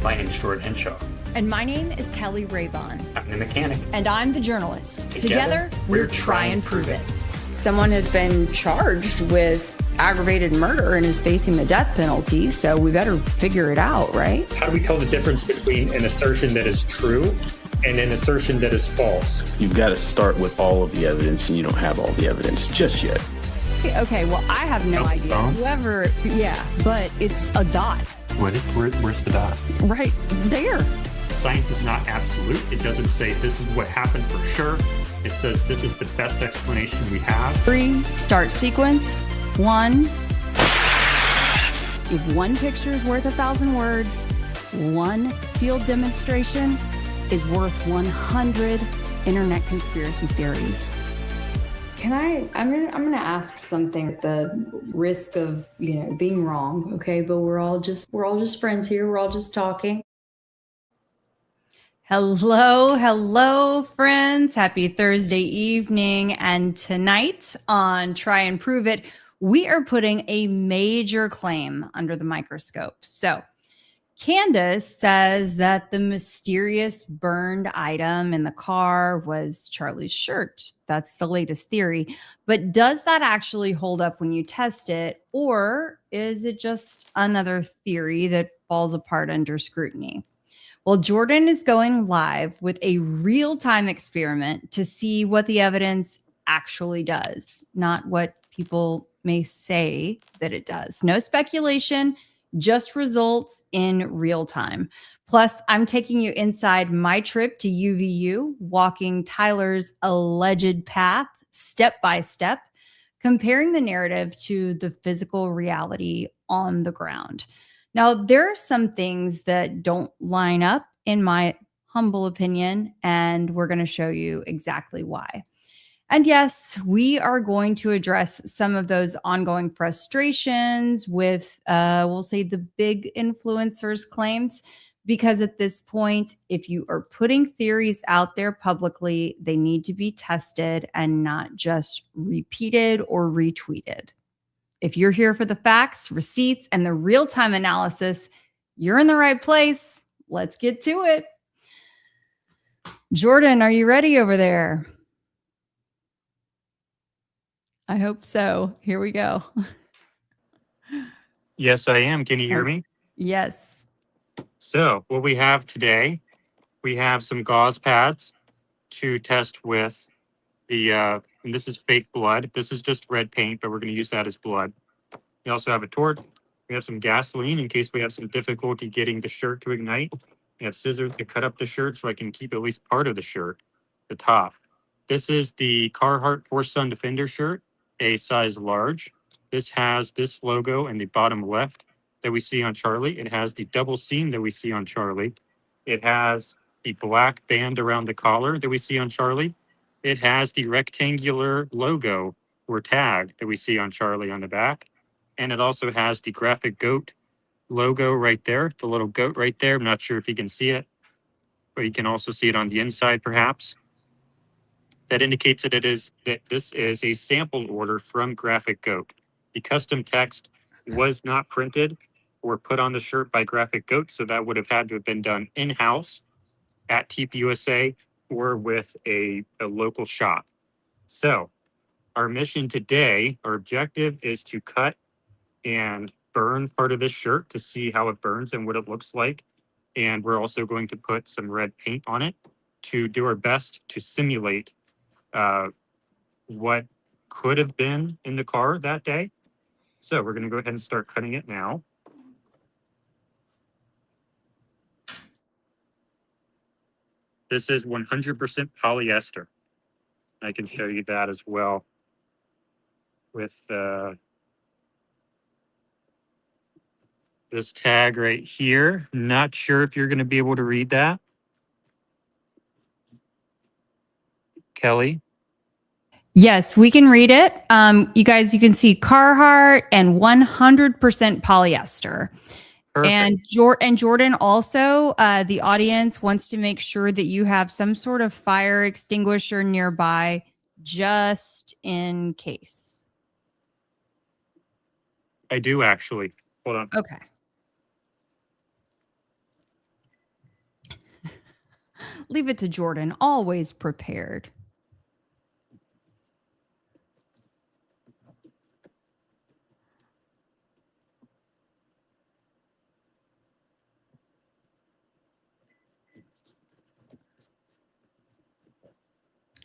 My name's Jordan Henshaw. And my name is Keli Rabon. I'm the mechanic. And I'm the journalist. Together we're Try and Prove It. Someone has been charged with aggravated murder and is facing the death penalty, so we better figure it out, right? How do we tell the difference between an assertion that is true and an assertion that is false? You've got to start with all of the evidence, and you don't have all the evidence just yet. Okay, well, I have no idea. Whoever, but it's a dot. Where's the dot? Right there. Science is not absolute. It doesn't say this is what happened for sure. It says this is the best explanation we have. 3, start sequence. 1. If one picture is worth 1,000 words, one field demonstration is worth 100 internet conspiracy theories. I'm gonna ask something at the risk of, being wrong, okay? But we're all just friends here. We're all just talking. Hello, friends. Happy Thursday evening. And tonight on Try and Prove It, we are putting a major claim under the microscope. So Candace says that the mysterious burned item in the car was Charlie's shirt. That's the latest theory. But does that actually hold up when you test it? Or is it just another theory that falls apart under scrutiny? Well, Jordan is going live with a real-time experiment to see what the evidence actually does, not what people may say that it does. No speculation, just results in real time. Plus, I'm taking you inside my trip to UVU, walking Tyler's alleged path step by step, comparing the narrative to the physical reality on the ground. Now, there are some things that don't line up, in my humble opinion, and we're going to show you exactly why. And yes, we are going to address some of those ongoing frustrations with, we'll say, the big influencers' claims, because at this point, if you are putting theories out there publicly, they need to be tested and not just repeated or retweeted. If you're here for the facts, receipts, and the real-time analysis, you're in the right place. Let's get to it. Jordan, are you ready over there? I hope so. Here we go. Yes, I am. Can you hear me? Yes. So what we have today, we have some gauze pads to test with the, and this is fake blood. This is just red paint, but we're going to use that as blood. We also have a torch. We have some gasoline in case we have some difficulty getting the shirt to ignite. We have scissors to cut up the shirt so I can keep at least part of the shirt, the top. This is the Carhartt Force Sun Defender shirt, a size large. This has this logo in the bottom left that we see on Charlie. It has the double seam that we see on Charlie. It has the black band around the collar that we see on Charlie. It has the rectangular logo or tag that we see on Charlie on the back. And it also has the graphic goat logo right there, the little goat right there. I'm not sure if you can see it, but you can also see it on the inside perhaps. That indicates that this is a sample order from Graphic Goat. The custom text was not printed or put on the shirt by Graphic Goat, so that would have had to have been done in-house at TPUSA or with a local shop. So our mission today, our objective is to cut and burn part of this shirt to see how it burns and what it looks like. And we're also going to put some red paint on it to do our best to simulate what could have been in the car that day. So we're going to go ahead and start cutting it now. This is 100% polyester. I can show you that as well with this tag right here. Not sure if you're going to be able to read that. Keli? Yes, we can read it. You guys, you can see Carhartt and 100% polyester. Perfect. And Jordan also, the audience wants to make sure that you have some sort of fire extinguisher nearby just in case. I do actually. Hold on. Okay. Leave it to Jordan, always prepared.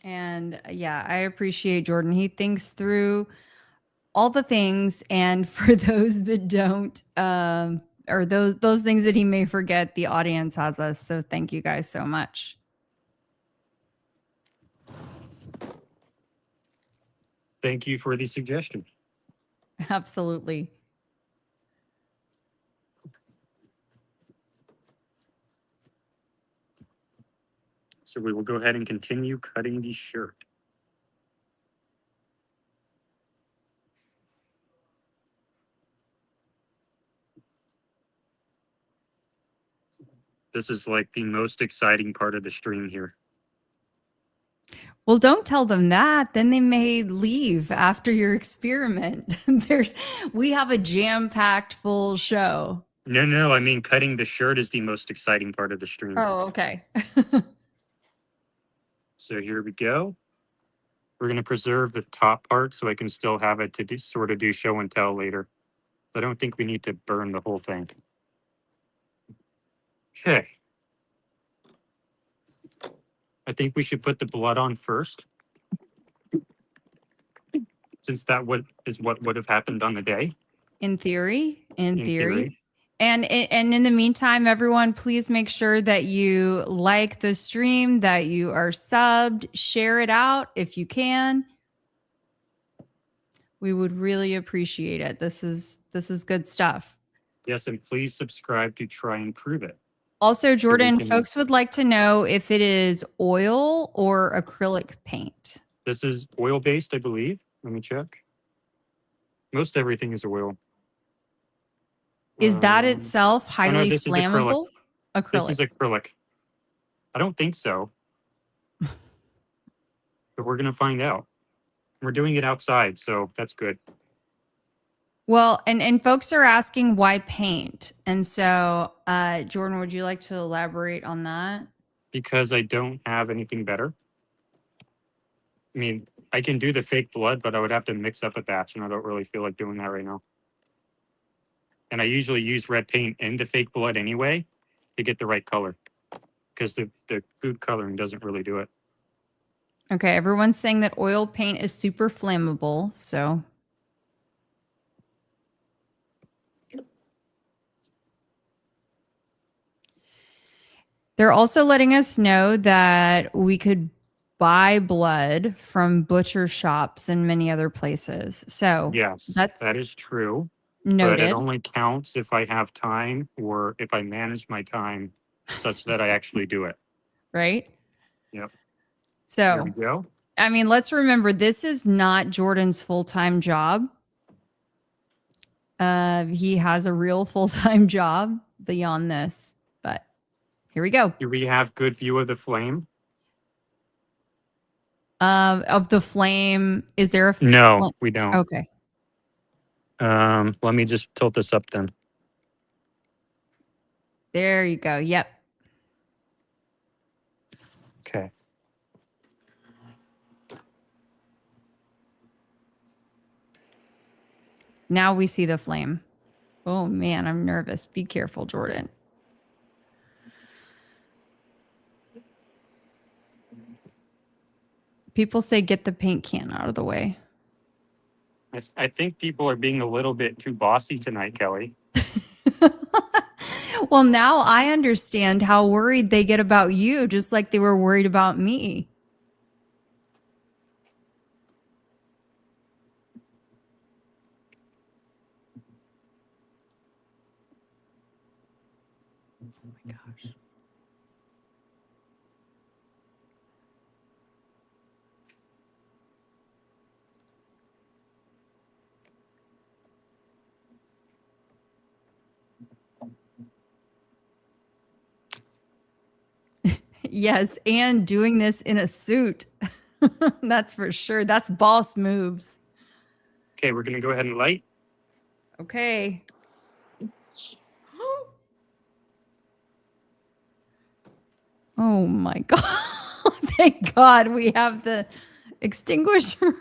And yeah, I appreciate Jordan. He thinks through all the things, and for those that don't, or those things that he may forget, the audience has us. So thank you guys so much. Thank you for the suggestion. Absolutely. So we will go ahead and continue cutting the shirt. This is like the most exciting part of the stream here. Well, don't tell them that. Then they may leave after your experiment. We have a jam-packed full show. No, I mean cutting the shirt is the most exciting part of the stream. Oh, okay. So here we go. We're going to preserve the top part so I can still have it to sort of do show and tell later. I don't think we need to burn the whole thing. Okay. I think we should put the blood on first, since that is what would have happened on the day. In theory. And in the meantime, everyone, please make sure that you like the stream, that you are subbed, share it out if you can. We would really appreciate it. This is good stuff. Yes, and please subscribe to Try and Prove It. Also, Jordan, can- folks would like to know if it is oil or acrylic paint. This is oil-based, I believe. Let me check. Most everything is oil. Is that itself highly this is flammable? Acrylic. This is acrylic. I don't think so. But we're going to find out. We're doing it outside, so that's good. Well, and folks are asking why paint. And so, Jordan, would you like to elaborate on that? Because I don't have anything better. I mean, I can do the fake blood, but I would have to mix up a batch, and I don't really feel like doing that right now. And I usually use red paint in the fake blood anyway to get the right color, because the food coloring doesn't really do it. Okay, everyone's saying that oil paint is super flammable, so. They're also letting us know that we could buy blood from butcher shops and many other places. So Yes, that is true. But noted. it only counts if I have time or if I manage my time such that I actually do it. Right? Yep. So, There we go. I mean, let's remember this is not Jordan's full-time job. He has a real full-time job beyond this, but here we go. Do we have good view of the flame? Of the flame, is there a No, we don't. Okay. Let me just tilt this up then. There you go. Yep. Okay. Now we see the flame. Oh man, I'm nervous. Be careful, Jordan. People say get the paint can out of the way. I think people are being a little bit too bossy tonight, Kelly. Well, now I understand how worried they get about you, just like they were worried about me. Oh my gosh. Yes, and doing this in a suit. That's for sure. That's boss moves. Okay, we're going to go ahead and light. Okay. Oh Oh my God. Thank God we have the extinguisher.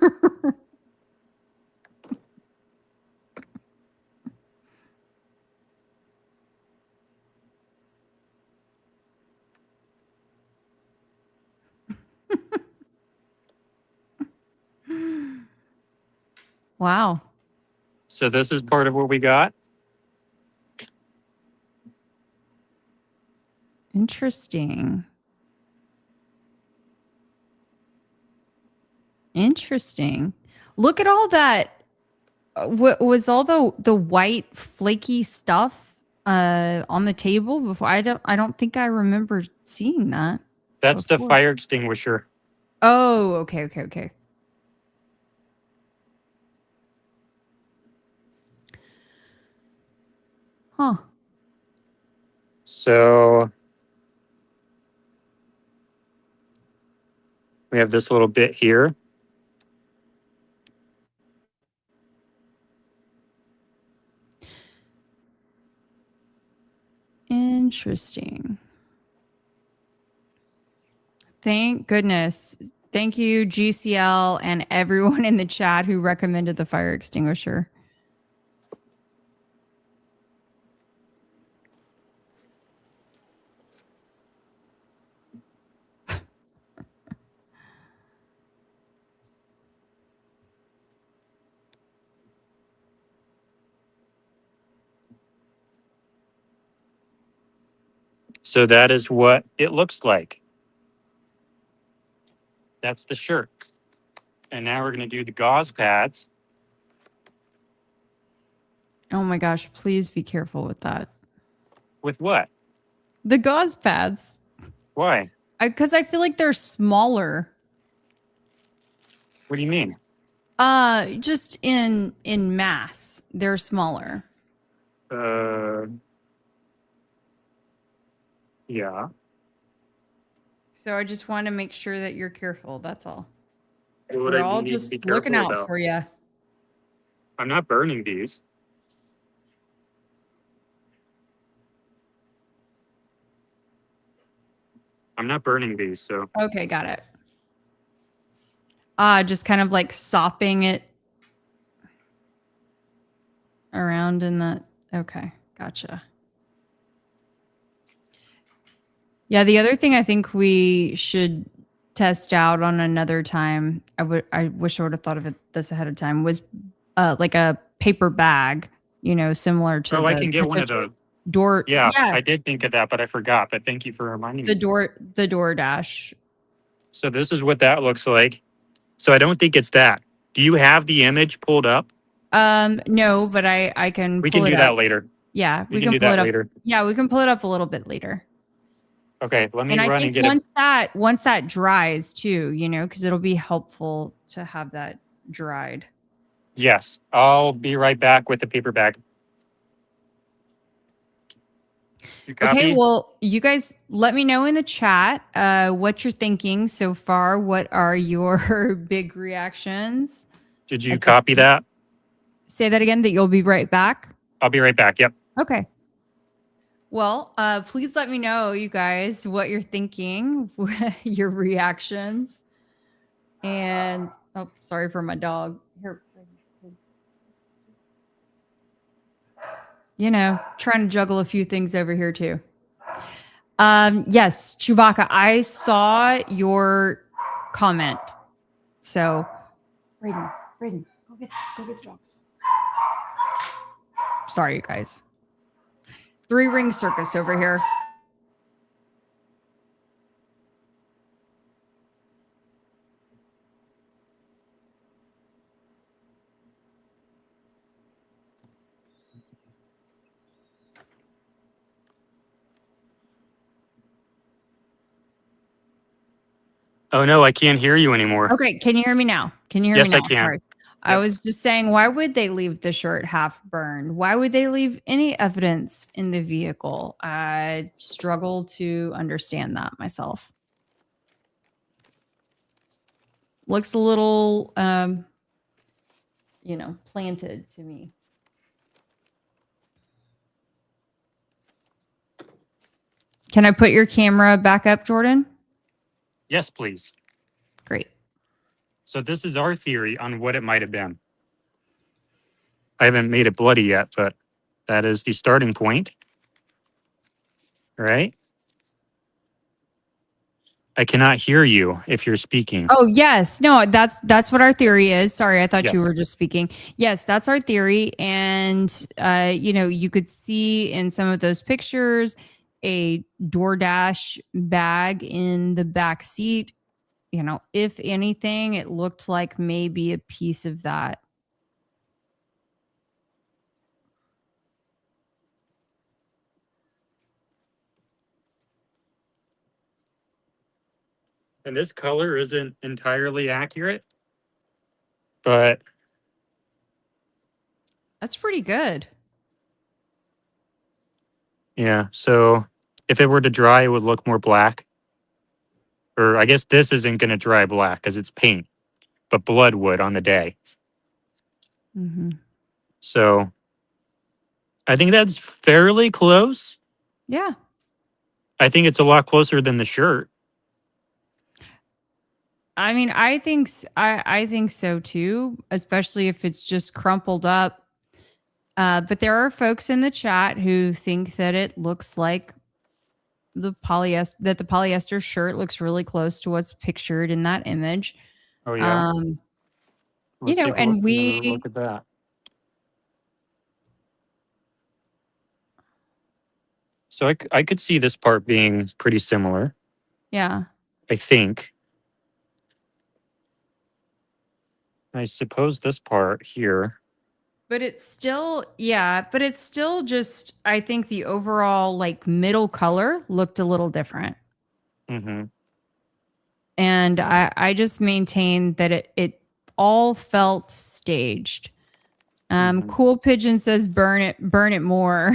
Wow. So this is part of what we got. Interesting. Interesting. Look at all that. What was all the white flaky stuff on the table before? I don't think I remember seeing that. That's the before. fire extinguisher. Oh, okay. Huh. So we have this little bit here. Interesting. Thank goodness. Thank you, GCL, and everyone in the chat who recommended the fire extinguisher. So that is what it looks like. That's the shirt. And now we're going to do the gauze pads. Oh my gosh, please be careful with that. With what? The gauze pads. Why? Because I feel like they're smaller. What do you mean? Just in mass, they're smaller. Yeah. So I just want to make sure that you're careful. That's all. What would We're I all need to just be looking careful out about? for you. I'm not burning these. I'm not burning these, so. Okay, got it. Just kind of like sopping it around in the. Okay, gotcha. Yeah, the other thing I think we should test out on another time, I wish I would have thought of this ahead of time, was like a paper bag, similar to I can get one of those. door. Yeah, I did think of that, but I forgot. But thank you for reminding me. The door dash. So this is what that looks like. So I don't think it's that. Do you have the image pulled up? No, but I can. We can do that later. Yeah, we can do pull that it up later. Yeah, we can pull it up a little bit later. Okay, let me And I run think and get once that dries too, because it'll be helpful to have that dried. Yes, I'll be right back with the paper bag. You copy? Okay, well, you guys let me know in the chat what you're thinking so far. What are your big reactions? Did you copy that? Say that again, that you'll be right back? I'll be right back. Yep. Okay. Well, please let me know, you guys, what you're thinking, your reactions. And, oh, sorry for my dog. Here, trying to juggle a few things over here too. Yes, Chewbacca, I saw your comment. So, Brayden, go get the dogs. Sorry, you guys. 3-ring circus over here. Oh no, I can't hear you anymore. Okay, can you hear me now? Yes, I can. Sorry. I was just saying, why would they leave the shirt half burned? Why would they leave any evidence in the vehicle? I struggle to understand that myself. Looks a little, planted to me. Can I put your camera back up, Jordan? Yes, please. Great. So this is our theory on what it might have been. I haven't made it bloody yet, but that is the starting point. Right? I cannot hear you if you're speaking. Oh, yes. No, that's what our theory is. Sorry, I thought you were Yes. just speaking. Yes, that's our theory. And you could see in some of those pictures a DoorDash bag in the back seat. If anything, it looked like maybe a piece of that. And this color isn't entirely accurate, but That's pretty good. yeah. So if it were to dry, it would look more black. Or I guess this isn't going to dry black because it's paint, but blood would on the day. Mm-hmm. So I think that's fairly close. Yeah. I think it's a lot closer than the shirt. I mean, I think so too, especially if it's just crumpled up. But there are folks in the chat who think that it looks like the polyester shirt looks really close to what's pictured in that image. Oh yeah. Let's take a And look at that. So I could see this part being pretty similar. Yeah. I think. I suppose this part here. But it's still just, I think the overall like middle color looked a little different. Mm-hmm. And I just maintain that it all felt staged. Cool Pigeon says burn it more.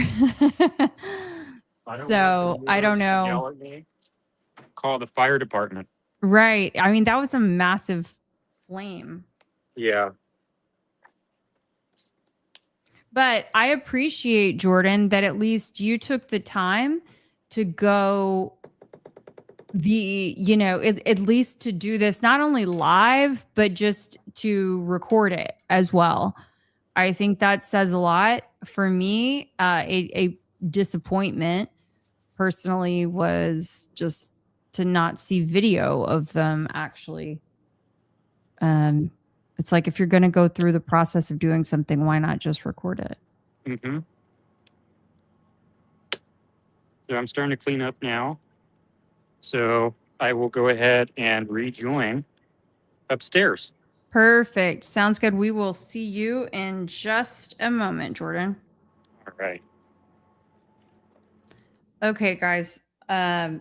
So I don't know. Yell at me. Call the fire department. Right. I mean, that was a massive flame. Yeah. But I appreciate, Jordan, that at least you took the time to go at least to do this, not only live, but just to record it as well. I think that says a lot. For me, a disappointment personally was just to not see video of them actually. It's like, if you're going to go through the process of doing something, why not just record it? Mm-hmm. So I'm starting to clean up now. So I will go ahead and rejoin upstairs. Perfect. Sounds good. We will see you in just a moment, Jordan. All right. Okay, guys.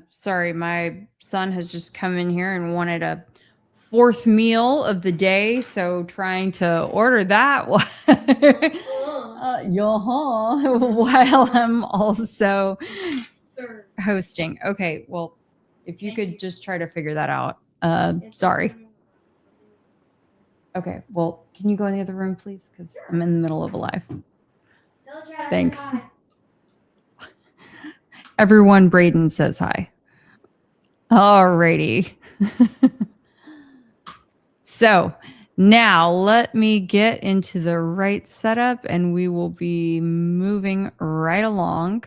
Sorry, my son has just come in here and wanted a fourth meal of the day, so trying to order that while I'm also hosting. Okay, well, if you could just try to figure that out. Sorry. Okay, well, can you go in the other room, please? Because I'm in the middle of a live. Thanks. Everyone, Braden says hi. Alrighty. So now let me get into the right setup and we will be moving right along.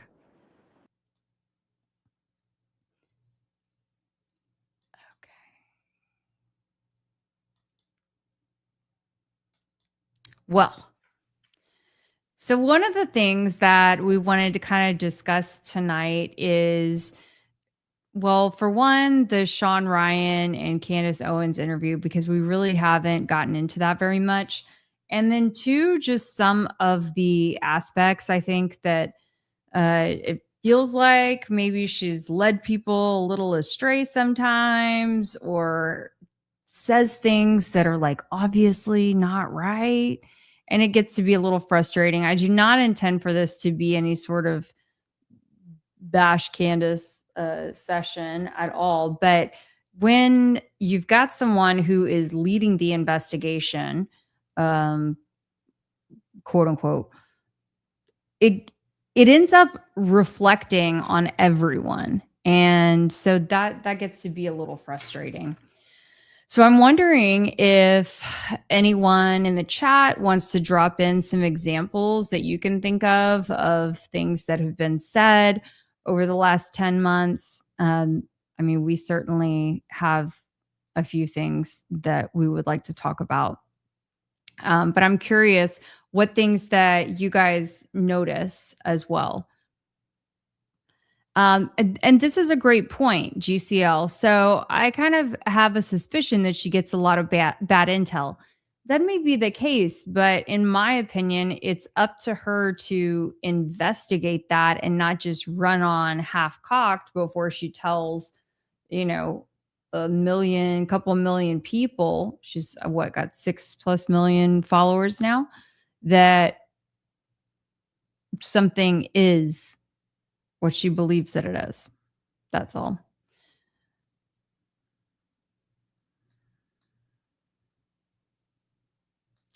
Well, so one of the things that we wanted to kind of discuss tonight is, well, for one, the Shawn Ryan and Candace Owens interview, because we really haven't gotten into that very much. And then two, just some of the aspects, I think that it feels like maybe she's led people a little astray sometimes, or says things that are like obviously not right. And it gets to be a little frustrating. I do not intend for this to be any sort of bash Candace session at all. But when you've got someone who is leading the investigation, quote unquote, it ends up reflecting on everyone. And so that gets to be a little frustrating. So I'm wondering if anyone in the chat wants to drop in some examples that you can think of things that have been said over the last 10 months. I mean, we certainly have a few things that we would like to talk about. But I'm curious what things that you guys notice as well. And this is a great point, GCL. So I kind of have a suspicion that she gets a lot of bad intel. That may be the case, but in my opinion, it's up to her to investigate that and not just run on half cocked before she tells, couple million people. She's got 6+ million followers now, that something is what she believes that it is. That's all.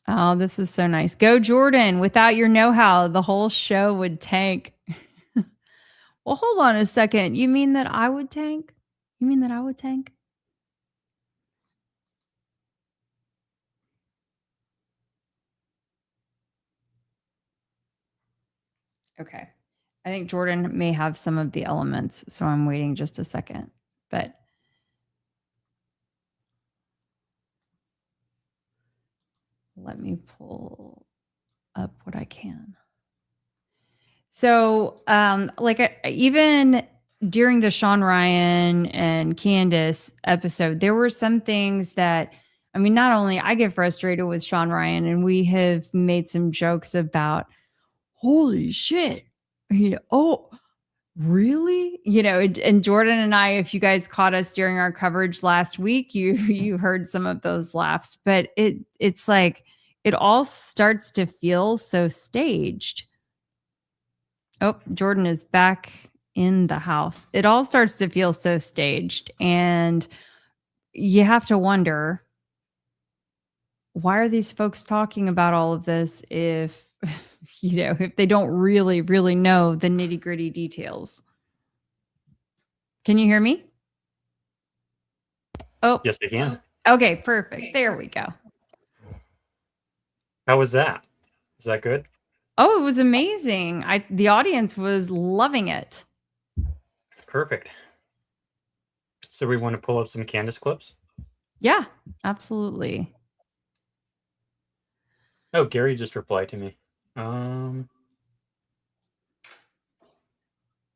Oh, this is so nice. Go Jordan. Without your know-how, the whole show would tank. Well, hold on a second. You mean that I would tank? You mean that I would tank? Okay. I think Jordan may have some of the elements, so I'm waiting just a second. But let me pull up what I can. So, even during the Shawn Ryan and Candace episode, there were some things that, I mean, not only I get frustrated with Shawn Ryan, and we have made some jokes about, holy shit, oh, really? And Jordan and I, if you guys caught us during our coverage last week, you heard some of those laughs, but it's like it all starts to feel so staged. Oh, Jordan is back in the house. It all starts to feel so staged, and you have to wonder, why are these folks talking about all of this if if they don't really, really know the nitty-gritty details? Can you hear me? Oh, Yes, I can. okay, perfect. There we go. How was that? Is that good? Oh, it was amazing. The audience was loving it. Perfect. So we want to pull up some Candace clips? Yeah, absolutely. Oh, Gary just replied to me. Oh,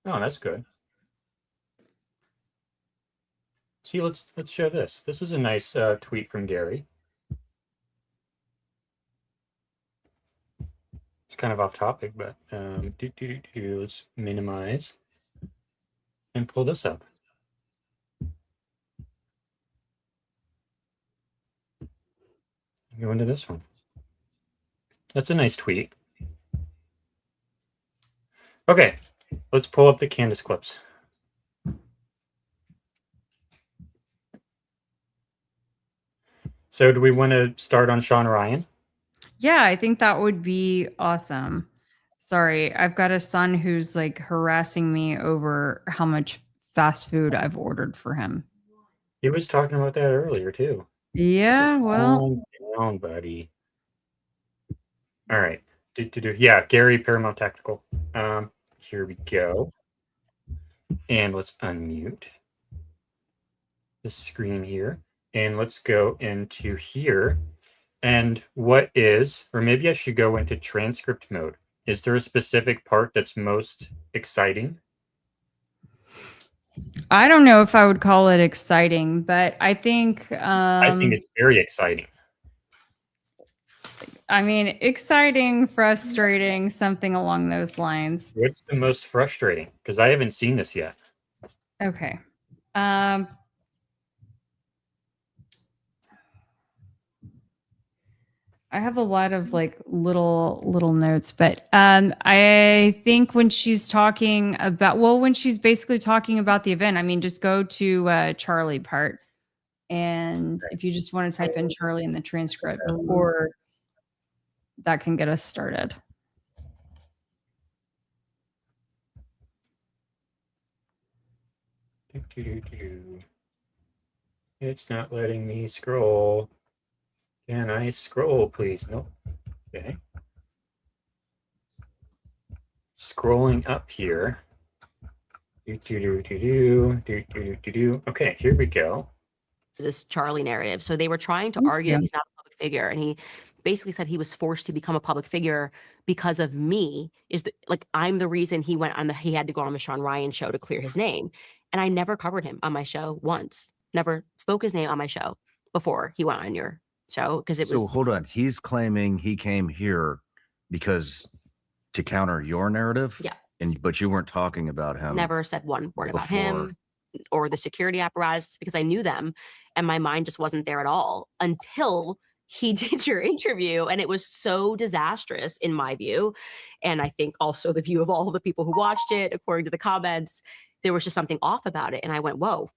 that's good. See, let's show this. This is a nice tweet from Gary. It's kind of off topic, but let's minimize and pull this up. Go into this one. That's a nice tweet. Okay, let's pull up the Candace clips. So do we want to start on Shawn Ryan? Yeah, I think that would be awesome. Sorry, I've got a son who's like harassing me over how much fast food I've ordered for him. He was talking about that earlier too. Yeah, well, Calm down, buddy. All right. Yeah, Gary, Paramount Tactical. Here we go. And let's unmute the screen here. And let's go into here. And what is, or maybe I should go into transcript mode. Is there a specific part that's most exciting? I don't know if I would call it exciting, but I think it's very exciting. I mean, exciting, frustrating, something along those lines. What's the most frustrating? Because I haven't seen this yet. Okay. I have a lot of like little notes, but I think when she's talking about, when she's basically talking about the event, I mean, just go to Charlie part, and if you just want to type in Charlie in the transcript, or that can get us started. It's not letting me scroll. Can I scroll, please? Nope. Okay. Scrolling up here. Okay, here we go. This Charlie narrative. So they were trying to Thank argue you. that he's not a public figure, and he basically said he was forced to become a public figure because of me. I'm the reason he had to go on the Shawn Ryan show to clear his name, and I never covered him on my show once. Never spoke his name on my show before he went on your show because it So was. hold on. He's claiming he came here because to counter your narrative. Yeah. But you weren't talking about him. Never said one word about before. him or the security apparatus because I knew them and my mind just wasn't there at all until he did your interview, and it was so disastrous in my view, and I think also the view of all the people who watched it. According to the comments, there was just something off about it, and I went, whoa,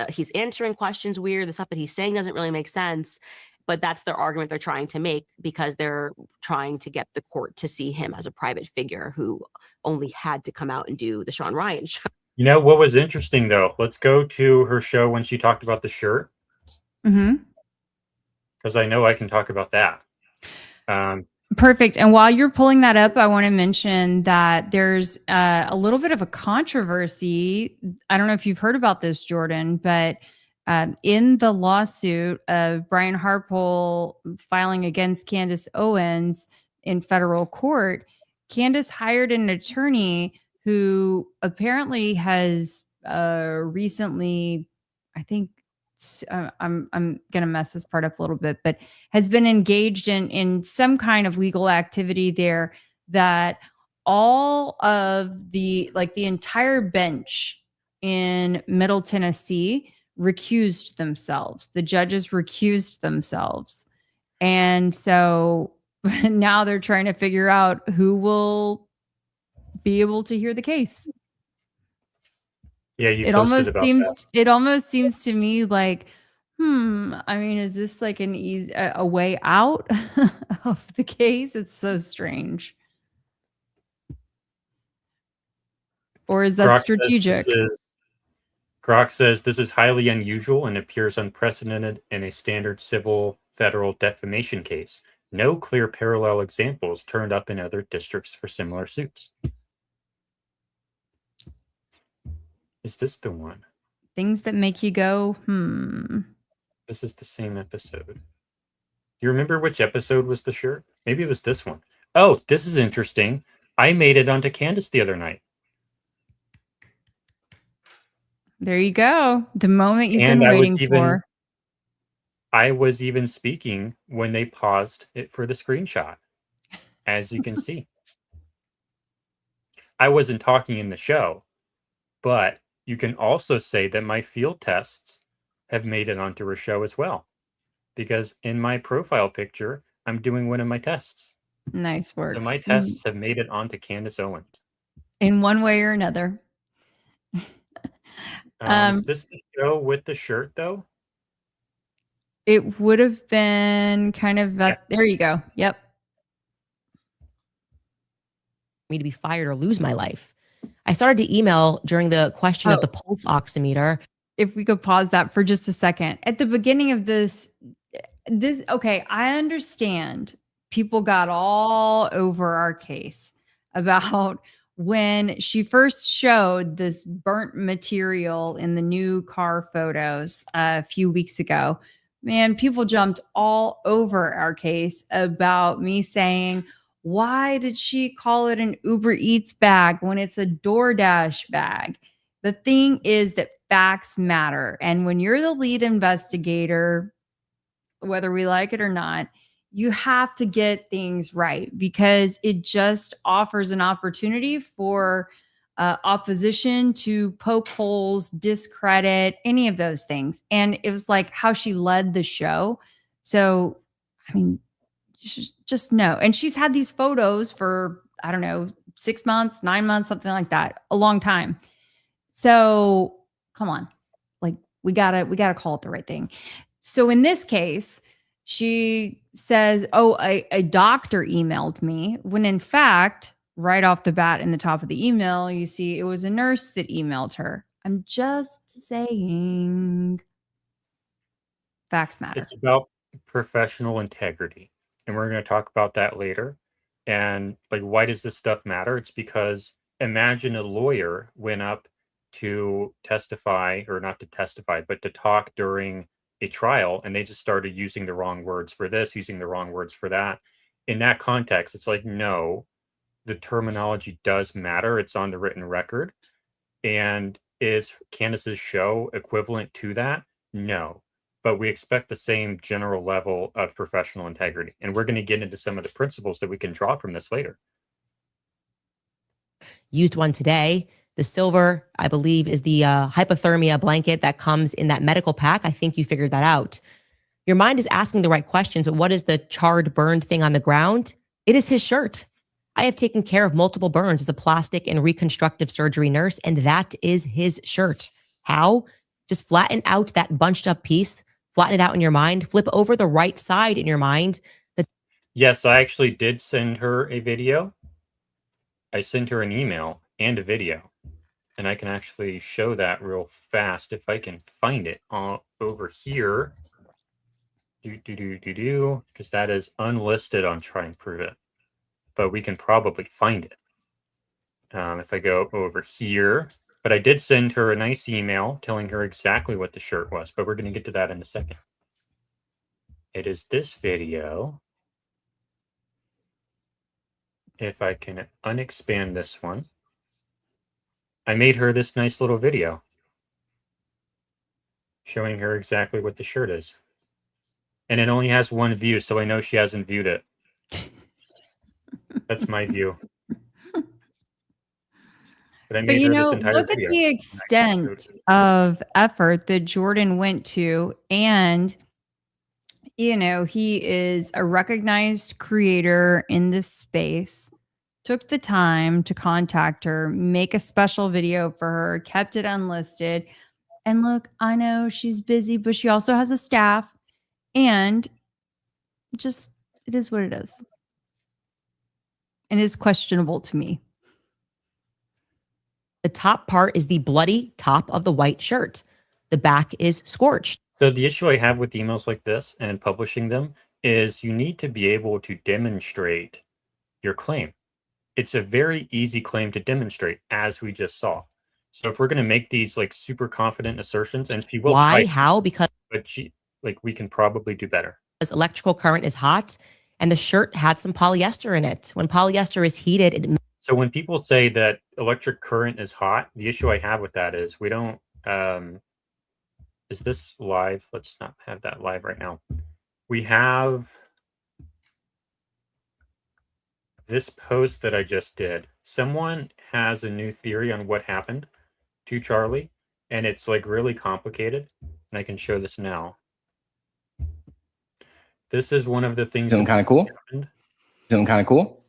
he's answering questions weird, the stuff that he's saying doesn't really make sense. But that's their argument they're trying to make because they're trying to get the court to see him as a private figure who only had to come out and do the Shawn Ryan show. You know what was interesting though? Let's go to her show when she talked about the shirt. Mm-hmm. Because I know I can talk about that. Perfect. And while you're pulling that up, I want to mention that there's a little bit of a controversy. I don't know if you've heard about this, Jordan, but in the lawsuit of Brian Harpole filing against Candace Owens in federal court, Candace hired an attorney who apparently has recently, I think, I'm going to mess this part up a little bit, but has been engaged in some kind of legal activity there that all of the entire bench in Middle Tennessee recused themselves. The judges recused themselves. And so now they're trying to figure out who will be able to hear the case. Yeah, it almost seems to me like, I mean, is this like a way out of the case? It's so strange. Or is that strategic? Grok says this is highly unusual and appears unprecedented in a standard civil federal defamation case. No clear parallel examples turned up in other districts for similar suits. Is this the one? Things that make you go, This is the same episode. You remember which episode was the shirt? Maybe it was this one. Oh, this is interesting. I made it onto Candace the other night. There you go. The moment you've been waiting for. I was even speaking when they paused it for the screenshot, as you can see. I wasn't talking in the show, but you can also say that my field tests have made it onto her show as well, because in my profile picture, I'm doing one of my tests. Nice work. So my tests have made it onto Candace Owens. In one way or another. Is this the show with the shirt, though? It would have been kind of, there you go. Yep. Me to be fired or lose my life. I started to email during the question of the pulse oximeter. If we could pause that for just a second. At the beginning of this, okay, I understand people got all over our case about when she first showed this burnt material in the new car photos a few weeks ago. Man, people jumped all over our case about me saying, why did she call it an Uber Eats bag when it's a DoorDash bag? The thing is that facts matter. And when you're the lead investigator, whether we like it or not, you have to get things right because it just offers an opportunity for opposition to poke holes, discredit, any of those things. And it was like how she led the show. So, I mean, just know. And she's had these photos for, I don't know, 6 months, 9 months, something like that, a long time. So come on, like we gotta call it the right thing. So in this case, she says, oh, a doctor emailed me, when in fact, right off the bat in the top of the email, you see it was a nurse that emailed her. I'm just saying facts matter. It's about professional integrity. And we're going to talk about that later. And like, why does this stuff matter? It's because imagine a lawyer went up to testify, or not to testify, but to talk during a trial, and they just started using the wrong words for this, using the wrong words for that. In that context, it's like, no, the terminology does matter. It's on the written record. And is Candace's show equivalent to that? No. But we expect the same general level of professional integrity. And we're going to get into some of the principles that we can draw from this later. Used one today. The silver, I believe, is the hypothermia blanket that comes in that medical pack. I think you figured that out. Your mind is asking the right questions, but what is the charred, burned thing on the ground? It is his shirt. I have taken care of multiple burns as a plastic and reconstructive surgery nurse, and that is his shirt. How? Just flatten out that bunched up piece, flatten it out in your mind, flip over the right side in your mind. Yes, I actually did send her a video. I sent her an email and a video. And I can actually show that real fast if I can find it over here. Because that is unlisted on Try and Prove It. But we can probably find it if I go over here. But I did send her a nice email telling her exactly what the shirt was. But we're going to get to that in a second. It is this video. If I can unexpand this one. I made her this nice little video showing her exactly what the shirt is. And it only has one view, so I know she hasn't viewed it. That's my view. But you know, look at the extent of effort that Jordan went to. And, you know, he is a recognized creator in this space. Took the time to contact her, make a special video for her, kept it unlisted. And look, I know she's busy, but she also has a staff. And just, it is what it is. And it is questionable to me. The top part is the bloody top of the white shirt. The back is scorched. So the issue I have with emails like this and publishing them is you need to be able to demonstrate your claim. It's a very easy claim to demonstrate, as we just saw. So if we're going to make these like super confident assertions, and she will Why? try, How? Because we can probably do better. Electrical current is hot, and the shirt had some polyester in it. When polyester is heated, it So when people say that electric current is hot, the issue I have with that is we don't. Is this live? Let's not have that live right now. We have this post that I just did. Someone has a new theory on what happened to Charlie, and it's like really complicated. And I can show this now. This is one of the things. Feeling kind of cool? Feeling kind of cool?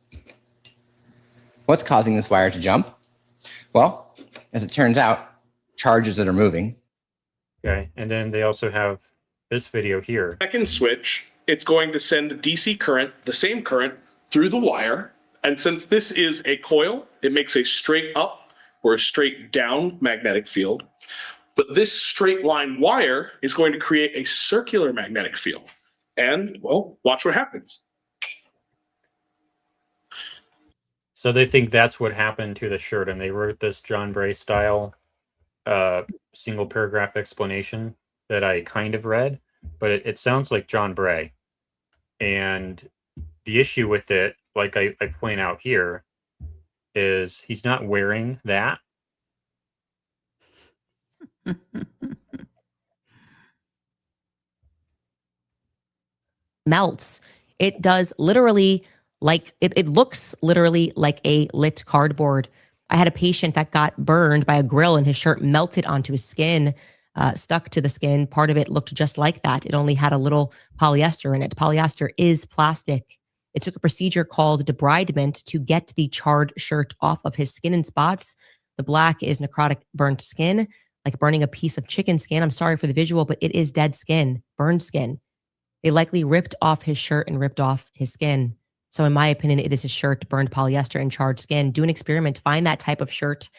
What's causing this wire to jump? Well, as it turns out, charges that are moving. Okay, and then they also have this video here. Second switch, it's going to send DC current, the same current, through the wire. And since this is a coil, it makes a straight up or a straight down magnetic field. But this straight line wire is going to create a circular magnetic field. And, well, watch what happens. So they think that's what happened to the shirt, and they wrote this John Bray style single paragraph explanation that I kind of read, but it sounds like John Bray. And the issue with it, like I point out here, is he's not wearing that. melts. It does literally like, it looks literally like a lit cardboard. I had a patient that got burned by a grill and his shirt melted onto his skin, stuck to the skin. Part of it looked just like that. It only had a little polyester in it. Polyester is plastic. It took a procedure called debridement to get the charred shirt off of his skin and spots. The black is necrotic burnt skin, like burning a piece of chicken skin. I'm sorry for the visual, but it is dead skin, burned skin. They likely ripped off his shirt and ripped off his skin. So in my opinion, it is a shirt, burned polyester and charred skin. Do an experiment, find that type of shirt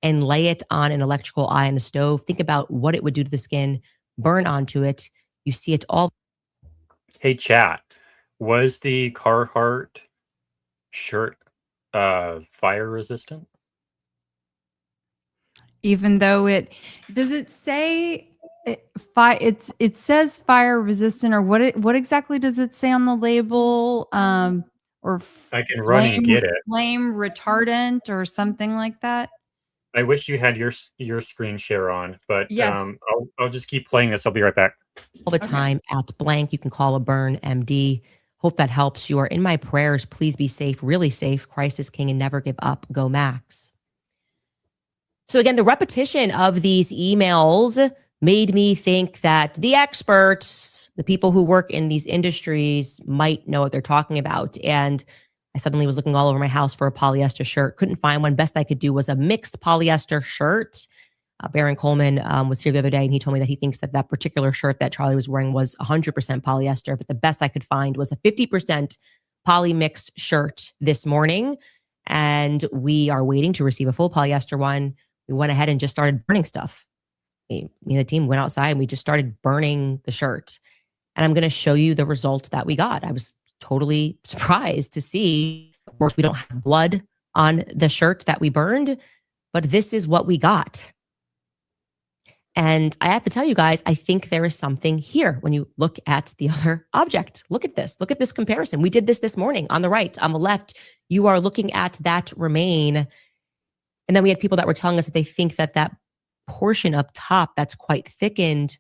and lay it on an electrical eye on the stove. Think about what it would do to the skin, burn onto it. You see it all. Hey, chat. Was the Carhartt shirt fire resistant? Even though it say it says fire resistant, or what exactly does it say on the label? Or I can run and get it. flame retardant or something like that. I wish you had your screen share on, but Yes. I'll just keep playing this. I'll be right back. All the time at blank. You can call a burn MD. Hope that helps. You are in my prayers. Please be safe, really safe. Christ is king and never give up. Go Max. So again, the repetition of these emails made me think that the experts, the people who work in these industries, might know what they're talking about. And I suddenly was looking all over my house for a polyester shirt. Couldn't find one. Best I could do was a mixed polyester shirt. Baron Coleman was here the other day, and he told me that he thinks that that particular shirt that Charlie was wearing was 100% polyester, but the best I could find was a 50% poly mixed shirt this morning. And we are waiting to receive a full polyester one. We went ahead and just started burning stuff. Me and the team went outside and we just started burning the shirt. And I'm going to show you the result that we got. I was totally surprised to see. Of course, we don't have blood on the shirt that we burned, but this is what we got. And I have to tell you guys, I think there is something here when you look at the other object. Look at this. Look at this comparison. We did this morning on the right. On the left, you are looking at that remain. And then we had people that were telling us that they think that that portion up top that's quite thickened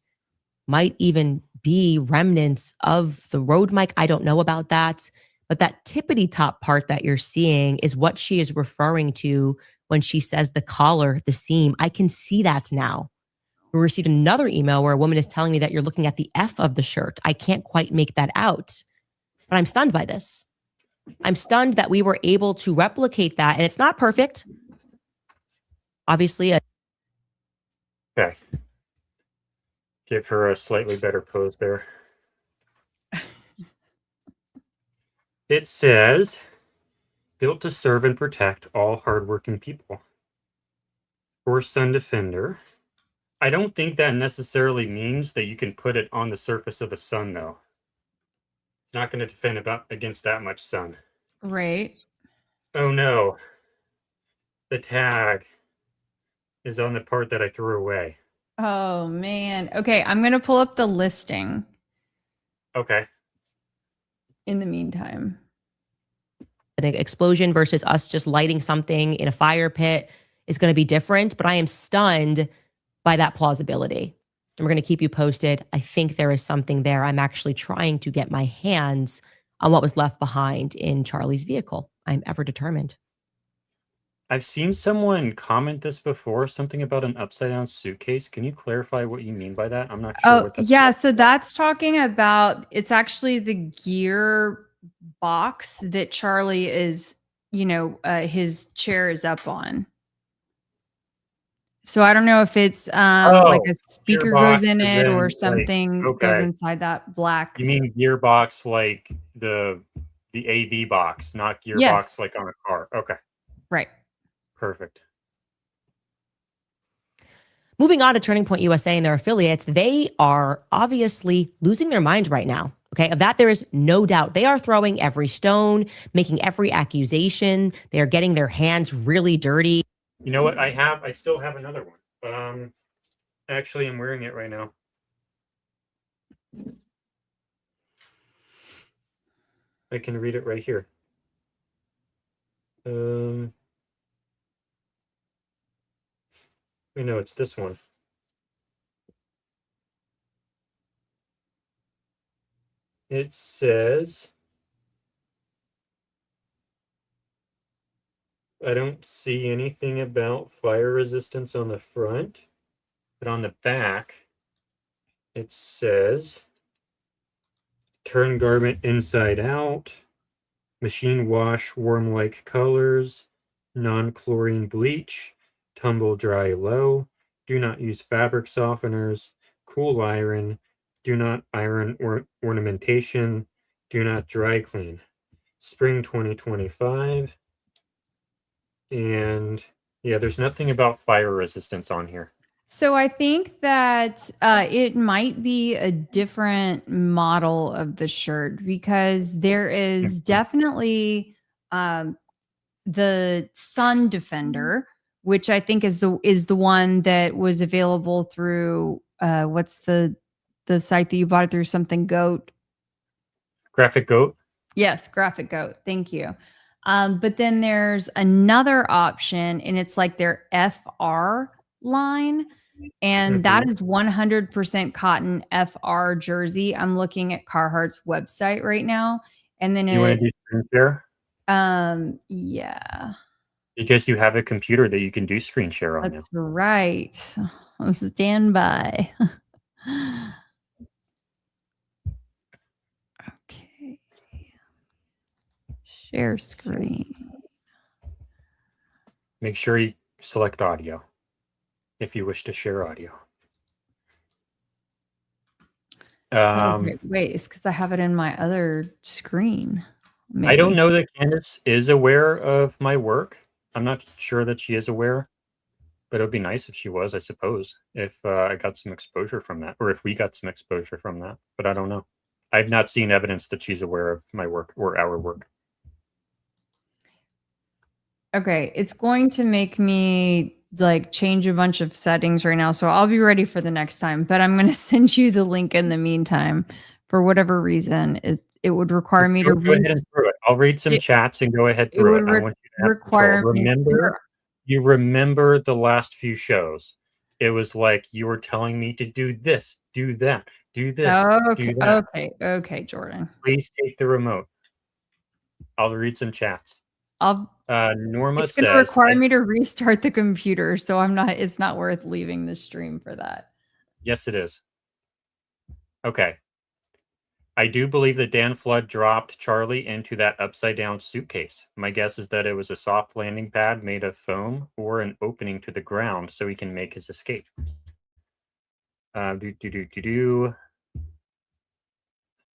might even be remnants of the road mic. I don't know about that. But that tippity top part that you're seeing is what she is referring to when she says the collar, the seam. I can see that now. We received another email where a woman is telling me that you're looking at the F of the shirt. I can't quite make that out, but I'm stunned by this. I'm stunned that we were able to replicate that, and it's not perfect. Obviously, Okay. Give her a slightly better pose there. It says, built to serve and protect all hardworking people. For Sun Defender. I don't think that necessarily means that you can put it on the surface of the sun, though. It's not going to defend against that much sun. Right. Oh no. The tag is on the part that I threw away. Oh man. Okay, I'm going to pull up the listing Okay. in the meantime. an explosion versus us just lighting something in a fire pit is going to be different, but I am stunned by that plausibility. And we're going to keep you posted. I think there is something there. I'm actually trying to get my hands on what was left behind in Charlie's vehicle. I'm ever determined. I've seen someone comment this before, something about an upside down suitcase. Can you clarify what you mean by that? I'm not sure what that's yeah. about. So that's talking about, it's actually the gear box that Charlie is, his chair is up on. So I don't know if it's like a speaker goes in it or something goes inside that black. You mean gearbox like the AV box, not gearbox like on a car. Okay. Right. Perfect. Moving on to Turning Point USA and their affiliates, they are obviously losing their minds right now. Okay, of that there is no doubt. They are throwing every stone, making every accusation. They are getting their hands really dirty. You know what? I still have another one. Actually, I'm wearing it right now. I can read it right here. No, it's this one. It says, I don't see anything about fire resistance on the front, but on the back, it says, turn garment inside out, machine wash warm like colors, non-chlorine bleach, tumble dry low, do not use fabric softeners, cool iron, do not iron or ornamentation, do not dry clean. spring 2025. And yeah, there's nothing about fire resistance on here. So I think that it might be a different model of the shirt because there is definitely the Sun Defender, which I think is the one that was available through what's the site that you bought it through? Something Goat. Graphic Goat. Yes, Graphic Goat. Thank you. But then there's another option, and it's like their FR line, and that is 100% cotton FR jersey. I'm looking at Carhartt's website right now, and then You want to do screen share? Yeah, Because you have a computer that you can do screen share on. that's right. Stand by. Okay. Share screen. Make sure you select audio if you wish to share audio. Wait, it's because I have it in my other screen. Maybe. I don't know that Candace is aware of my work. I'm not sure that she is aware, but it would be nice if she was, I suppose, if I got some exposure from that, or if we got some exposure from that, but I don't know. I've not seen evidence that she's aware of my work or our work. Okay, it's going to make me like change a bunch of settings right now, so I'll be ready for the next time, but I'm going to send you the link in the meantime. For whatever reason, it would require me to go ahead and through it. I'll read some chats and go ahead through it. I want you to have require control. You remember the last few shows. It was like you were telling me to do this, do that, do this, okay, do that. Okay, Jordan. Please take the remote. I'll read some chats. Norma it's going to require me to restart the computer, so it's not worth leaving the stream for that. Yes, it is. Okay. I do believe that Dan Flood dropped Charlie into that upside down suitcase. My guess is that it was a soft landing pad made of foam or an opening to the ground so he can make his escape.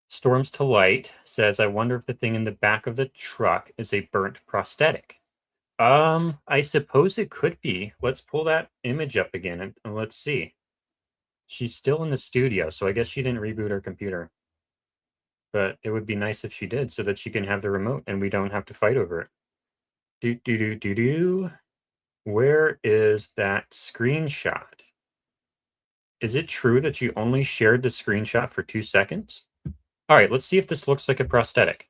Storms to Light says, I wonder if the thing in the back of the truck is a burnt prosthetic. I suppose it could be. Let's pull that image up again and let's see. She's still in the studio, so I guess she didn't reboot her computer. But it would be nice if she did so that she can have the remote and we don't have to fight over it. Where is that screenshot? Is it true that you only shared the screenshot for 2 seconds? All right, let's see if this looks like a prosthetic.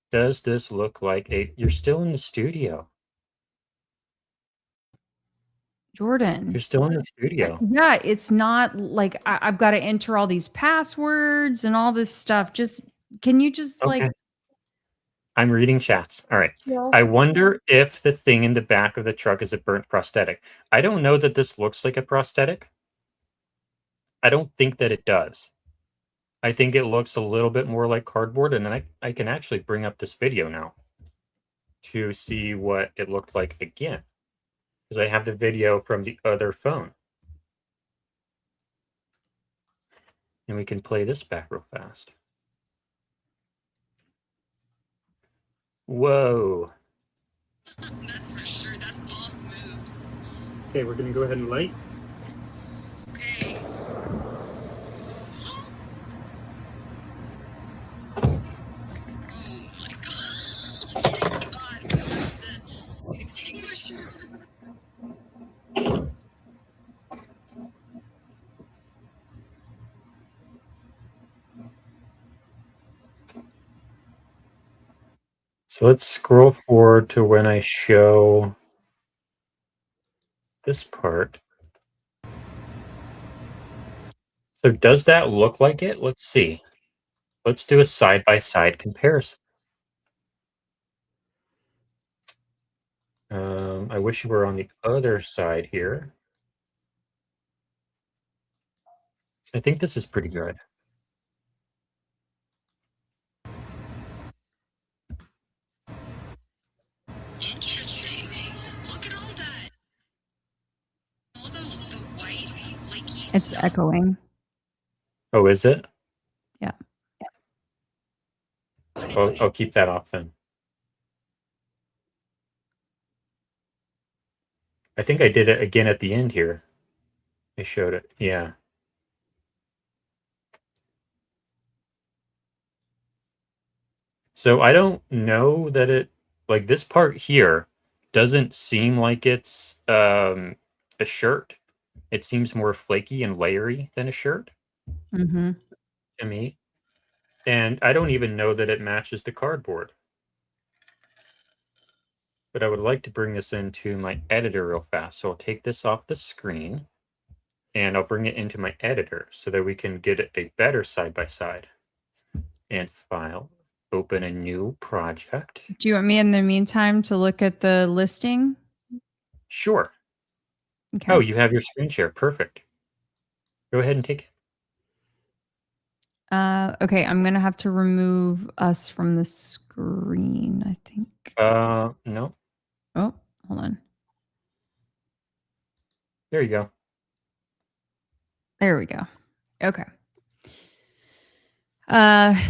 Does this look like you're still in the studio. Jordan. You're still in the studio. Yeah, it's not like I've got to enter all these passwords and all this stuff. Can you just like... I'm reading chats. All right. Yeah. I wonder if the thing in the back of the truck is a burnt prosthetic. I don't know that this looks like a prosthetic. I don't think that it does. I think it looks a little bit more like cardboard, and I can actually bring up this video now to see what it looked like again. Because I have the video from the other phone. And we can play this back real fast. Whoa. That's for sure. That's boss moves. Okay, we're going to go ahead and light. Okay. Oh my god. Thank god. The extinguisher. So let's scroll forward to when I show this part. So does that look like it? Let's see. Let's do a side-by-side comparison. I wish you were on the other side here. I think this is pretty good. Interesting. Look at all that. All the white flaky It's stuff. echoing. Oh, is it? Yeah. And I'll keep that off then. I think I did it again at the end here. I showed it. Yeah. So I don't know that it, like this part here doesn't seem like it's a shirt. It seems more flaky and layery than a shirt Mm-hmm. to me. And I don't even know that it matches the cardboard. But I would like to bring this into my editor real fast. So I'll take this off the screen and I'll bring it into my editor so that we can get a better side-by-side. And file, open a new project. Do you want me in the meantime to look at the listing? Sure. Okay. Oh, you have your screen share. Perfect. Go ahead and take it. Okay, I'm gonna have to remove us from the screen, I think. No. Oh, hold on. There you go. There we go. Okay.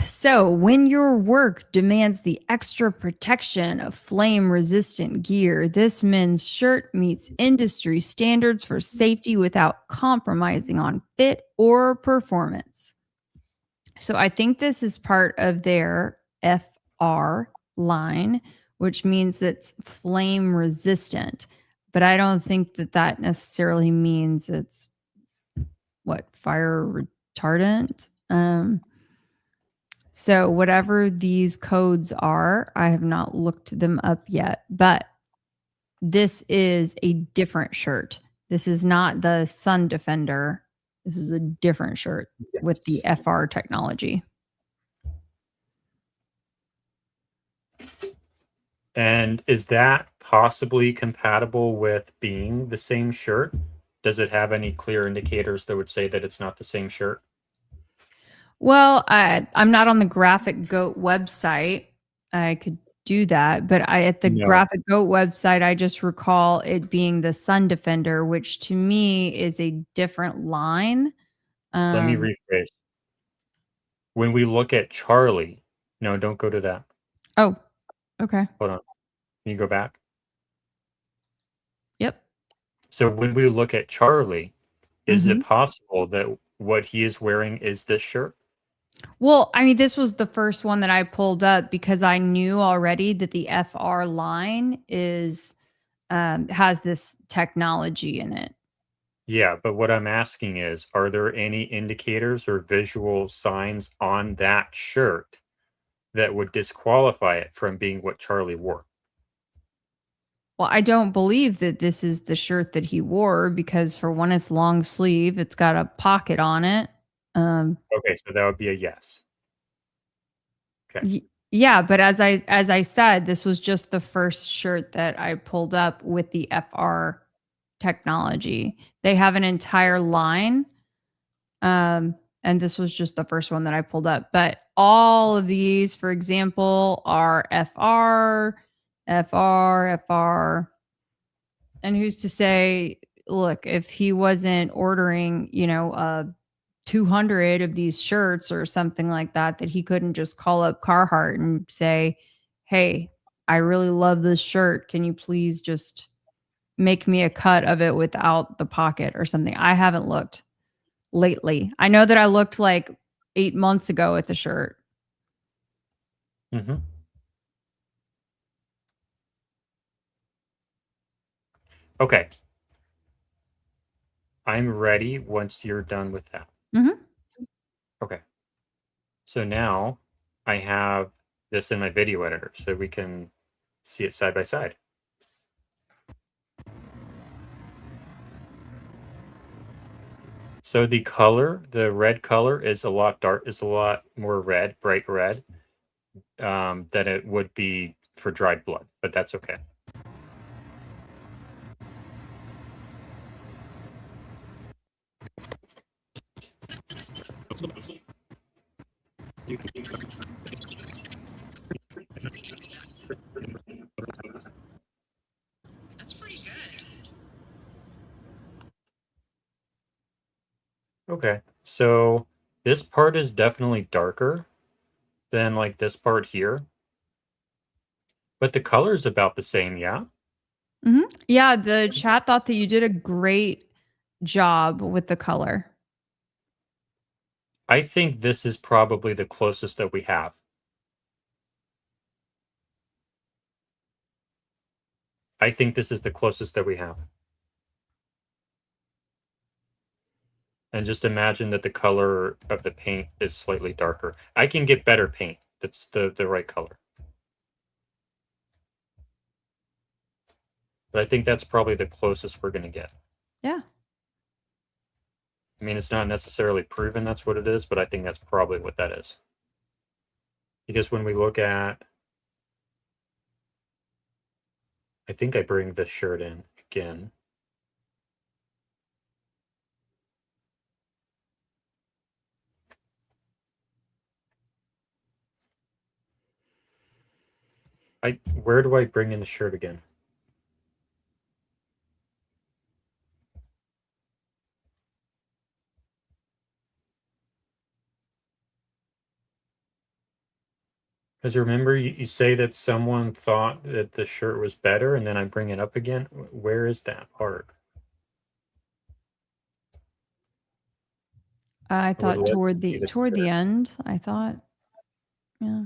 So when your work demands the extra protection of flame resistant gear, this men's shirt meets industry standards for safety without compromising on fit or performance. So I think this is part of their FR line, which means it's flame resistant. But I don't think that that necessarily means it's fire retardant. So whatever these codes are, I have not looked them up yet, but this is a different shirt. This is not the Sun Defender. This is a different shirt with the FR technology. And is that possibly compatible with being the same shirt? Does it have any clear indicators that would say that it's not the same shirt? Well, I'm not on the Graphic Goat website. I could do that, but at the Graphic Goat website, I just recall it being the Sun Defender, which to me is a different line. Let me rephrase. When we look at Charlie, no, don't go to that. Oh, okay. Hold on. Can you go back? Yep. So when we look at Charlie, is it possible that what he is wearing is this shirt? Well, I mean, this was the first one that I pulled up because I knew already that the FR line is has this technology in it. Yeah, but what I'm asking is, are there any indicators or visual signs on that shirt that would disqualify it from being what Charlie wore? Well, I don't believe that this is the shirt that he wore because for one, it's long sleeve. It's got a pocket on it. Okay, so that would be a yes. Okay. Yeah, but as I said, this was just the first shirt that I pulled up with the FR technology. They have an entire line. And this was just the first one that I pulled up. But all of these, for example, are FR. And who's to say, look, if he wasn't ordering, 200 of these shirts or something like that, that he couldn't just call up Carhartt and say, hey, I really love this shirt. Can you please just make me a cut of it without the pocket or something? I haven't looked lately. I know that I looked like 8 months ago at the shirt. Mm-hmm. Okay. I'm ready once you're done with that. Mm-hmm. Okay. So now I have this in my video editor so we can see it side by side. So the color, the red color is a lot more red, bright red, than it would be for dried blood, but that's okay. That's pretty good. Okay, so this part is definitely darker than like this part here. But the color's about the same, yeah? Yeah, the chat thought that you did a great job with the color. I think this is probably the closest that we have. I think this is the closest that we have. And just imagine that the color of the paint is slightly darker. I can get better paint that's the right color. But I think that's probably the closest we're going to get. Yeah. I mean, it's not necessarily proven that's what it is, but I think that's probably what that is. Because when we look at, I think I bring this shirt in again. Where do I bring in the shirt again? Because remember, you say that someone thought that the shirt was better, and then I bring it up again. Where is that part? I thought love toward to see the the toward the shirt. end, I thought. Yeah.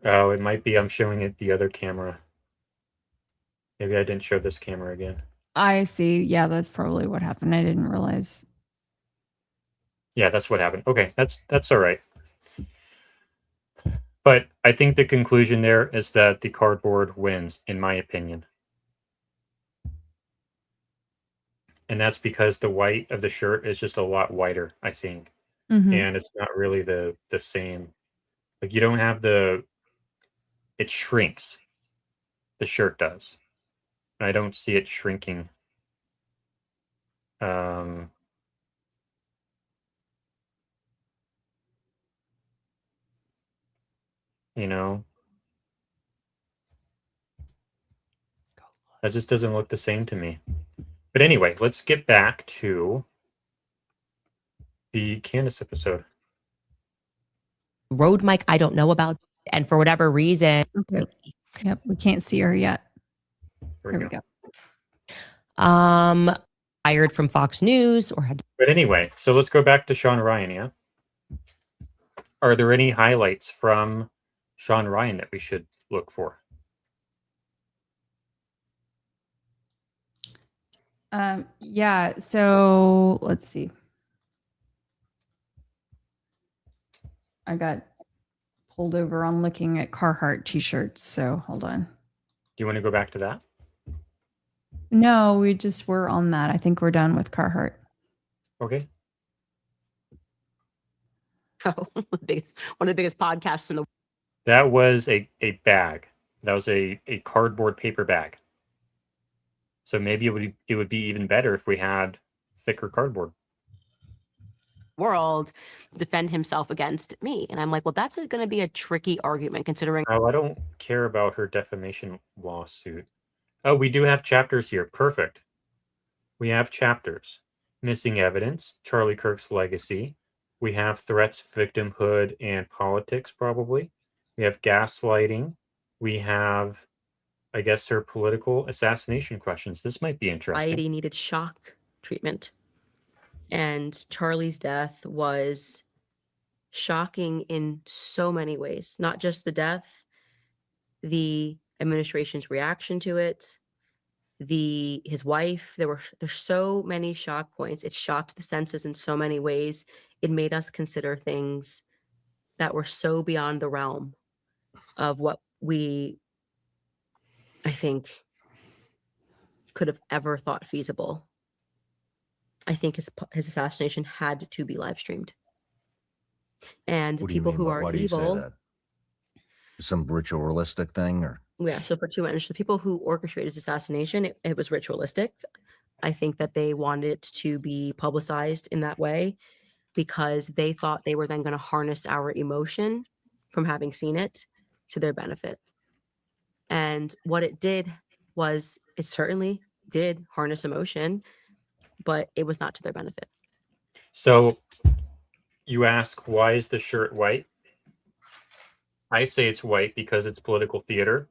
Oh, it might be I'm showing it the other camera. Maybe I didn't show this camera again. I see. Yeah, that's probably what happened. I didn't realize. Yeah, that's what happened. Okay, that's all right. But I think the conclusion there is that the cardboard wins, in my opinion. And that's because the white of the shirt is just a lot whiter, I think. Mhm. And it's not really the same. Like you don't have it shrinks. The shirt does. And I don't see it shrinking. You know, that just doesn't look the same to me. But anyway, let's get back to the Candace episode. Road mic, I don't know about. And for whatever reason, Okay. Yep, we can't see her yet. Here we go. fired from Fox News or had. But anyway, so let's go back to Shawn Ryan, yeah? Are there any highlights from Shawn Ryan that we should look for? Yeah, so let's see. I got pulled over on looking at Carhartt t-shirts, so hold on. Do you want to go back to that? No, we just were on that. I think we're done with Carhartt. Okay. Oh, one of the biggest podcasts in the world. That was a bag. That was a cardboard paper bag. So maybe it would be even better if we had thicker cardboard. World defend himself against me. And I'm like, well, that's going to be a tricky argument considering. Oh, I don't care about her defamation lawsuit. Oh, we do have chapters here. Perfect. We have chapters. Missing evidence, Charlie Kirk's legacy. We have threats, victimhood, and politics, probably. We have gaslighting. We have, I guess, her political assassination questions. This might be interesting. Society needed shock treatment. And Charlie's death was shocking in so many ways, not just the death, the administration's reaction to it, his wife. There's so many shock points. It shocked the senses in so many ways. It made us consider things that were so beyond the realm of what we, I think, could have ever thought feasible. I think his assassination had to be live streamed. And What do you people mean? who Why are do you say evil. that? Some ritualistic thing, or Yeah, so for two ends, the people who orchestrated his assassination, it was ritualistic. I think that they wanted it to be publicized in that way because they thought they were then going to harness our emotion from having seen it to their benefit. And what it did was it certainly did harness emotion, but it was not to their benefit. So you ask, why is the shirt white? I say it's white because it's political theater.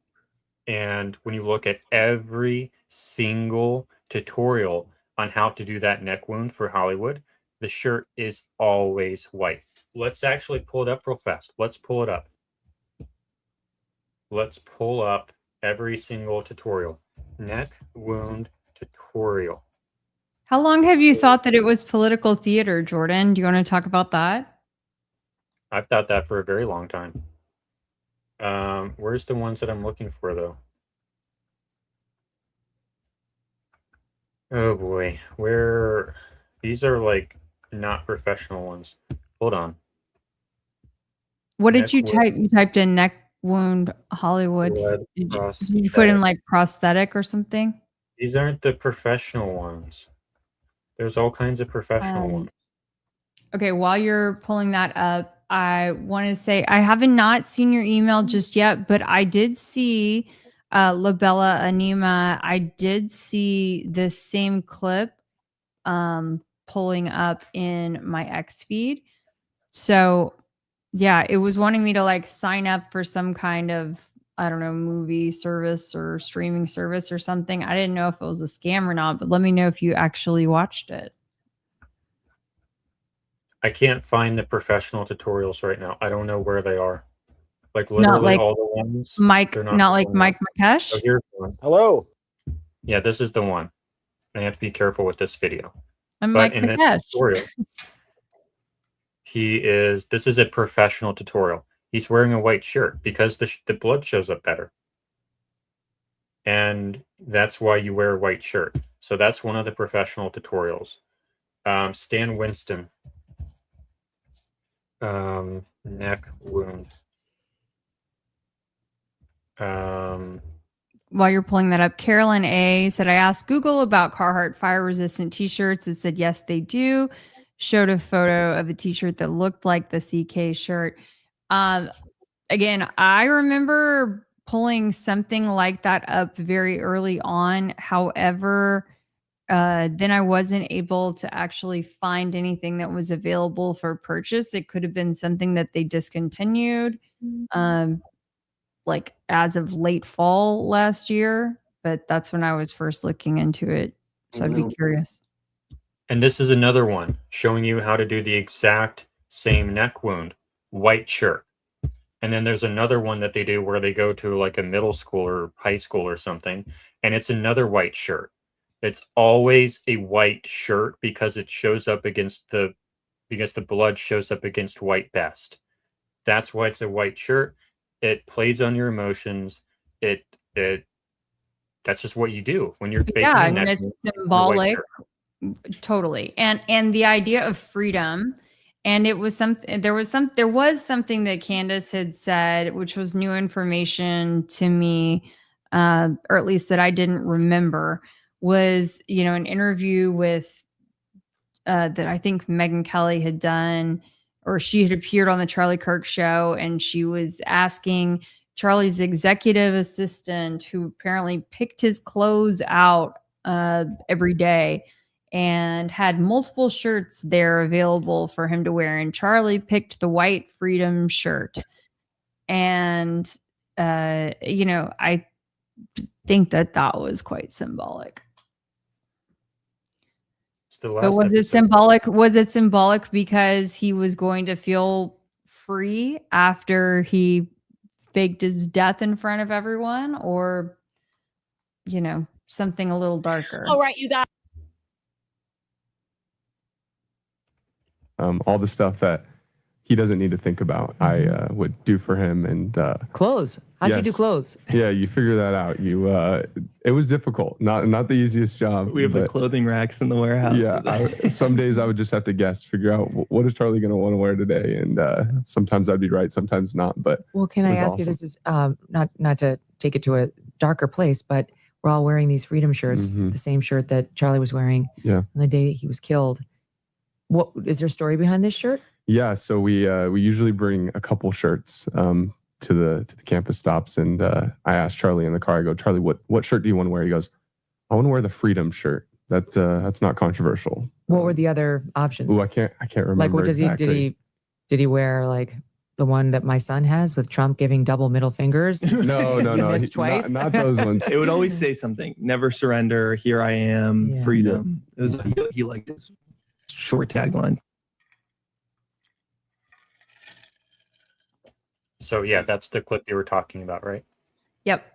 And when you look at every single tutorial on how to do that neck wound for Hollywood, the shirt is always white. Let's actually pull it up real fast. Let's pull it up. Let's pull up every single tutorial. Neck wound tutorial. How long have you thought that it was political theater, Jordan? Do you want to talk about that? I've thought that for a very long time. Where's the ones that I'm looking for, though? Oh boy, where these are like not professional ones. Hold on. What did Neck you wound. type? You typed in neck wound Hollywood. Blood Did you put in prosthetic. like prosthetic or something? These aren't the professional ones. There's all kinds of professional ones. Okay, while you're pulling that up, I want to say I haven't not seen your email just yet, but I did see Labella Anima. I did see this same clip pulling up in my X feed. So yeah, it was wanting me to like sign up for some kind of, I don't know, movie service or streaming service or something. I didn't know if it was a scam or not, but let me know if you actually watched it. I can't find the professional tutorials right now. I don't know where they are. Like Not literally like all the ones. Mike, they're not like showing Mike up. Makesh. Oh, here's one. Hello. Yeah, this is the one. I have to be careful with this video. I'm But Mike in this Makesh. tutorial, this is a professional tutorial. He's wearing a white shirt because the blood shows up better. And that's why you wear a white shirt. So that's one of the professional tutorials. Stan Winston. Neck wound. While you're pulling that up, Carolyn A said, I asked Google about Carhartt fire resistant t-shirts. It said, yes, they do. Showed a photo of a t-shirt that looked like the CK shirt. Again, I remember pulling something like that up very early on. However, then I wasn't able to actually find anything that was available for purchase. It could have been something that they discontinued, like as of late fall last year. But that's when I was first looking into it. So I'd be curious. And this is another one showing you how to do the exact same neck wound, white shirt. And then there's another one that they do where they go to like a middle school or high school or something, and it's another white shirt. It's always a white shirt because it shows up against the blood shows up against white best. That's why it's a white shirt. It plays on your emotions. That's just what you do when you're baking Yeah, a I mean, neck it's wound in a white symbolic. shirt. Totally. And the idea of freedom. And it was something, there was something that Candace had said, which was new information to me, or at least that I didn't remember, was, an interview with, that I think Megyn Kelly had done, or she had appeared on the Charlie Kirk show. And she was asking Charlie's executive assistant, who apparently picked his clothes out every day, and had multiple shirts there available for him to wear. And Charlie picked the white freedom shirt. And, I think that was quite symbolic. But was it symbolic? Was it symbolic because he was going to feel free after he faked his death in front of everyone? Or, something a little darker? All right, you guys. All the stuff that he doesn't need to think about, I would do for him. And clothes. How'd you do clothes? Yeah, you figure that out. It was difficult, not the easiest job. We have the clothing racks in the warehouse. Yeah, some days I would just have to guess, figure out what is Charlie going to want to wear today, and sometimes I'd be right, sometimes not. But well, can I ask you? This is not to take it to a darker place, but we're all wearing these freedom shirts, the same shirt that Charlie was wearing on the day that he was killed. What is there a story behind this shirt? Yeah, so we usually bring a couple shirts. to the campus stops, and I asked Charlie in the car. I go, Charlie, what shirt do you want to wear? He goes, I want to wear the Freedom shirt. That's not controversial. What were the other options? Oh, I can't remember. Like, what exactly. did he wear? Like the one that my son has with Trump giving double middle fingers? No. Missed twice. Not those ones. It would always say something: "Never surrender. Here I am. Freedom." It was he liked his short taglines. So yeah, that's the clip you were talking about, right? Yep.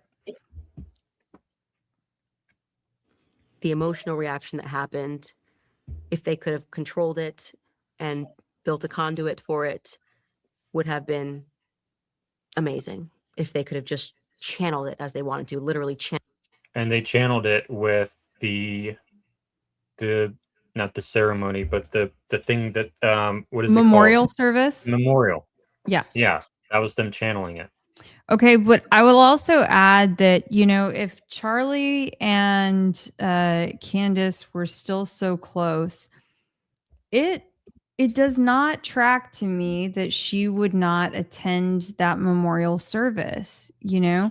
The emotional reaction that happened, if they could have controlled it and built a conduit for it, would have been amazing. If they could have just channeled it as they wanted to, literally channel. And they channeled it with the not the ceremony, but the thing that what is Memorial it called? service. Memorial. Yeah. Yeah, that was them channeling it. Okay, but I will also add that, you know, if Charlie and Candace were still so close, it does not track to me that she would not attend that memorial service, you know,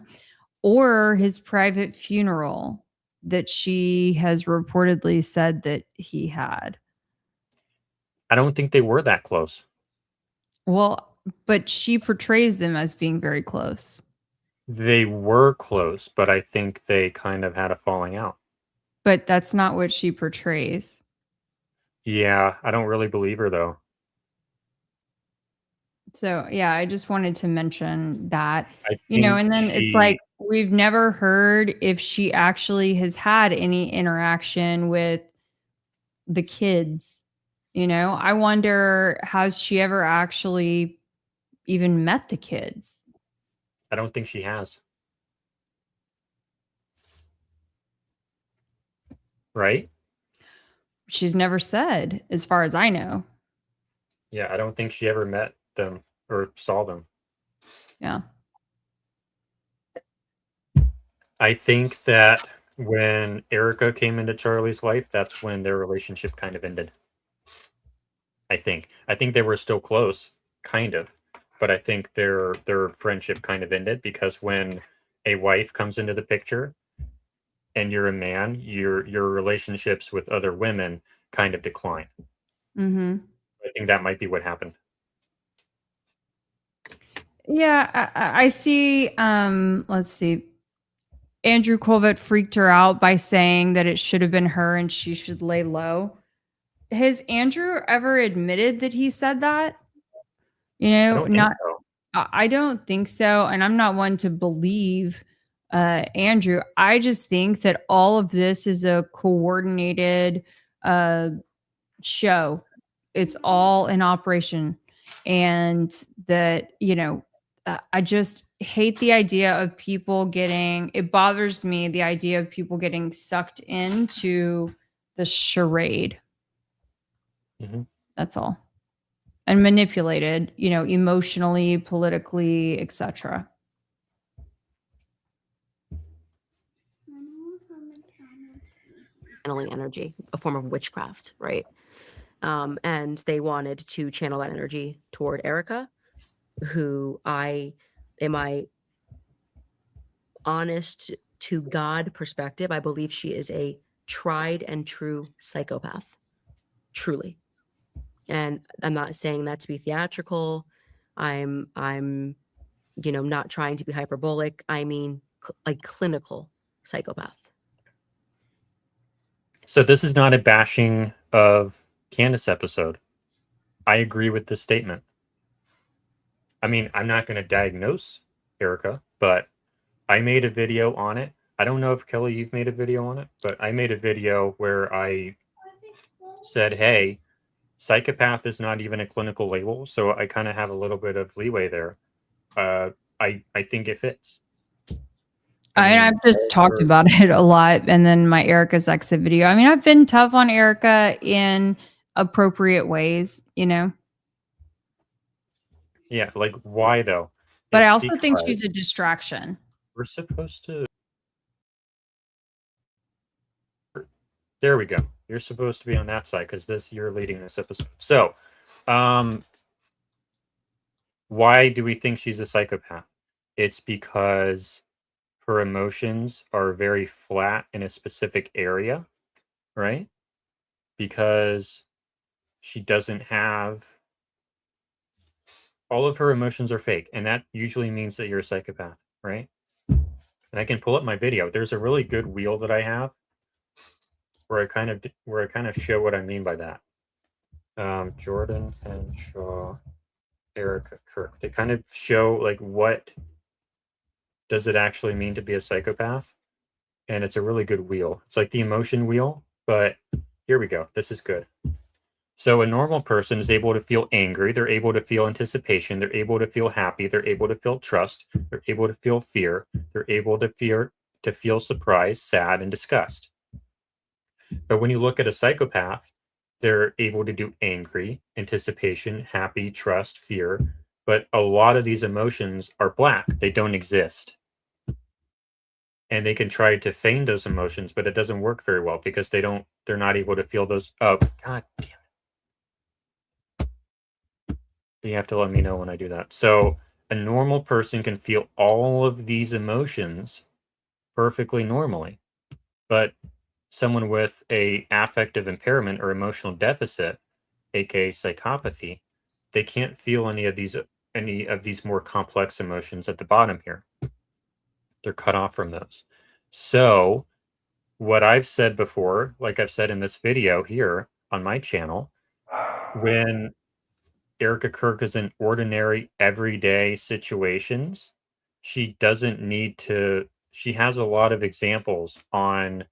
or his private funeral that she has reportedly said that he had. I don't think they were that close. Well, but she portrays them as being very close. They were close, but I think they kind of had a falling out. But that's not what she portrays. Yeah, I don't really believe her though. So yeah, I just wanted to mention that, I you know, think and then it's she- like, we've never heard if she actually has had any interaction with the kids. You know, I wonder, has she ever actually even met the kids? I don't think she has. Right? She's never said, as far as I know. Yeah, I don't think she ever met them or saw them. Yeah. I think that when Erica came into Charlie's life, that's when their relationship kind of ended. I think they were still close, kind of, but I think their friendship kind of ended because when a wife comes into the picture and you're a man, your relationships with other women kind of decline. Mm-hmm. I think that might be what happened. Yeah, I see. Let's see. Andrew Colvett freaked her out by saying that it should have been her and she should lay low. Has Andrew ever admitted that he said that? You know, I don't think so. And I'm not one to believe Andrew. I just think that all of this is a coordinated show. It's all in operation. And that, you know, I just hate the idea of people getting, it bothers me, the idea of people getting sucked into the charade. Mm-hmm. That's all. And manipulated, you know, emotionally, politically, etc. Channeling energy, a form of witchcraft, right? And they wanted to channel that energy toward Erica, who in my honest to God perspective, I believe she is a tried and true psychopath, truly. And I'm not saying that to be theatrical. I'm you know, not trying to be hyperbolic. I mean, like clinical psychopath. So this is not a bashing of Candace episode. I agree with this statement. I mean, I'm not going to diagnose Erica, but I made a video on it. I don't know if Keli, you've made a video on it, but I made a video where I said, hey, psychopath is not even a clinical label, so I kind of have a little bit of leeway there. I think it fits. I've just talked about it a lot, and then my Erica's exit video. I mean, I've been tough on Erica in appropriate ways, you know. Yeah, like why though? But I also think she's a distraction. We're supposed to. There we go. You're supposed to be on that side because you're leading this episode. So, why do we think she's a psychopath? it's because her emotions are very flat in a specific area, right? Because she doesn't have, all of her emotions are fake, and that usually means that you're a psychopath, right? And I can pull up my video. There's a really good wheel that I have where I kind of show what I mean by that. Jordan Henshaw, Erica Kirk. They kind of show like what does it actually mean to be a psychopath, and it's a really good wheel. It's like the emotion wheel, but here we go. This is good. So a normal person is able to feel angry. They're able to feel anticipation. They're able to feel happy. They're able to feel trust. They're able to feel fear. They're able to feel surprise, sad, and disgust. But when you look at a psychopath, they're able to do angry, anticipation, happy, trust, fear. But a lot of these emotions are black. They don't exist. And they can try to feign those emotions, but it doesn't work very well because they're not able to feel those. Oh, God damn it. You have to let me know when I do that. So a normal person can feel all of these emotions perfectly normally, but someone with a affective impairment or emotional deficit, aka psychopathy, they can't feel any of these more complex emotions at the bottom here. They're cut off from those. So what I've said before, like I've said in this video here on my channel, when Erica Kirk is in ordinary, everyday situations, she doesn't need to, she has a lot of examples on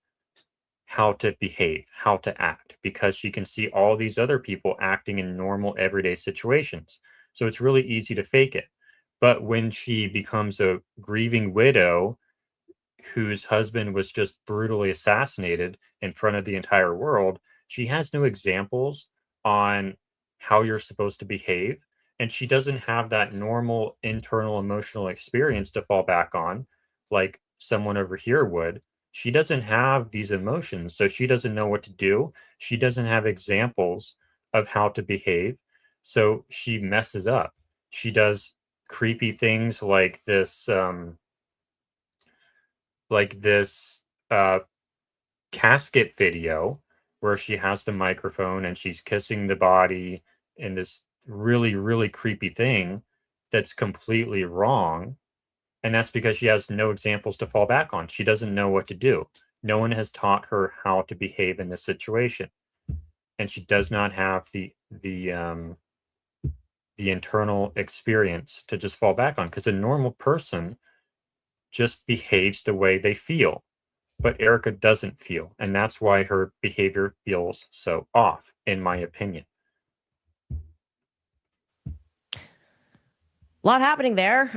how to behave, how to act, because she can see all these other people acting in normal, everyday situations. So it's really easy to fake it. But when she becomes a grieving widow whose husband was just brutally assassinated in front of the entire world, she has no examples on how you're supposed to behave. And she doesn't have that normal internal emotional experience to fall back on like someone over here would. She doesn't have these emotions, so she doesn't know what to do. She doesn't have examples of how to behave, so she messes up. She does creepy things like this casket video where she has the microphone and she's kissing the body in this really, really creepy thing that's completely wrong. And that's because she has no examples to fall back on. She doesn't know what to do. No one has taught her how to behave in this situation. And she does not have the internal experience to just fall back on, because a normal person just behaves the way they feel. But Erica doesn't feel, and that's why her behavior feels so off, in my opinion. A lot happening there.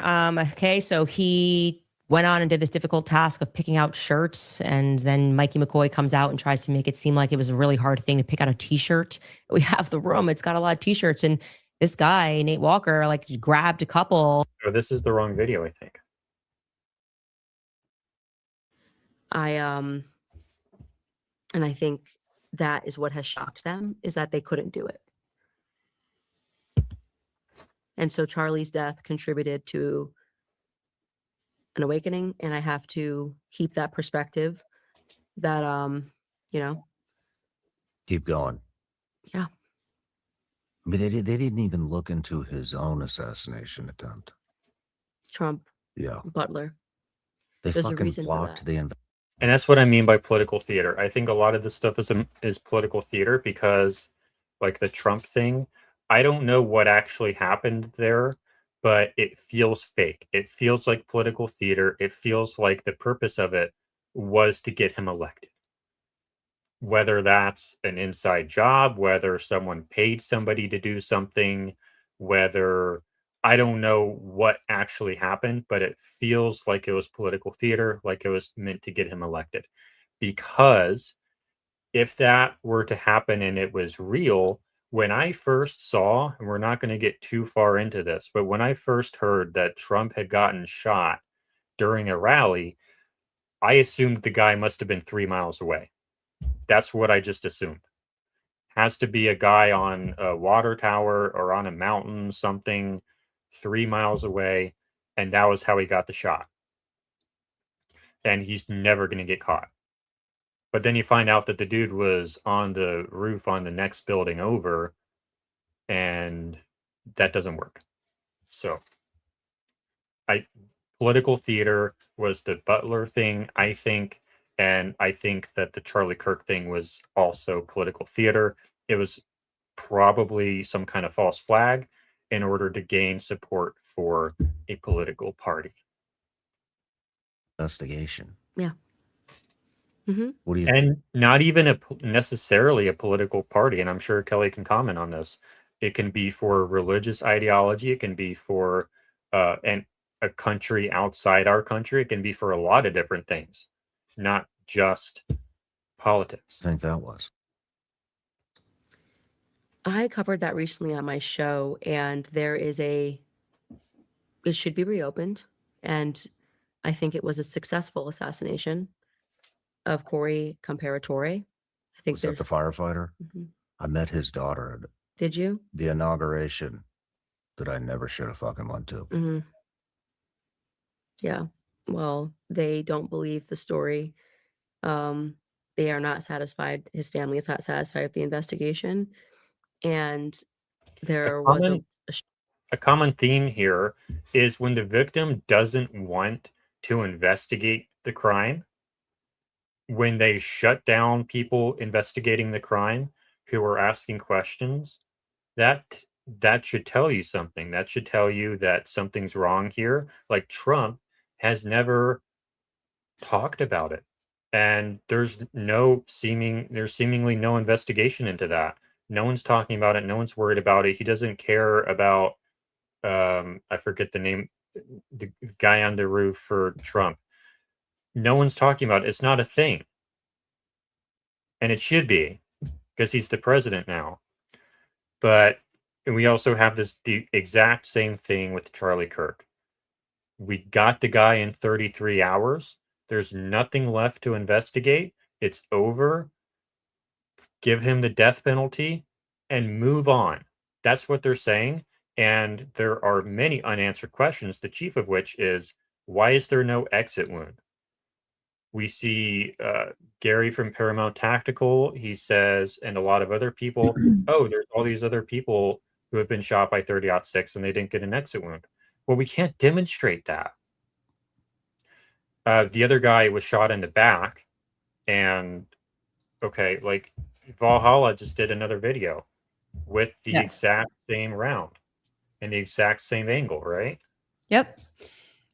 Okay, so he went on and did this difficult task of picking out shirts, and then Mikey McCoy comes out and tries to make it seem like it was a really hard thing to pick out a t-shirt. We have the room, it's got a lot of t-shirts, and this guy, Nate Walker, like grabbed a couple. Oh, this is the wrong video, I think. And I think that is what has shocked them, is that they couldn't do it. And so Charlie's death contributed to an awakening, and I have to keep that perspective that, Keep going. Yeah. I mean, they didn't even look into his own assassination attempt. Trump, Yeah. Butler. They There's a fucking reason for blocked that. the And that's what I mean by political theater. I think a lot of this stuff is political theater, because like the Trump thing, I don't know what actually happened there, but it feels fake. It feels like political theater. It feels like the purpose of it was to get him elected. Whether that's an inside job, whether someone paid somebody to do something, whether, I don't know what actually happened, but it feels like it was political theater, like it was meant to get him elected. Because if that were to happen and it was real, when I first saw, and we're not going to get too far into this, but when I first heard that Trump had gotten shot during a rally, I assumed the guy must have been 3 miles away. That's what I just assumed. Has to be a guy on a water tower or on a mountain, something 3 miles away. And that was how he got the shot. And he's never going to get caught. But then you find out that the dude was on the roof on the next building over, and that doesn't work. So political theater was the Butler thing, I think, and I think that the Charlie Kirk thing was also political theater. It was probably some kind of false flag in order to gain support for a political party. Investigation. Yeah. Mm-hmm. What do you? And not even necessarily a political party. And I'm sure Keli can comment on this. It can be for religious ideology. It can be for a country outside our country. It can be for a lot of different things, not just politics. I think that was. I covered that recently on my show, and it should be reopened. And I think it was a successful assassination of Corey Comparatore. I think Was that the firefighter? Mm-hmm. I met his daughter at Did you? the inauguration that I never should have fucking went to. Mm-hmm. Yeah. Well, they don't believe the story. They are not satisfied. His family is not satisfied with the investigation. And there was a common theme here is when the victim doesn't want to investigate the crime, when they shut down people investigating the crime who are asking questions, that should tell you something. That should tell you that something's wrong here. Like Trump has never talked about it. And there's seemingly no investigation into that. No one's talking about it. No one's worried about it. He doesn't care about, I forget the name, the guy on the roof for Trump. No one's talking about it. It's not a thing. And it should be, because he's the president now. But we also have the exact same thing with Charlie Kirk. We got the guy in 33 hours. There's nothing left to investigate. It's over. Give him the death penalty and move on. That's what they're saying. And there are many unanswered questions, the chief of which is, why is there no exit wound? We see Gary from Paramount Tactical, he says, and a lot of other people, oh, there's all these other people who have been shot by 30-06 and they didn't get an exit wound. Well, we can't demonstrate that. The other guy was shot in the back, and okay, like Valhalla just did another video with the exact same round and the exact same angle, right? Yep.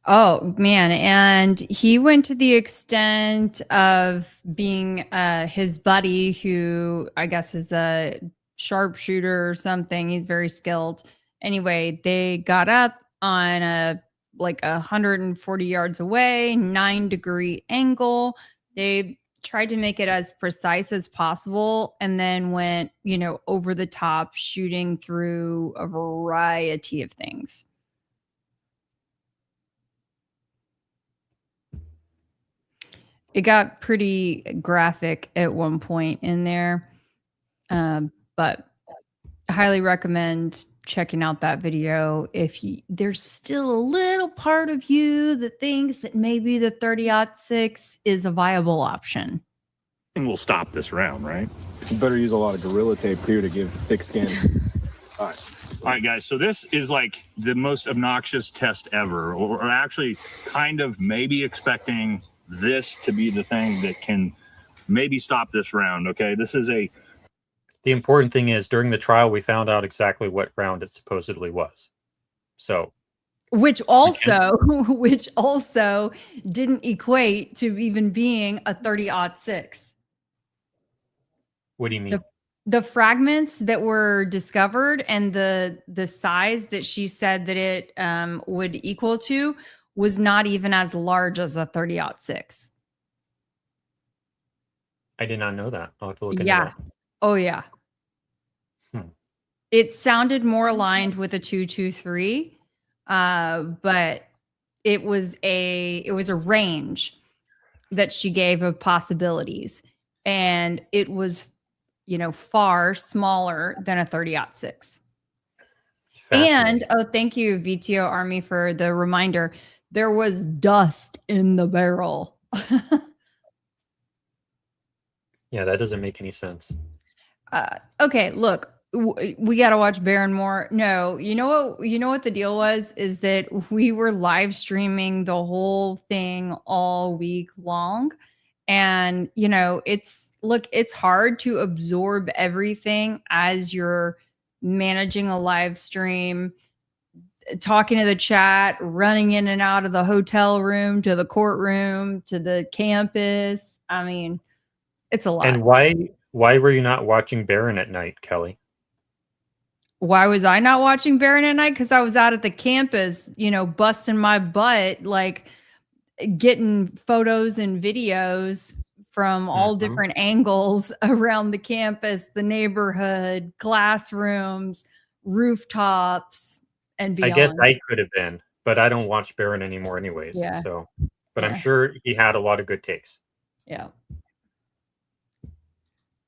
Oh man, and he went to the extent of being his buddy, who I guess is a sharpshooter or something. He's very skilled. Anyway, they got up on like 140 yards away, 9-degree angle. They tried to make it as precise as possible, and then went, over the top, shooting through a variety of things. It got pretty graphic at one point in there, but I highly recommend checking out that video if there's still a little part of you that thinks that maybe the 30-06 is a viable option. And we'll stop this round, right? You better use a lot of Gorilla Tape too to give thick skin. All right, guys. So this is like the most obnoxious test ever, or actually kind of maybe expecting this to be the thing that can maybe stop this round. Okay, this is the important thing is during the trial we found out exactly what round it supposedly was. So which also didn't equate to even being a 30-06. What do you mean? The fragments that were discovered and the size that she said that it would equal to was not even as large as a 30-06. I did not know that. I'll have to look into that. Oh yeah. It sounded more aligned with a 223, but it was a range that she gave of possibilities, and it was, far smaller than a 30-06. And thank you, VTO Army, for the reminder. There was dust in the barrel. Yeah, that doesn't make any sense. Okay, look, we got to watch Barronmore. No, you know what the deal was is that we were live streaming the whole thing all week long. And, it's hard to absorb everything as you're managing a live stream, talking to the chat, running in and out of the hotel room to the courtroom to the campus. I mean, it's a lot. And why were you not watching Barron at night, Kelly? Why was I not watching Barron at night? Because I was out at the campus, busting my butt, like getting photos and videos from all different angles around the campus, the neighborhood, classrooms, rooftops, and beyond. I guess I could have been, but I don't watch Barron anymore anyways. Yeah. So, but I'm sure he had a lot of good takes. Yeah.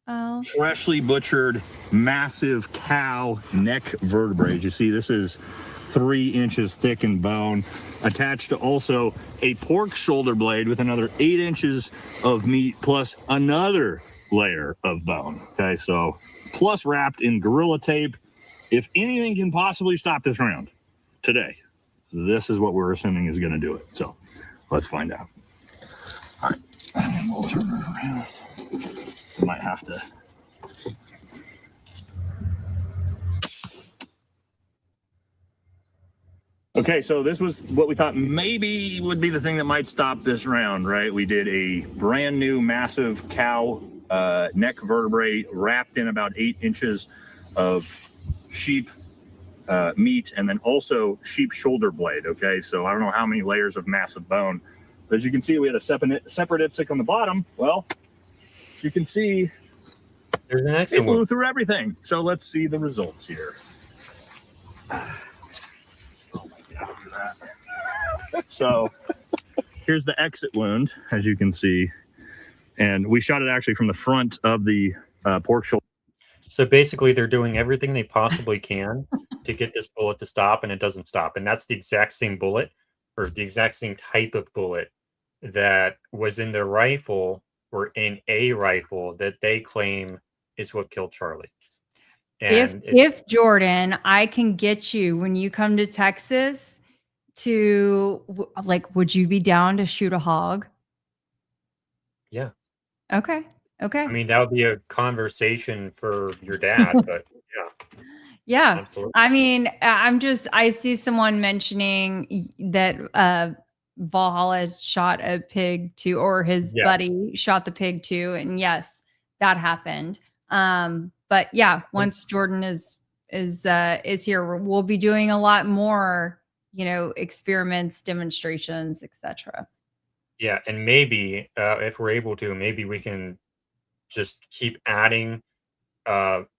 Oh. Freshly butchered, massive cow neck vertebrae. You see, this is 3 inches thick in bone, attached to also a pork shoulder blade with another 8 inches of meat plus another layer of bone. Okay, so plus wrapped in Gorilla Tape. If anything can possibly stop this round today, this is what we're assuming is going to do it. So let's find out. All right, and then we'll turn it around. Might have to. Okay, so this was what we thought maybe would be the thing that might stop this round, right? We did a brand new massive cow neck vertebrae wrapped in about 8 inches of sheep meat, and then also sheep shoulder blade. Okay, so I don't know how many layers of massive bone, but as you can see, we had a separate IPSC on the bottom. Well, you can see there's an it blew through everything. So let's see the results here. Oh my God. So here's the exit wound, as you can see. And we shot it actually from the front of the pork shoulder. So basically, they're doing everything they possibly can to get this bullet to stop, and it doesn't stop. And that's the exact same bullet, or the exact same type of bullet that was in their rifle, or in a rifle that they claim is what killed Charlie. And if Jordan, I can get you when you come to Texas to would you be down to shoot a hog? Yeah. Okay. I mean, that would be a conversation for your dad, but yeah. Yeah. Absolutely. I mean, I see someone mentioning that Valhalla shot a pig too, or his buddy shot the pig too. And yes, that happened. But yeah, once Jordan is here, we'll be doing a lot more, experiments, demonstrations, etc. Yeah. And maybe if we're able to, maybe we can just keep adding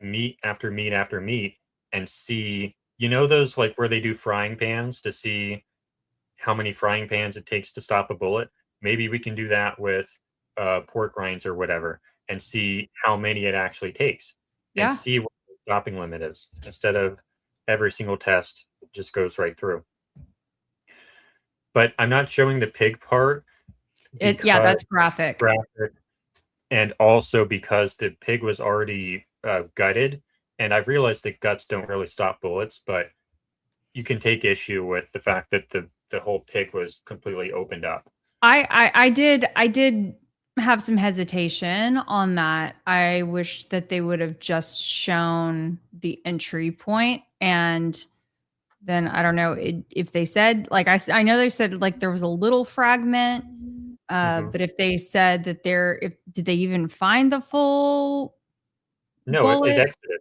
meat after meat after meat and see, those where they do frying pans to see how many frying pans it takes to stop a bullet. Maybe we can do that with pork rinds or whatever and see how many it actually takes and see what the stopping limit is, instead of every single test just goes right through. But I'm not showing the pig part. That's graphic. And also because the pig was already gutted, and I've realized that guts don't really stop bullets, but you can take issue with the fact that the whole pig was completely opened up. I did have some hesitation on that. I wish that they would have just shown the entry point, and then I don't know if they said, I know they said there was a little fragment, but if they said that did they even find the full? No, it exited.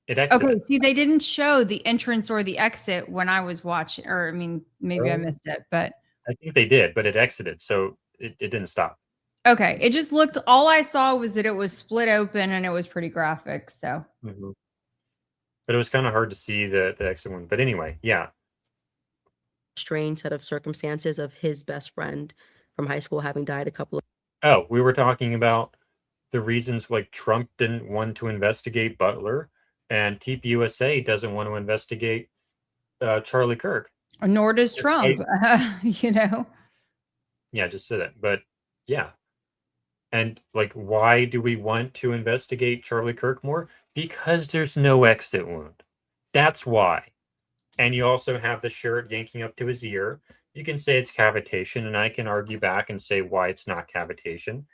It exited. Okay, see, they didn't show the entrance or the exit when I was watching, or I mean, maybe I missed it, but I think they did, but it exited, so it didn't stop. Okay, it just looked, all I saw was that it was split open and it was pretty graphic, so. But it was kind of hard to see the exit one. But anyway, yeah. Strange set of circumstances of his best friend from high school having died a couple of. Oh, we were talking about the reasons Trump didn't want to investigate Butler, and TPUSA doesn't want to investigate Charlie Kirk. Nor does Trump, you know? Yeah, just said it. But yeah. And like, why do we want to investigate Charlie Kirk more? Because there's no exit wound. That's why. And you also have the shirt yanking up to his ear. You can say it's cavitation, and I can argue back and say why it's not cavitation.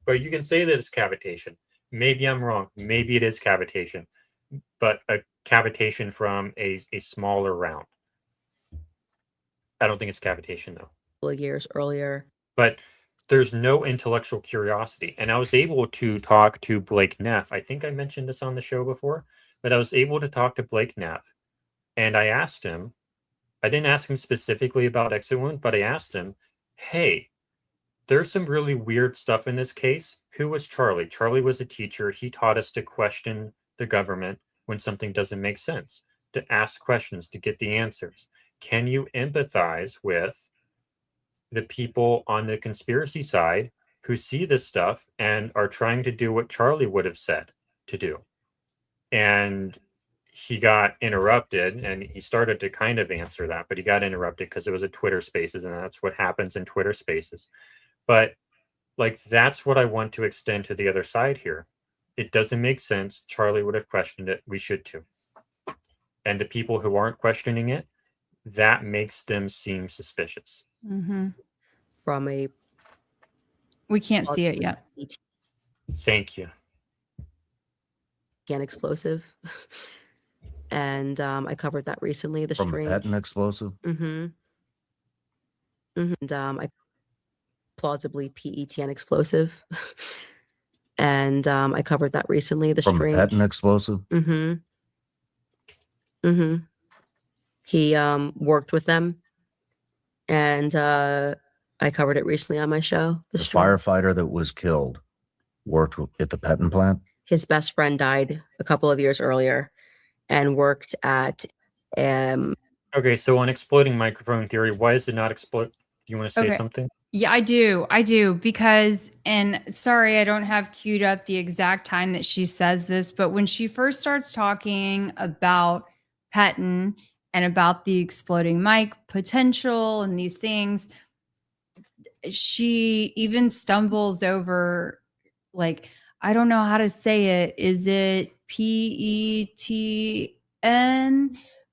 But you can say that it's cavitation. Maybe I'm wrong. Maybe it is cavitation. But a cavitation from a smaller round. I don't think it's cavitation, though. A couple of years earlier. But there's no intellectual curiosity. And I was able to talk to Blake Neff. I think I mentioned this on the show before, but I was able to talk to Blake Neff. And I asked him, I didn't ask him specifically about exit wound, but I asked him, hey, there's some really weird stuff in this case. Who was Charlie? Charlie was a teacher. He taught us to question the government when something doesn't make sense, to ask questions, to get the answers. Can you empathize with the people on the conspiracy side who see this stuff and are trying to do what Charlie would have said to do? And he got interrupted, and he started to kind of answer that, but he got interrupted because it was a Twitter Spaces, and that's what happens in Twitter Spaces. But like, that's what I want to extend to the other side here. It doesn't make sense. Charlie would have questioned it. We should too. And the people who aren't questioning it, that makes them seem suspicious. Mm-hmm. From a... We can't see it yet. Thank you. Can explosive. And I covered that recently. The From strange... patent explosive? Mm-hmm. And I plausibly PETN explosive. And I covered that recently. The From strange... patent explosive? Mm-hmm. Mm-hmm. He worked with them, and I covered it recently on my show. The firefighter that was killed worked at the patent plant? His best friend died a couple of years earlier and worked at... Okay, so on exploding microphone theory, why is it not explode? Do you want to say something? Yeah, I do, because, and sorry, I don't have queued up the exact time that she says this, but when she first starts talking about patent and about the exploding mic potential and these things, she even stumbles over, like, I don't know how to say it. Is it PETN?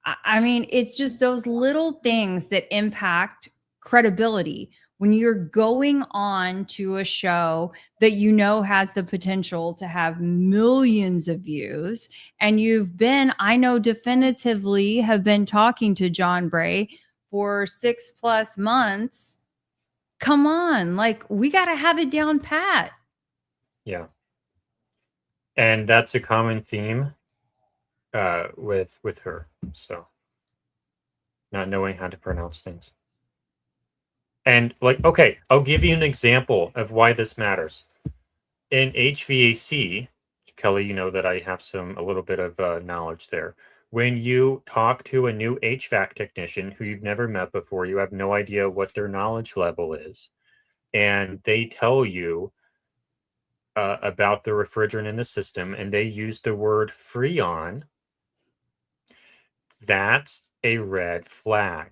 I mean, it's just those little things that impact credibility when you're going on to a show that you know has the potential to have millions of views. And you've been, I know definitively have been talking to John Bray for 6+ months. Come on, like, we got to have it down pat. Yeah. And that's a common theme with her. So not knowing how to pronounce things. And like, okay, I'll give you an example of why this matters. In HVAC, Kelly, you know that I have a little bit of knowledge there. When you talk to a new HVAC technician who you've never met before, you have no idea what their knowledge level is. And they tell you about the refrigerant in the system, and they use the word freon. That's a red flag.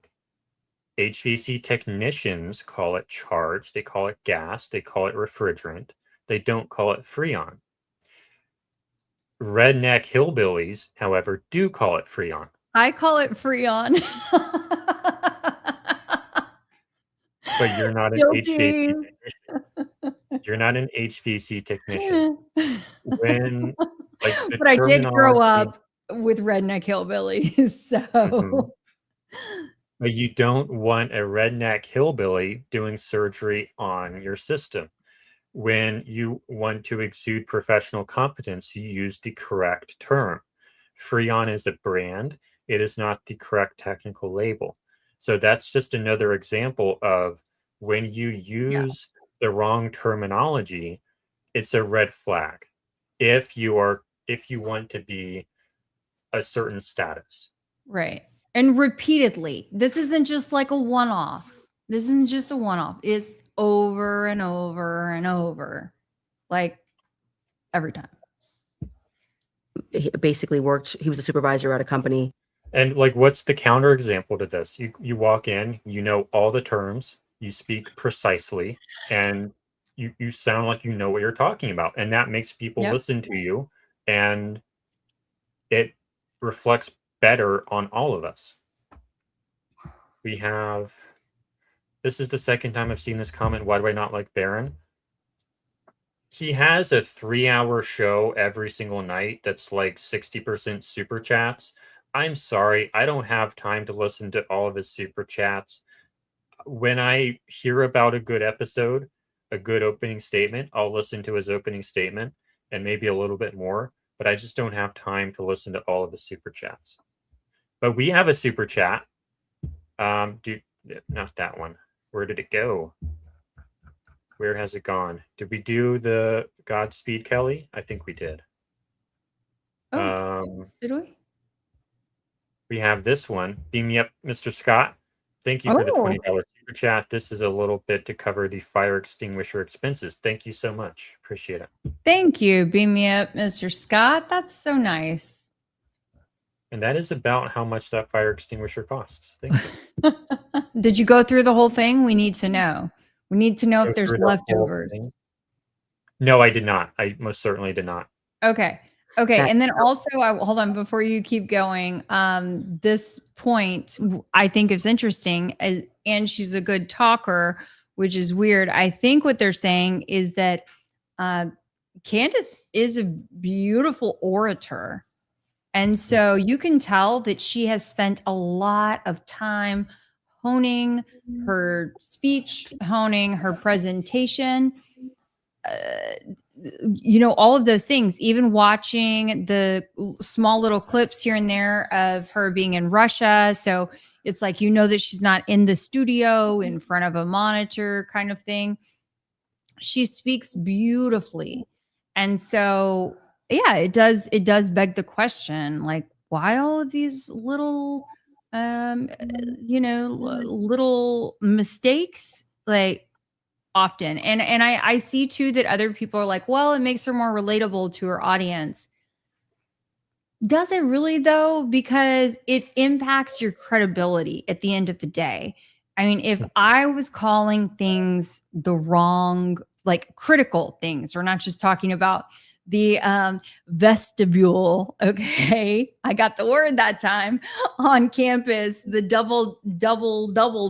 HVAC technicians call it charge, they call it gas, they call it refrigerant. They don't call it freon. Redneck hillbillies, however, do call it freon. I call it freon. But you're not an HVAC technician. You're not an HVAC technician. When, like, but I did grow up with redneck hillbillies, so... Mm-hmm. But you don't want a redneck hillbilly doing surgery on your system. When you want to exude professional competence, you use the correct term. Freon is a brand. It is not the correct technical label. So that's just another example of when you use the wrong terminology, it's a red flag. If you want to be a certain status. Right. And repeatedly. This isn't just like a one-off. This isn't just a one-off. It's over and over and over. Like, every time. He basically worked, he was a supervisor at a company And like, what's the counter example to this? You walk in, you know all the terms, you speak precisely, and you sound like you know what you're talking about, and that makes people Yep. listen to you, and it reflects better on all of us. We have, this is the second time I've seen this comment. Why do I not like Barron? He has a 3-hour show every single night that's like 60% super chats. I'm sorry, I don't have time to listen to all of his super chats. When I hear about a good episode, a good opening statement, I'll listen to his opening statement and maybe a little bit more, but I just don't have time to listen to all of the super chats. But we have a super chat. Not that one. Where did it go? Where has it gone? Did we do the Godspeed, Kelly? I think we did. Did we? We have this one. Beam me up, Mr. Scott. Thank you for the $20 super chat. This is a little bit to cover the fire extinguisher expenses. Thank you so much. Appreciate it. Thank you. Beam me up, Mr. Scott. That's so nice. And that is about how much that fire extinguisher costs. Thank you. Did you go through the whole thing? We need to know. We need to know if there's leftovers. No, I did not. I most certainly did not. Okay. And then also, hold on, before you keep going, this point I think is interesting, and she's a good talker, which is weird. I think what they're saying is that Candace is a beautiful orator. And so you can tell that she has spent a lot of time honing her speech, honing her presentation, all of those things, even watching the small little clips here and there of her being in Russia. So it's like, that she's not in the studio in front of a monitor kind of thing. She speaks beautifully. And so, yeah, it does beg the question, like, why all of these little, little mistakes, like, often. And I see too that other people are like, well, it makes her more relatable to her audience. Does it really though? Because it impacts your credibility at the end of the day. I mean, if I was calling things the wrong, like critical things, we're not just talking about the vestibule. Okay. I got the word that time on campus, the double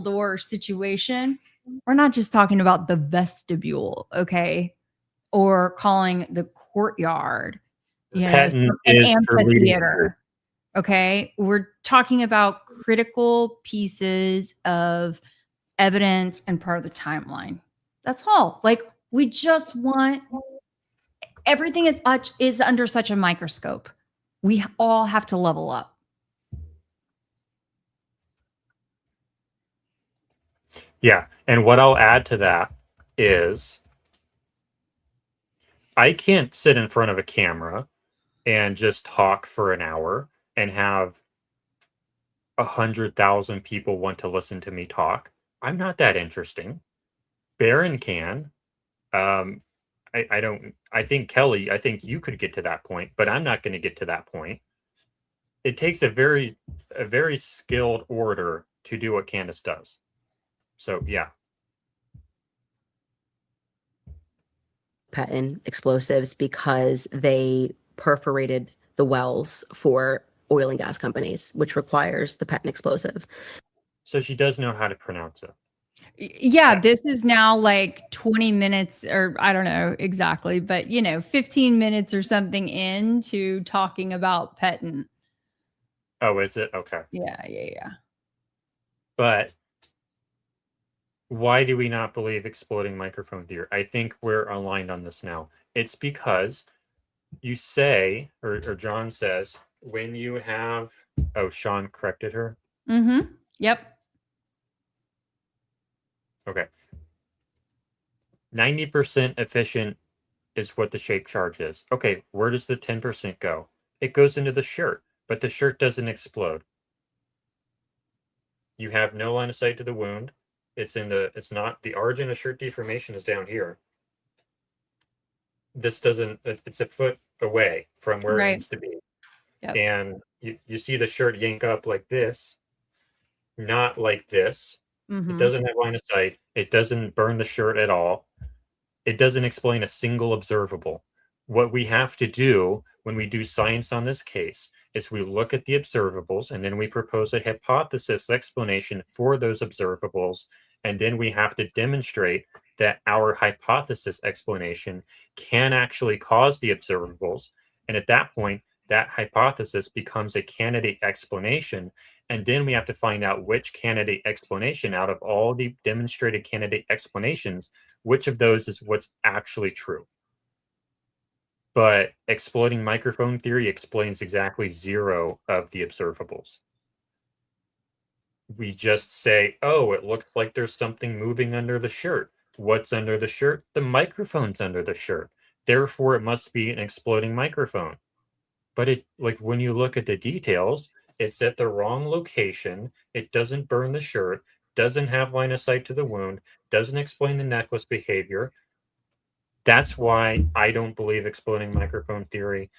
door situation. We're not just talking about the vestibule, okay? Or calling the courtyard, an amphitheater, okay? We're talking about critical pieces of evidence and part of the timeline. That's all. Like, we just want, everything is under such a microscope. We all have to level up. Yeah. And what I'll add to that is I can't sit in front of a camera and just talk for an hour and have 100,000 people want to listen to me talk. I'm not that interesting. Barron can. I think Kelly, I think you could get to that point, but I'm not going to get to that point. It takes a very skilled orator to do what Candace does. So, yeah. Patent explosives because they perforated the wells for oil and gas companies, which requires the patent explosive. So she does know how to pronounce it. Yeah, this is now like 20 minutes, or I don't know exactly, but 15 minutes or something into talking about patent. Oh, is it? Okay. Yeah. But why do we not believe exploding microphone theory? I think we're aligned on this now. It's because you say, or John says, when you have, Shawn corrected her. Mm-hmm. Yep. Okay. 90% efficient is what the shape charge is. Okay, where does the 10% go? It goes into the shirt, but the shirt doesn't explode. You have no line of sight to the wound. It's not, the origin of shirt deformation is down here. This doesn't, it's a foot away from where it needs to be. Yep. And you see the shirt yank up like this, not like this. It doesn't have line of sight. It doesn't burn the shirt at all. It doesn't explain a single observable. What we have to do when we do science on this case is we look at the observables and then we propose a hypothesis explanation for those observables. And then we have to demonstrate that our hypothesis explanation can actually cause the observables. And at that point, that hypothesis becomes a candidate explanation. And then we have to find out which candidate explanation out of all the demonstrated candidate explanations, which of those is what's actually true. But exploiting microphone theory explains exactly 0 of the observables. We just say, oh, it looks like there's something moving under the shirt. What's under the shirt? The microphone's under the shirt. Therefore, it must be an exploding microphone. But it, like, when you look at the details, it's at the wrong location. It doesn't burn the shirt, doesn't have line of sight to the wound, doesn't explain the necklace behavior. That's why I don't believe exploding microphone theory.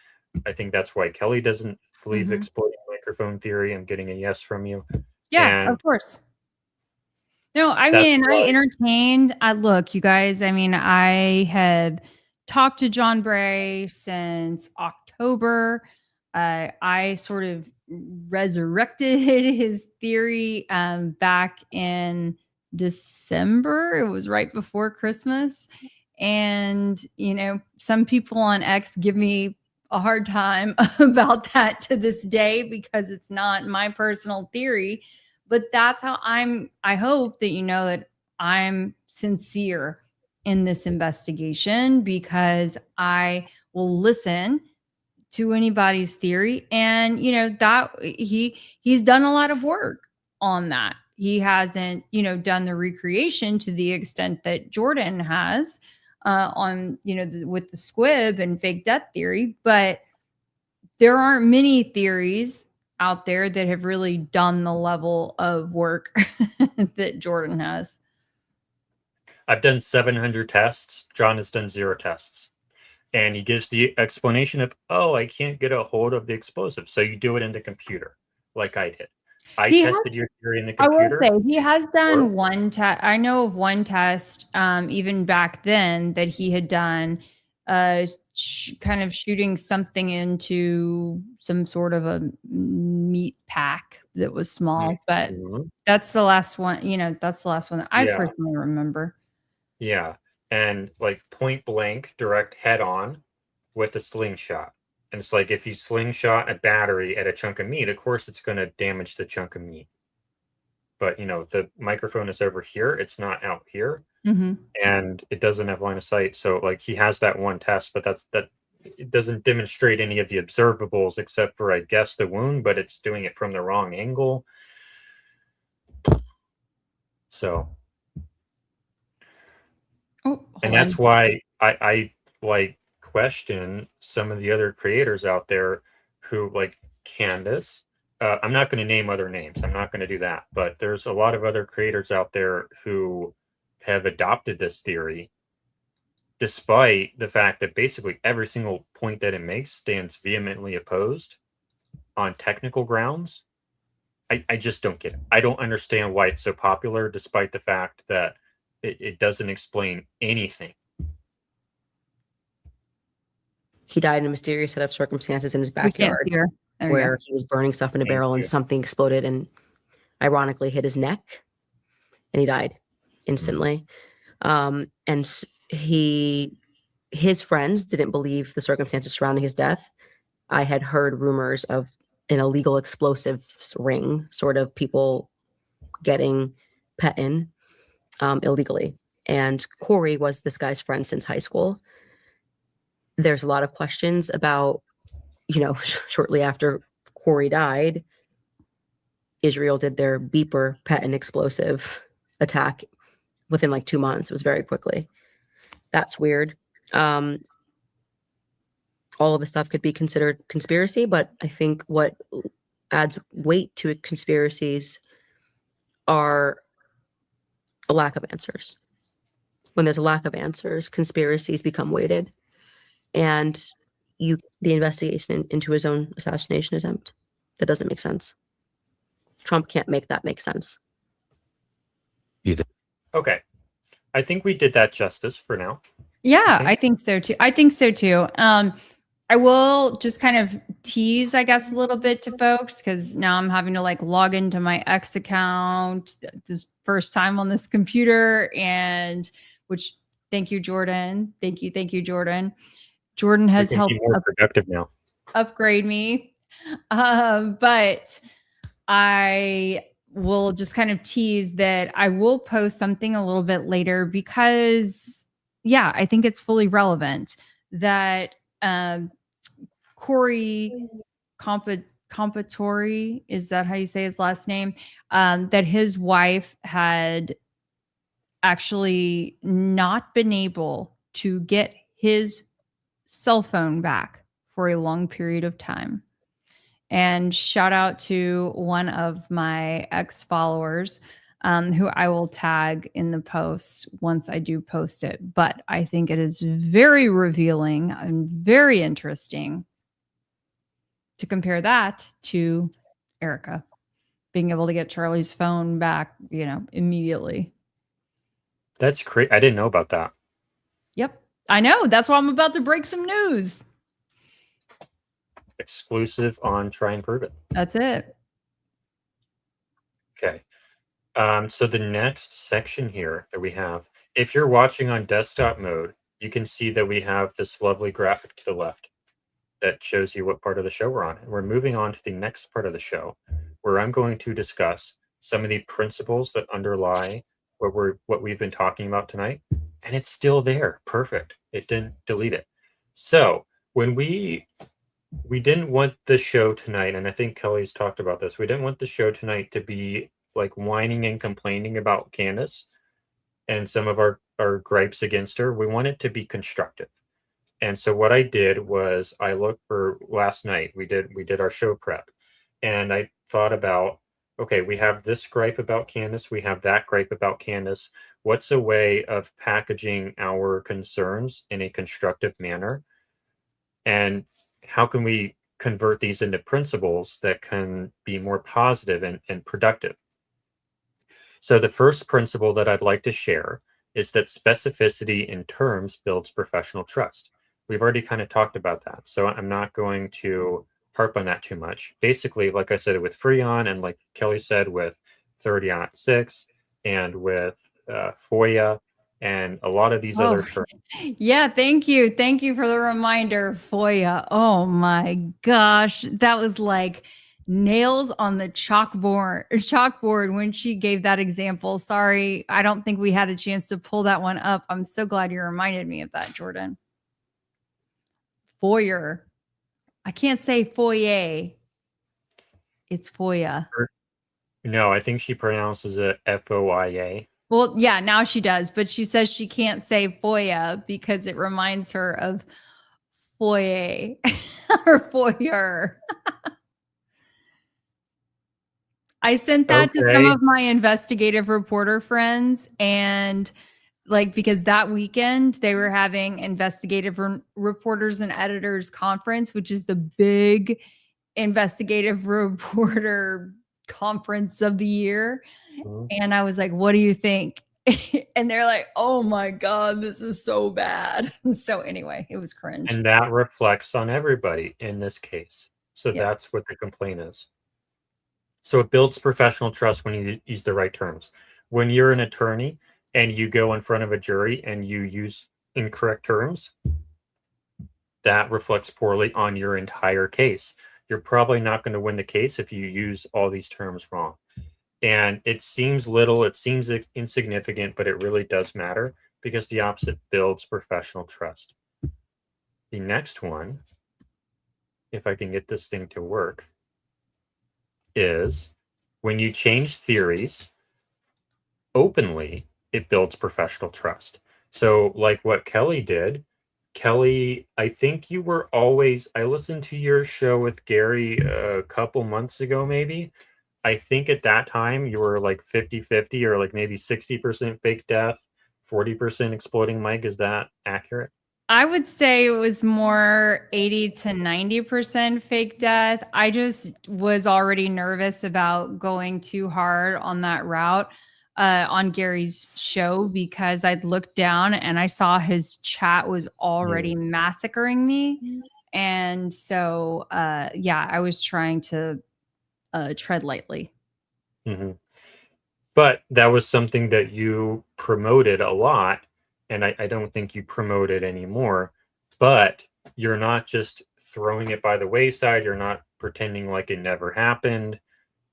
I think that's why Keli doesn't believe exploding microphone theory. I'm getting a yes from you. Yeah, of course. No, I mean, I entertained. Look, you guys, I mean, I have talked to John Bray since October. I sort of resurrected his theory back in December. It was right before Christmas. And, you know, some people on X give me a hard time about that to this day because it's not my personal theory. But that's how I hope that you know that I'm sincere in this investigation because I will listen to anybody's theory. And, you know, that he's done a lot of work on that. He hasn't, you know, done the recreation to the extent that Jordan has on, you know, with the squib and fake death theory. But there aren't many theories out there that have really done the level of work that Jordan has. I've done 700 tests. John has done 0 tests. And he gives the explanation of, oh, I can't get a hold of the explosive. So you do it in the computer, like I did. I tested your theory in the computer. I will say he has done one test. I know of one test, even back then, that he had done kind of shooting something into some sort of a meat pack that was small. But that's the last one, you know, that's the last one that I personally remember. Yeah. And like point blank, direct head on with a slingshot. And it's like if you slingshot a battery at a chunk of meat, of course it's going to damage the chunk of meat. But, you know, the microphone is over here. It's not out here. And it doesn't have line of sight. So like he has that one test, but it doesn't demonstrate any of the observables except for, I guess, the wound, but it's doing it from the wrong angle. So. And that's why I like question some of the other creators out there who like Candace. I'm not going to name other names. I'm not going to do that. But there's a lot of other creators out there who have adopted this theory, despite the fact that basically every single point that it makes stands vehemently opposed on technical grounds. I just don't get it. I don't understand why it's so popular, despite the fact that it doesn't explain anything. He died in a mysterious set of circumstances in his backyard where he was burning stuff in a barrel and something exploded and ironically hit his neck and he died instantly. And his friends didn't believe the circumstances surrounding his death. I had heard rumors of an illegal explosives ring, sort of people getting pet in illegally. And Corey was this guy's friend since high school. There's a lot of questions about, you know, shortly after Corey died, Israel did their beeper patent explosive attack within like 2 months. It was very quickly. That's weird. All of the stuff could be considered conspiracy, but I think what adds weight to conspiracies are a lack of answers. When there's a lack of answers, conspiracies become weighted. And the investigation into his own assassination attempt. That doesn't make sense. Trump can't make that make sense. Okay. I think we did that justice for now. Yeah, I think so too. I will just kind of tease, I guess, a little bit to folks because now I'm having to like log into my X account this first time on this computer, and which thank you, Jordan. Thank you, Jordan. Jordan has helped be more productive now. Upgrade me. But I will just kind of tease that I will post something a little bit later because, yeah, I think it's fully relevant that Corey Compatore, is that how you say his last name? That his wife had actually not been able to get his cell phone back for a long period of time. And shout out to one of my ex-followers who I will tag in the post once I do post it. But I think it is very revealing and very interesting to compare that to Erica being able to get Charlie's phone back, immediately. That's great. I didn't know about that. Yep. I know. That's why I'm about to break some news. Exclusive on Try and Prove It. That's it. Okay. So the next section here that we have, if you're watching on desktop mode, you can see that we have this lovely graphic to the left that shows you what part of the show we're on. And we're moving on to the next part of the show, where I'm going to discuss some of the principles that underlie what we've been talking about tonight. And it's still there. Perfect. It didn't delete it. So when we didn't want the show tonight, and I think Kelly's talked about this, we didn't want the show tonight to be like whining and complaining about Candace and some of our gripes against her. We want it to be constructive. And so what I did was I looked for last night, we did our show prep, and I thought about, okay, we have this gripe about Candace, we have that gripe about Candace. What's a way of packaging our concerns in a constructive manner? And how can we convert these into principles that can be more positive and productive? So the first principle that I'd like to share is that specificity in terms builds professional trust. We've already kind of talked about that, so I'm not going to harp on that too much. Basically, like I said, with Freon, and like Kelly said, with 30-6 and with FOIA and a lot of these other terms. Yeah, thank you. Thank you for the reminder, FOIA. Oh my gosh, that was like nails on the chalkboard when she gave that example. Sorry, I don't think we had a chance to pull that one up. I'm so glad you reminded me of that, Jordan. FOIA. I can't say FOIA. It's FOIA. No, I think she pronounces it FOIA. Well, yeah, now she does, but she says she can't say FOIA because it reminds her of FOIA or FOIA. I sent that to some of my investigative reporter friends, and because that weekend they were having investigative reporters and editors conference, which is the big investigative reporter conference of the year. And I was like, what do you think? And they're like, oh my God, this is so bad. So anyway, it was cringe. And that reflects on everybody in this case. So that's what the complaint is. So it builds professional trust when you use the right terms. When you're an attorney and you go in front of a jury and you use incorrect terms, that reflects poorly on your entire case. You're probably not going to win the case if you use all these terms wrong. And it seems little, it seems insignificant, but it really does matter because the opposite builds professional trust. The next one, if I can get this thing to work, is when you change theories openly, it builds professional trust. So like what Kelly did, Kelly, I think you were always, I listened to your show with Gary a couple months ago, maybe. I think at that time you were like 50-50 or like maybe 60% fake death, 40% exploding mic. Is that accurate? I would say it was more 80 to 90% fake death. I just was already nervous about going too hard on that route on Gary's show because I'd looked down and I saw his chat was already massacring me. And so, yeah, I was trying to tread lightly. Mm-hmm. But that was something that you promoted a lot. And I don't think you promote it anymore, but you're not just throwing it by the wayside. You're not pretending like it never happened.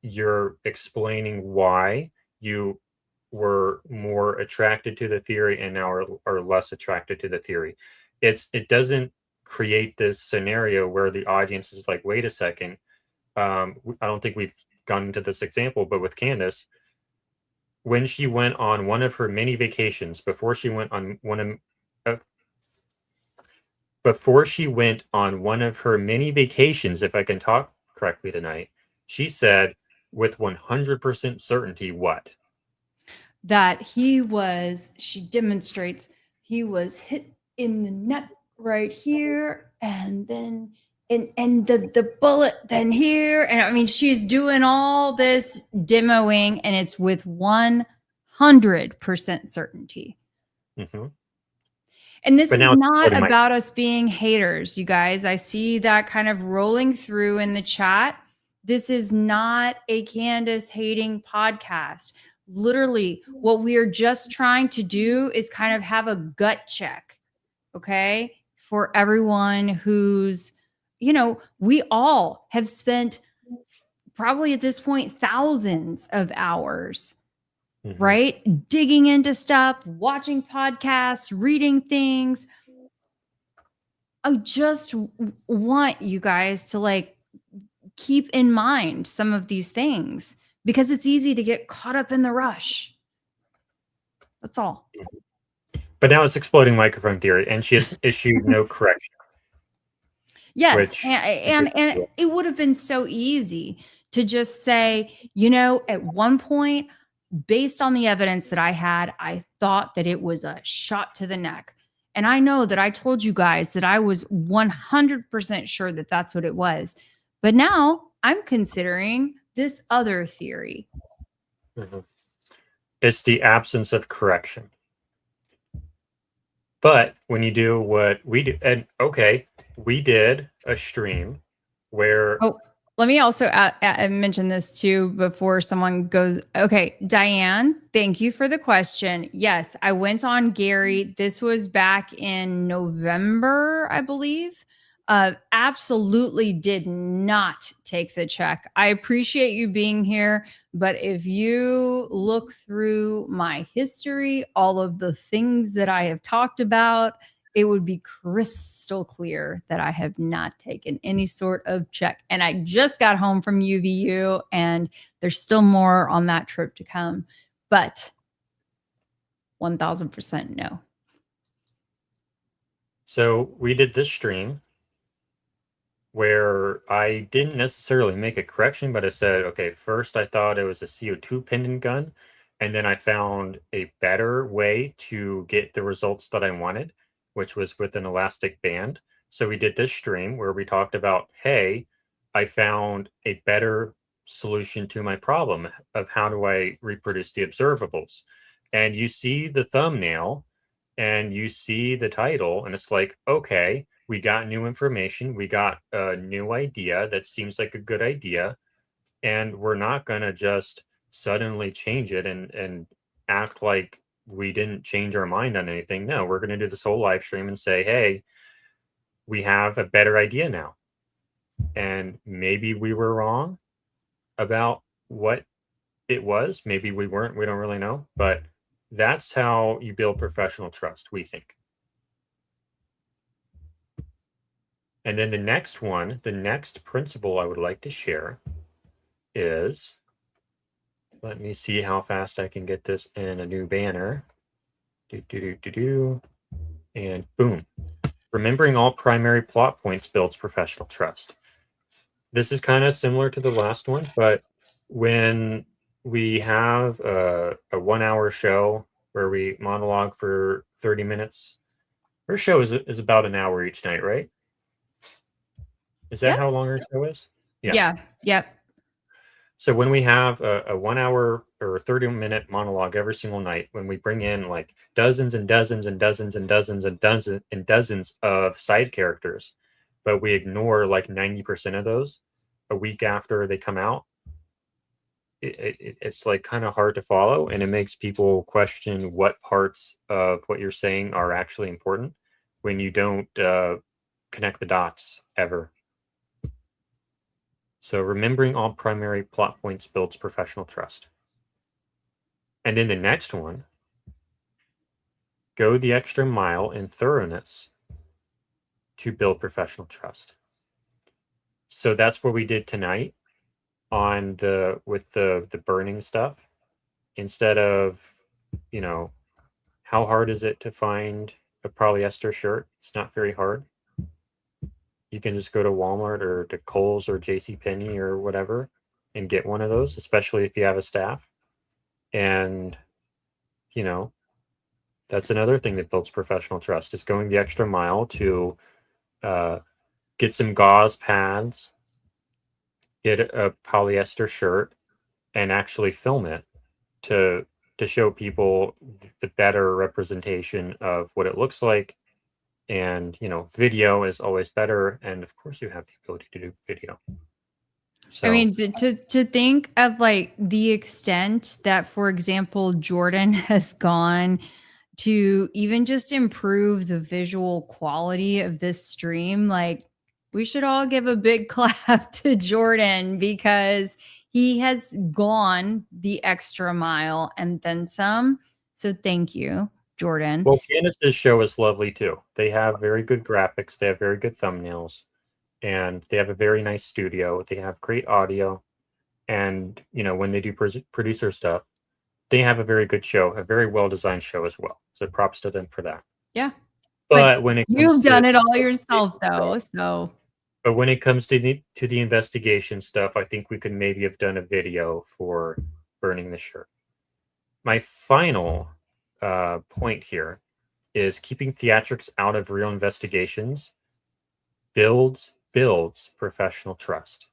You're explaining why you were more attracted to the theory and now are less attracted to the theory. It doesn't create this scenario where the audience is like, wait a second. I don't think we've gone into this example, but with Candace, when she went on one of her many vacations, before she went on one of her many vacations, if I can talk correctly tonight, she said with 100% certainty what? That she demonstrates he was hit in the neck right here, and then and the bullet then here, and I mean she's doing all this demoing, and it's with 100% certainty. Mm-hmm. And this is not about us being haters, you guys. I see that kind of rolling through in the chat. This is not a Candace hating podcast. Literally, what we are just trying to do is kind of have a gut check, okay, for everyone who's, we all have spent probably at this point thousands of hours, right? Digging into stuff, watching podcasts, reading things. I just want you guys to keep in mind some of these things because it's easy to get caught up in the rush. That's all. But now it's exploding microphone theory, and she has issued no correction. Yes, and it would have been so easy to just say, at one point, based on the evidence that I had, I thought that it was a shot to the neck. And I know that I told you guys that I was 100% sure that that's what it was. But now I'm considering this other theory. Mm-hmm. It's the absence of correction. But when you do what we do, and we did a stream where... Oh, let me also mention this too before someone goes. Okay, Diane, thank you for the question. Yes, I went on Gary. This was back in November, I believe. Absolutely did not take the check. I appreciate you being here, but if you look through my history, all of the things that I have talked about, it would be crystal clear that I have not taken any sort of check. And I just got home from UVU, and there's still more on that trip to come. But 1000% no. So we did this stream where I didn't necessarily make a correction, but I said, okay, first I thought it was a CO2 pendant gun, and then I found a better way to get the results that I wanted, which was with an elastic band. So we did this stream where we talked about, hey, I found a better solution to my problem of how do I reproduce the observables. And you see the thumbnail and you see the title, and it's like, okay, we got new information. We got a new idea that seems like a good idea. And we're not going to just suddenly change it and act like we didn't change our mind on anything. No, we're going to do this whole live stream and say, hey, we have a better idea now. And maybe we were wrong about what it was. Maybe we weren't. We don't really know. But that's how you build professional trust, we think. And then the next principle I would like to share is, let me see how fast I can get this in a new banner. And boom. Remembering all primary plot points builds professional trust. This is kind of similar to the last one, but when we have a 1 hour show where we monologue for 30 minutes, Her show is about an hour each night, right? Is that how long her show is? Yeah. Yep. So when we have a 1 hour or 30-minute monologue every single night, when we bring in like dozens and dozens and dozens and dozens and dozens and dozens of side characters, but we ignore like 90% of those a week after they come out, it's like kind of hard to follow, and it makes people question what parts of what you're saying are actually important when you don't connect the dots ever. So remembering all primary plot points builds professional trust. And then the next one, go the extra mile in thoroughness to build professional trust. So that's what we did tonight on with the burning stuff. Instead of, you know, how hard is it to find a polyester shirt? It's not very hard. You can just go to Walmart or to Kohl's or JCPenney or whatever and get one of those, especially if you have a staff. And, you know, that's another thing that builds professional trust, is going the extra mile to get some gauze pads, get a polyester shirt, and actually film it to show people the better representation of what it looks like. And, you know, video is always better. And of course you have the ability to do video. So, I mean, to think of like the extent that, for example, Jordan has gone to even just improve the visual quality of this stream, like we should all give a big clap to Jordan, because he has gone the extra mile and then some. So thank you, Jordan. well, Candace's show is lovely too. They have very good graphics. They have very good thumbnails, and they have a very nice studio. They have great audio, and you know, when they do producer stuff, they have a very good show, a very well designed show as well. So props to them for that. Yeah. But when it comes You've done to it all yourself though, so. But when it comes to the investigation stuff, I think we could maybe have done a video for burning the shirt. My final point here is keeping theatrics out of real investigations builds professional trust.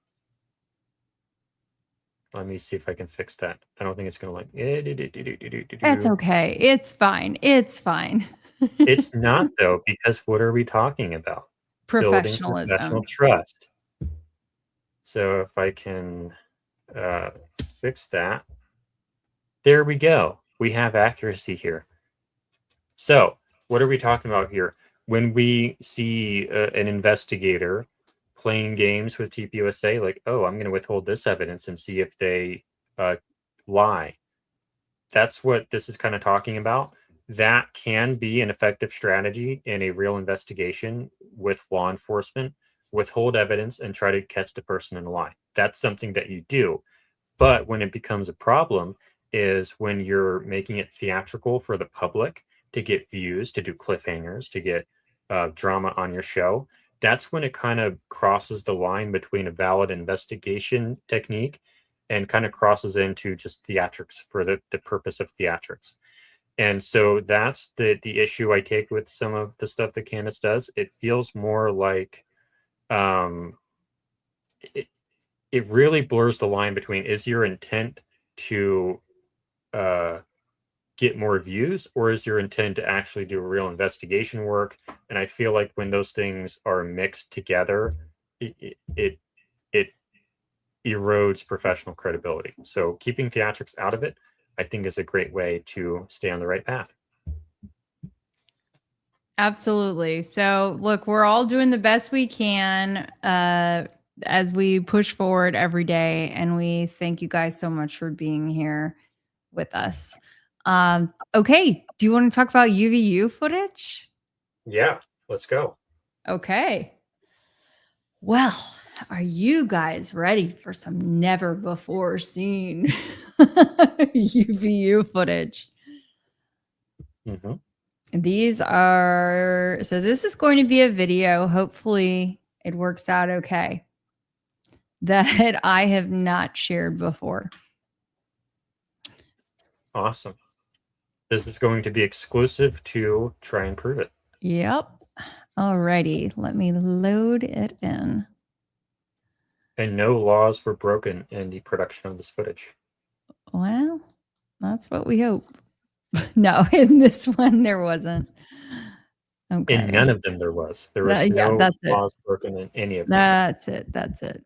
Let me see if I can fix that. I don't think it's gonna like. That's okay. It's fine. It's fine. It's not though, because what are we talking about? Building Professionalism. professional trust. So if I can fix that, there we go. We have accuracy here. So what are we talking about here? When we see an investigator playing games with TPUSA, like, oh, I'm going to withhold this evidence and see if they lie. That's what this is kind of talking about. That can be an effective strategy in a real investigation with law enforcement. Withhold evidence and try to catch the person in a lie. That's something that you do. But when it becomes a problem is when you're making it theatrical for the public to get views, to do cliffhangers, to get drama on your show. That's when it kind of crosses the line between a valid investigation technique and kind of crosses into just theatrics for the purpose of theatrics. And so that's the issue I take with some of the stuff that Candace does. It feels more like it really blurs the line between, is your intent to get more views, or is your intent to actually do real investigation work? And I feel like when those things are mixed together, it erodes professional credibility. So keeping theatrics out of it, I think, is a great way to stay on the right path. Absolutely. So look, we're all doing the best we can as we push forward every day. And we thank you guys so much for being here with us. Okay. Do you want to talk about UVU footage? Yeah, let's go. Okay. Well, are you guys ready for some never before seen UVU footage? Mm-hmm. These are, so this is going to be a video. Hopefully it works out okay, that I have not shared before. Awesome. This is going to be exclusive to Try and Prove It. Yep. Alrighty, let me load it in. And no laws were broken in the production of this footage. Well, that's what we hope. No, in this one there wasn't. Okay. In none of them there was. There was Yeah, no that's it. laws broken in any of them. That's it. That's it.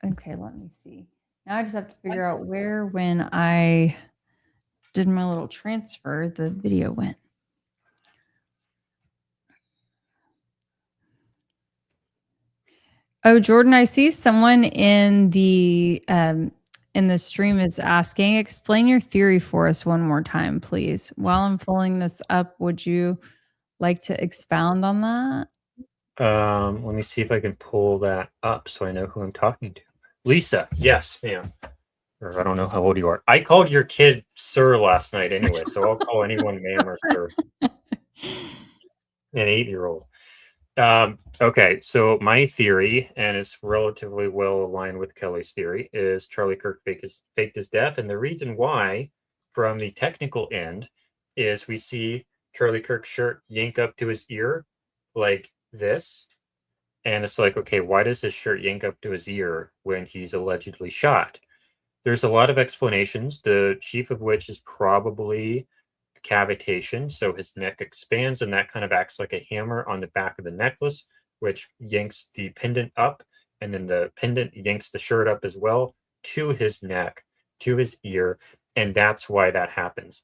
Okay, let me see. Now I just have to figure out where, when I did my little transfer, the video went. Oh, Jordan, I see someone in the stream is asking, explain your theory for us one more time, please. While I'm pulling this up, would you like to expound on that? Let me see if I can pull that up so I know who I'm talking to. Lisa, yes, ma'am. Or I don't know how old you are. I called your kid sir last night anyway, so I'll call anyone ma'am or sir. An 8-year-old. Okay, so my theory, and it's relatively well aligned with Kelly's theory, is Charlie Kirk faked his death. And the reason why, from the technical end, is we see Charlie Kirk's shirt yank up to his ear like this. And it's like, okay, why does his shirt yank up to his ear when he's allegedly shot? There's a lot of explanations, the chief of which is probably cavitation. So his neck expands and that kind of acts like a hammer on the back of the necklace, which yanks the pendant up. And then the pendant yanks the shirt up as well to his neck, to his ear. And that's why that happens.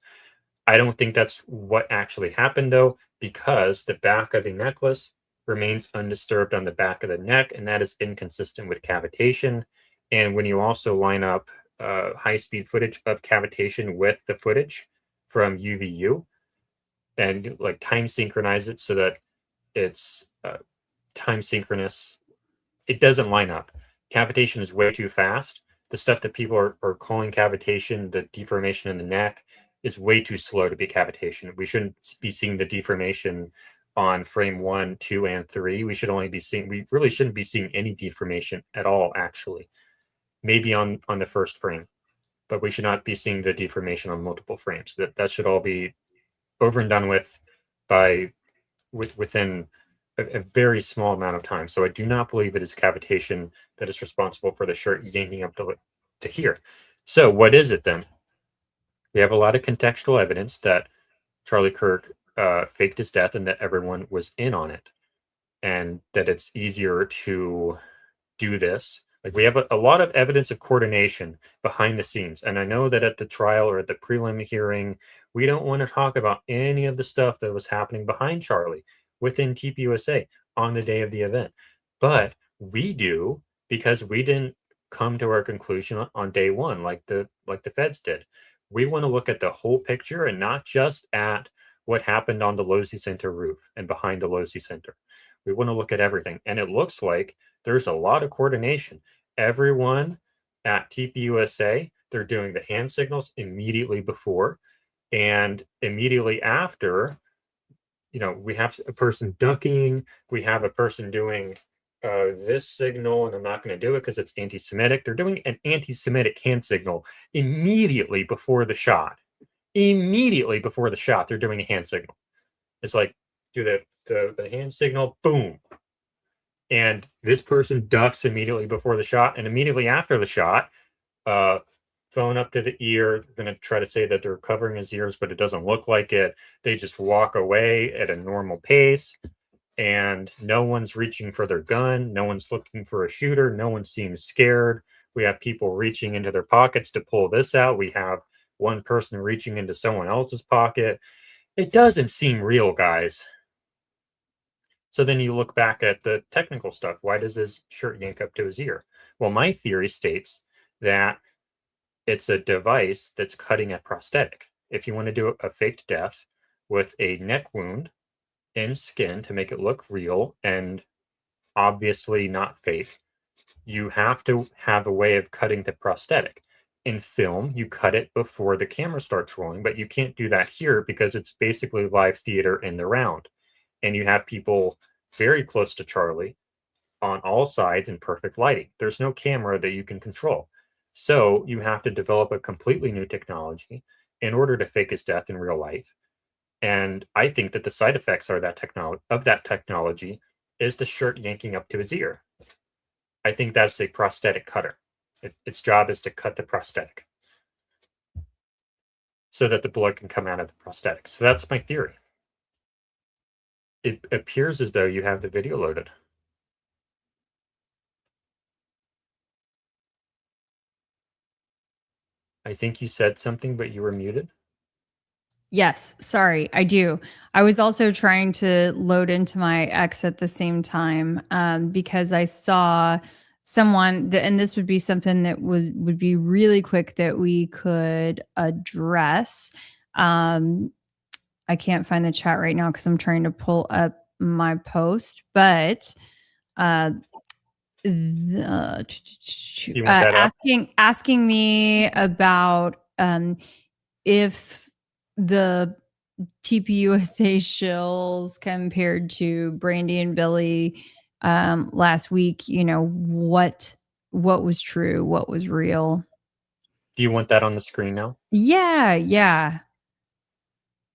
I don't think that's what actually happened, though, because the back of the necklace remains undisturbed on the back of the neck, and that is inconsistent with cavitation. And when you also line up high-speed footage of cavitation with the footage from UVU and like time synchronize it so that it's time synchronous, it doesn't line up. Cavitation is way too fast. The stuff that people are calling cavitation, the deformation in the neck, is way too slow to be cavitation. We shouldn't be seeing the deformation on frame 1, 2, and 3. We really shouldn't be seeing any deformation at all, actually. Maybe on the first frame, but we should not be seeing the deformation on multiple frames. That should all be over and done with within a very small amount of time. So I do not believe it is cavitation that is responsible for the shirt yanking up to here. So what is it then? We have a lot of contextual evidence that Charlie Kirk faked his death and that everyone was in on it, and that it's easier to do this. Like, we have a lot of evidence of coordination behind the scenes. And I know that at the trial or at the prelim hearing, we don't want to talk about any of the stuff that was happening behind Charlie within TPUSA on the day of the event. But we do, because we didn't come to our conclusion on day one like the feds did. We want to look at the whole picture and not just at what happened on the Losey Center roof and behind the Losey Center. We want to look at everything. And it looks like there's a lot of coordination. Everyone at TPUSA, they're doing the hand signals immediately before, and immediately after, we have a person ducking, we have a person doing this signal, and I'm not going to do it because it's anti-Semitic. They're doing an anti-Semitic hand signal immediately before the shot. Immediately before the shot, they're doing a hand signal. It's like, do the hand signal, boom. And this person ducks immediately before the shot, and immediately after the shot, phone up to the ear. They're going to try to say that they're covering his ears, but it doesn't look like it. They just walk away at a normal pace, and no one's reaching for their gun. No one's looking for a shooter. No one seems scared. We have people reaching into their pockets to pull this out. We have one person reaching into someone else's pocket. It doesn't seem real, guys. So then you look back at the technical stuff. Why does his shirt yank up to his ear? Well, my theory states that it's a device that's cutting a prosthetic. If you want to do a faked death with a neck wound in skin to make it look real and obviously not fake, you have to have a way of cutting the prosthetic. In film, you cut it before the camera starts rolling, but you can't do that here because it's basically live theater in the round. And you have people very close to Charlie on all sides in perfect lighting. There's no camera that you can control. So you have to develop a completely new technology in order to fake his death in real life. And I think that the side effects are that technology is the shirt yanking up to his ear. I think that's a prosthetic cutter. Its job is to cut the prosthetic so that the blood can come out of the prosthetic. So that's my theory. It appears as though you have the video loaded. I think you said something, but you were muted. Yes, sorry, I do. I was also trying to load into my X at the same time because I saw someone that, and this would be something that would be really quick that we could address. I can't find the chat right now because I'm trying to pull up my post, but asking me about if the TPUSA shills compared to Brandy and Billy last week, you know, what was true, what was real. Do you want that on the screen now? Yeah.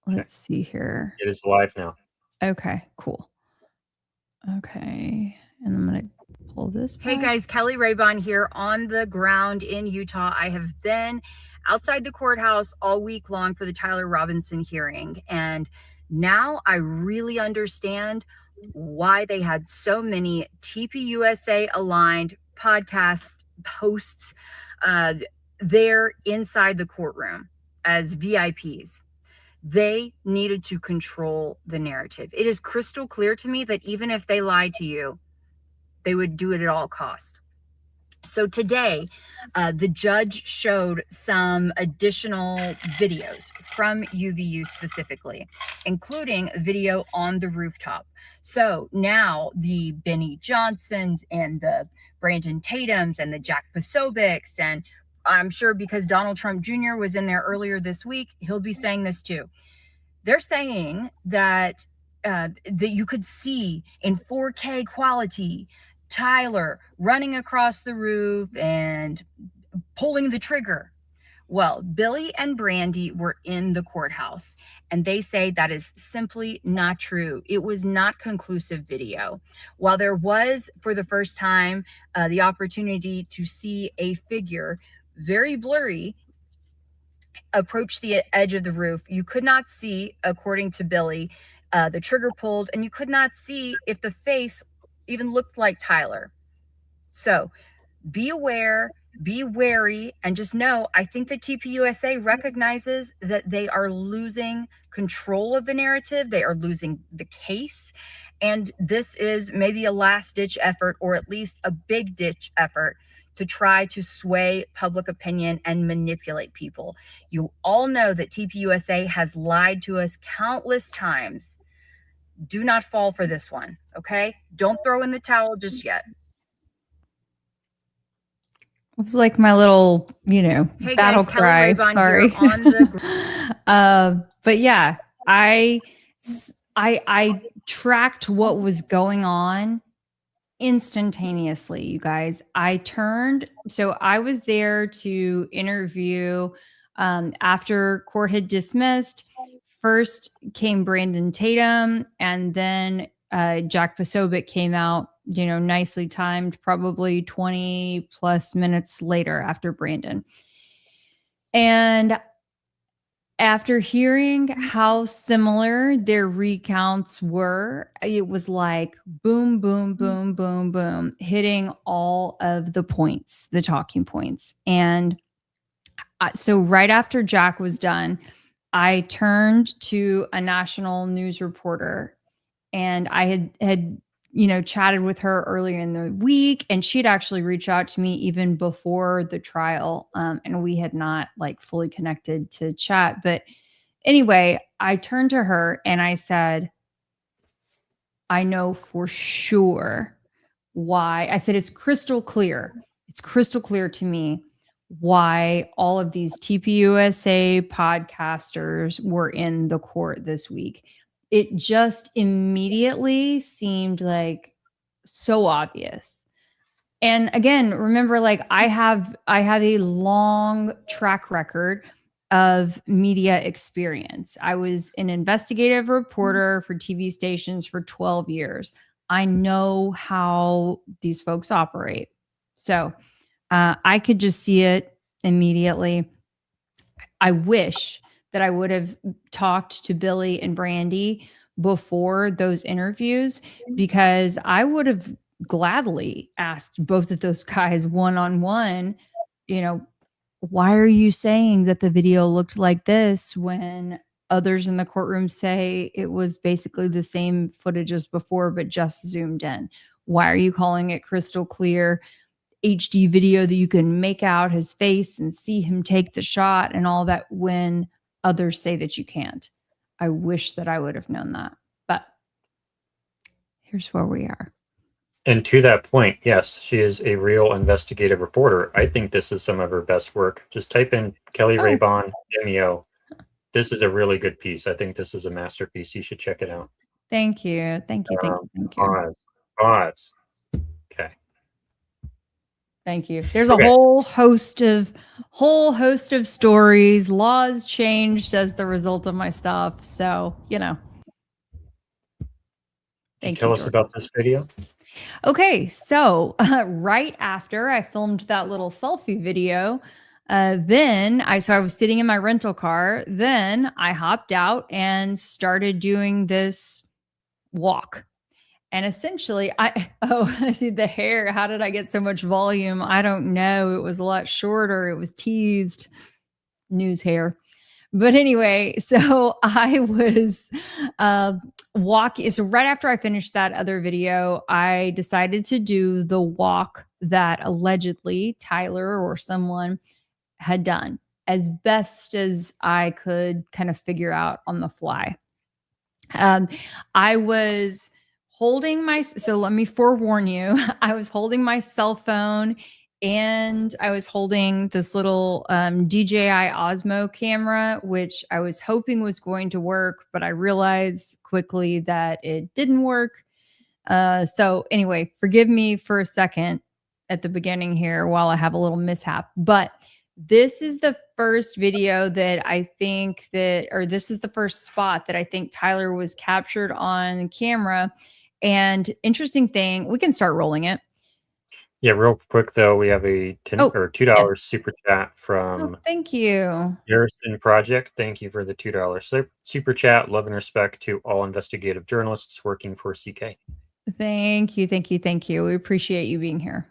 Let's see here. It is live now. Okay, cool. Okay, and I'm gonna pull this back. Hey guys, Keli Rabon here on the ground in Utah. I have been outside the courthouse all week long for the Tyler Robinson hearing, and now I really understand why they had so many TPUSA aligned podcast posts there inside the courtroom as VIPs. They needed to control the narrative. It is crystal clear to me that even if they lied to you, they would do it at all cost. So today, the judge showed some additional videos from UVU specifically, including a video on the rooftop. So now the Benny Johnsons and the Brandon Tatums and the Jack Posobics, and I'm sure because Donald Trump Jr. was in there earlier this week, he'll be saying this too. They're saying that that you could see in 4K quality Tyler running across the roof and pulling the trigger. Well, Billy and Brandy were in the courthouse, and they say that is simply not true. It was not conclusive video. While there was, for the first time, the opportunity to see a figure, very blurry, approach the edge of the roof, you could not see, according to Billy, the trigger pulled, and you could not see if the face even looked like Tyler. So be aware, be wary, and just know, I think that TPUSA recognizes that they are losing control of the narrative. They are losing the case. And this is maybe a last-ditch effort, or at least a big-ditch effort, to try to sway public opinion and manipulate people. You all know that TPUSA has lied to us countless times. Do not fall for this one, okay? Don't throw in the towel just yet. It was like my little, Hey battle guys, cry. Keli Rabon Sorry. here on the but yeah, I tracked what was going on instantaneously, you guys. So I was there to interview after court had dismissed. First came Brandon Tatum, and then Jack Posobiec came out, nicely timed, probably 20 plus minutes later after Brandon. And after hearing how similar their recounts were, it was like boom, boom, boom, boom, boom, hitting all of the points, the talking points. And so right after Jack was done, I turned to a national news reporter, and I had chatted with her earlier in the week, and she'd actually reached out to me even before the trial. And we had not fully connected to chat. But anyway, I turned to her and I said, I know for sure why. I said, it's crystal clear. It's crystal clear to me why all of these TPUSA podcasters were in the court this week. It just immediately seemed like so obvious. And again, remember, I have a long track record of media experience. I was an investigative reporter for TV stations for 12 years. I know how these folks operate. So I could just see it immediately. I wish that I would have talked to Billy and Brandy before those interviews, because I would have gladly asked both of those guys one-on-one, you know, why are you saying that the video looked like this when others in the courtroom say it was basically the same footage as before, but just zoomed in? Why are you calling it crystal clear HD video that you can make out his face and see him take the shot and all that when others say that you can't? I wish that I would have known that, but here's where we are. And to that point, yes, she is a real investigative reporter. I think this is some of her best work. Just type in Keli Rabon, MEO. This is a really good piece. I think this is a masterpiece. You should check it out. Thank you. Thank you. Thank you. Thank you. Pause. Okay. Thank you. There's a whole host of stories. Laws changed as the result of my stuff. So, you know. Thank you. Tell us about this video. Okay, so right after I filmed that little selfie video, then I was sitting in my rental car. Then I hopped out and started doing this walk. And essentially, I see the hair. How did I get so much volume? I don't know. It was a lot shorter. It was teased. News hair. But anyway, so I was walking. So right after I finished that other video, I decided to do the walk that allegedly Tyler or someone had done, as best as I could kind of figure out on the fly. I was holding so let me forewarn you, I was holding my cell phone and I was holding this little DJI Osmo camera, which I was hoping was going to work, but I realized quickly that it didn't work. So anyway, forgive me for a second at the beginning here while I have a little mishap, but this is the first video that I think this is the first spot that I think Tyler was captured on camera. And interesting thing, we can start rolling it. Yeah, real quick though, we have a $10 or $2 super chat from thank you, Harrison Project. Thank you for the $2 super chat. Love and respect to all investigative journalists working for CK. Thank you, thank you, thank you. We appreciate you being here.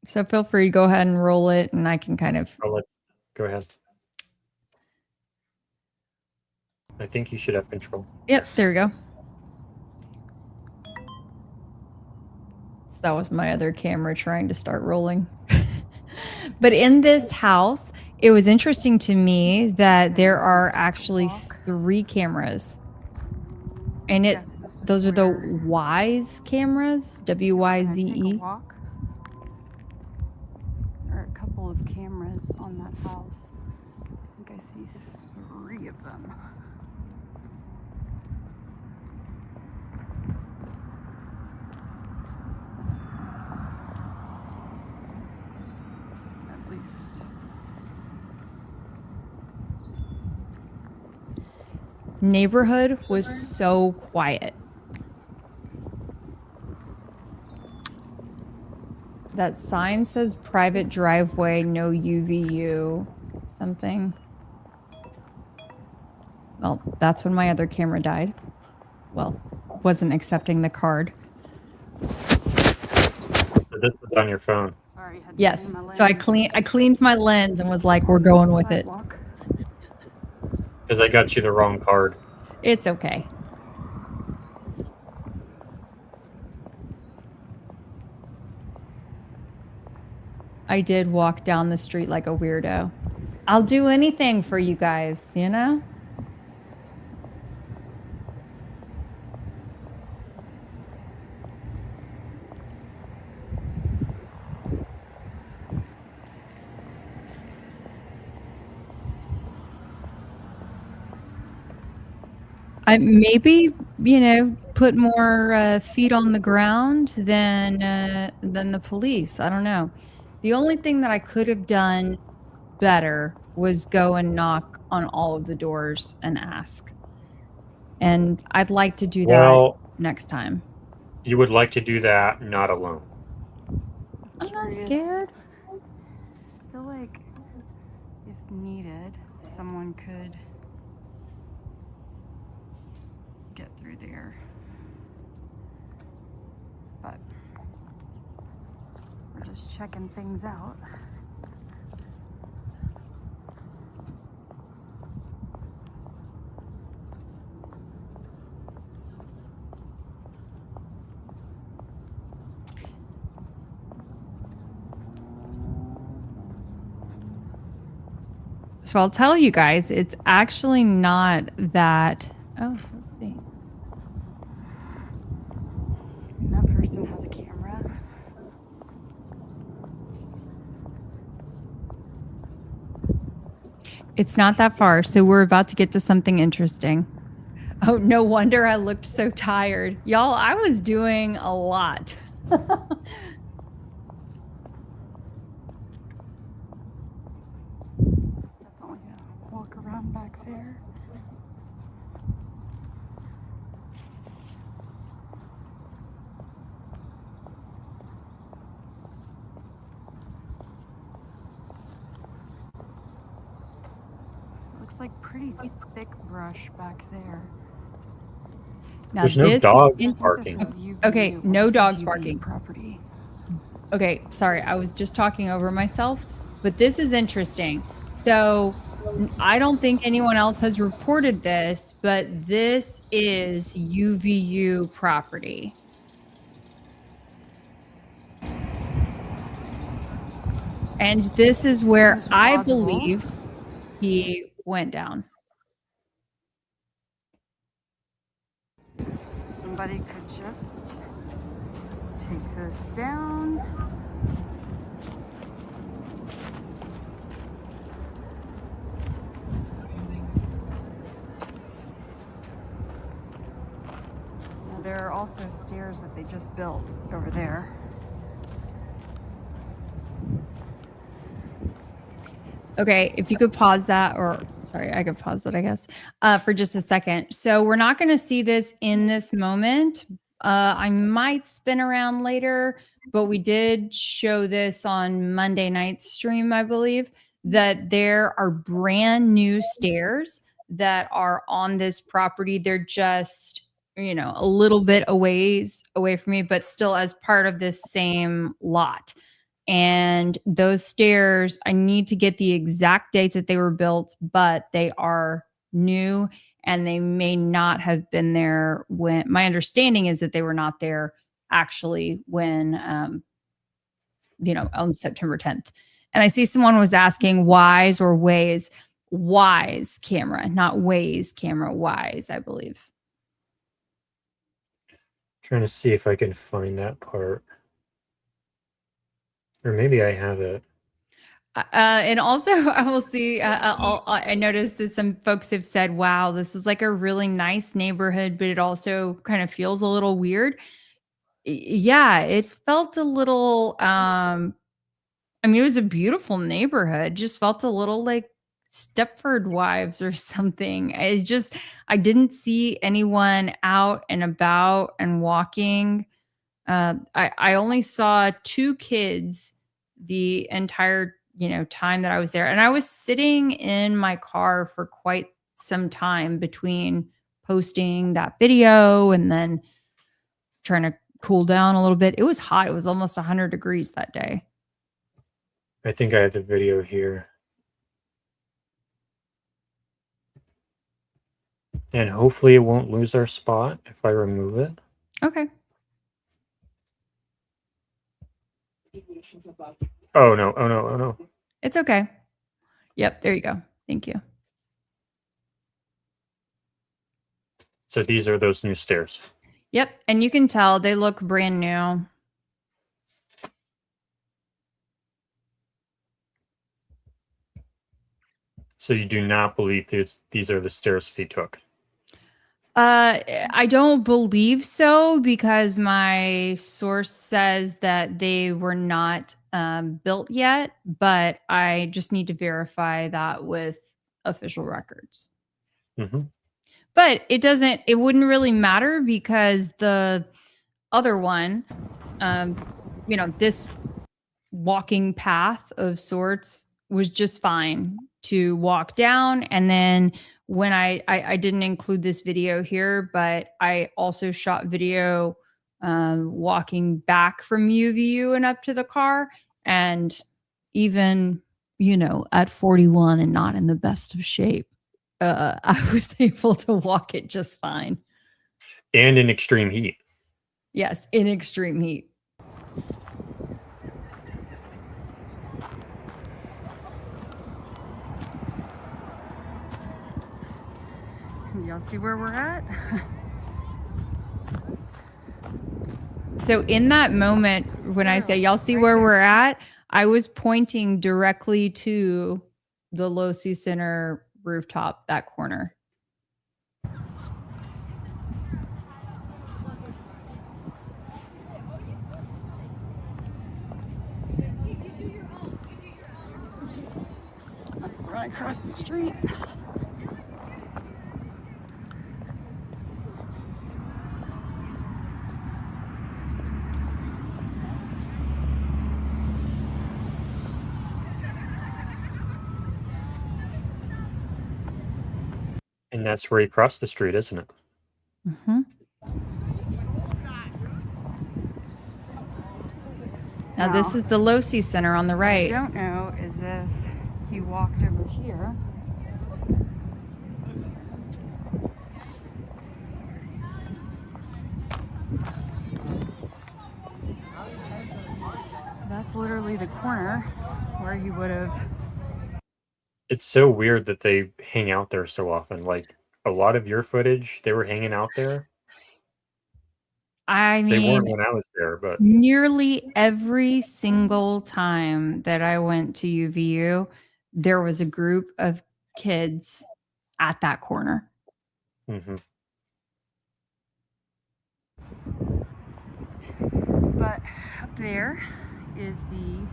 So feel free to go ahead and roll it, and I can kind of roll it. Go ahead. I think you should have control. Yep, there we go. So that was my other camera trying to start rolling. But in this house, it was interesting to me that there are actually 3 cameras. And those are the WISE cameras, W-Y-Z-E. There are a couple of cameras on that house. I think I see 3 of them. At least. Neighborhood was so quiet. That sign says private driveway, no UVU, something. Well, that's when my other camera died. Well, wasn't accepting the card. So this was on your phone. Sorry, Yes. So I cleaned my lens and was like, we're going with it. Because I got you the wrong card. It's okay. I did walk down the street like a weirdo. I'll do anything for you guys, you know? I maybe, put more feet on the ground than the police. I don't know. The only thing that I could have done better was go and knock on all of the doors and ask. And I'd like to do that Well, next time. you would like to do that not alone. I'm not scared. I feel like if needed, someone could get through there. But we're just checking things out. So I'll tell you guys, it's actually not that. Oh, let's see. That person has a camera. It's not that far. So we're about to get to something interesting. Oh, no wonder I looked so tired. Y'all, I was doing a lot. Definitely gonna walk around back there. Looks like pretty thick brush back there. Now There's no this is dogs barking. Okay, no This is dogs UVU barking. property. Okay, sorry, I was just talking over myself, but this is interesting. So I don't think anyone else has reported this, but this is UVU property. And this is where Seems I plausible. believe he went down. Somebody could just take this down. Now, there are also stairs that they just built over there. Okay, if you could pause that, or sorry, I could pause it, I guess, for just a second. So we're not going to see this in this moment. I might spin around later, but we did show this on Monday night's stream, I believe, that there are brand new stairs that are on this property. They're just, you know, a little bit away from me, but still as part of this same lot. And those stairs, I need to get the exact dates that they were built, but they are new and they may not have been there when, my understanding is that they were not there actually when, you know, on September 10th. And I see someone was asking Wise or Waze. Wise camera, not Waze camera, Wise, I believe. Trying to see if I can find that part. Or maybe I have it. And also, I will see. I noticed that some folks have said, "Wow, this is like a really nice neighborhood, but it also kind of feels a little weird." Yeah, it felt a little. I mean, it was a beautiful neighborhood. Just felt a little like Stepford Wives or something. I didn't see anyone out and about and walking. I only saw 2 kids the entire, you know, time that I was there. And I was sitting in my car for quite some time between posting that video and then trying to cool down a little bit. It was hot. It was almost 100 degrees that day. I think I have the video here. And hopefully it won't lose our spot if I remove it. Okay. Oh no, oh no, oh no. It's okay. Yep, there you go. Thank you. So these are those new stairs. Yep, and you can tell they look brand new. So you do not believe these are the stairs he took? I don't believe so because my source says that they were not built yet, but I just need to verify that with official records. Mm-hmm. But it wouldn't really matter because the other one, this walking path of sorts was just fine to walk down. And then when I didn't include this video here, but I also shot video walking back from UVU and up to the car. And even, at 41 and not in the best of shape, I was able to walk it just fine. And in extreme heat. Yes, in extreme heat. Y'all see where we're at? So in that moment, when I say y'all see where we're at, I was pointing directly to the Losi Center rooftop, that corner. Run across the street. And that's where you cross the street, isn't it? Mm-hmm. Now this is the Losi Center on the right. What I don't know is if he walked over here. That's literally the corner where he would have. It's so weird that they hang out there so often. Like a lot of your footage, they were hanging out there. I They mean, weren't when I was there, but nearly every single time that I went to UVU, there was a group of kids at that corner. mm-hmm. But up there is the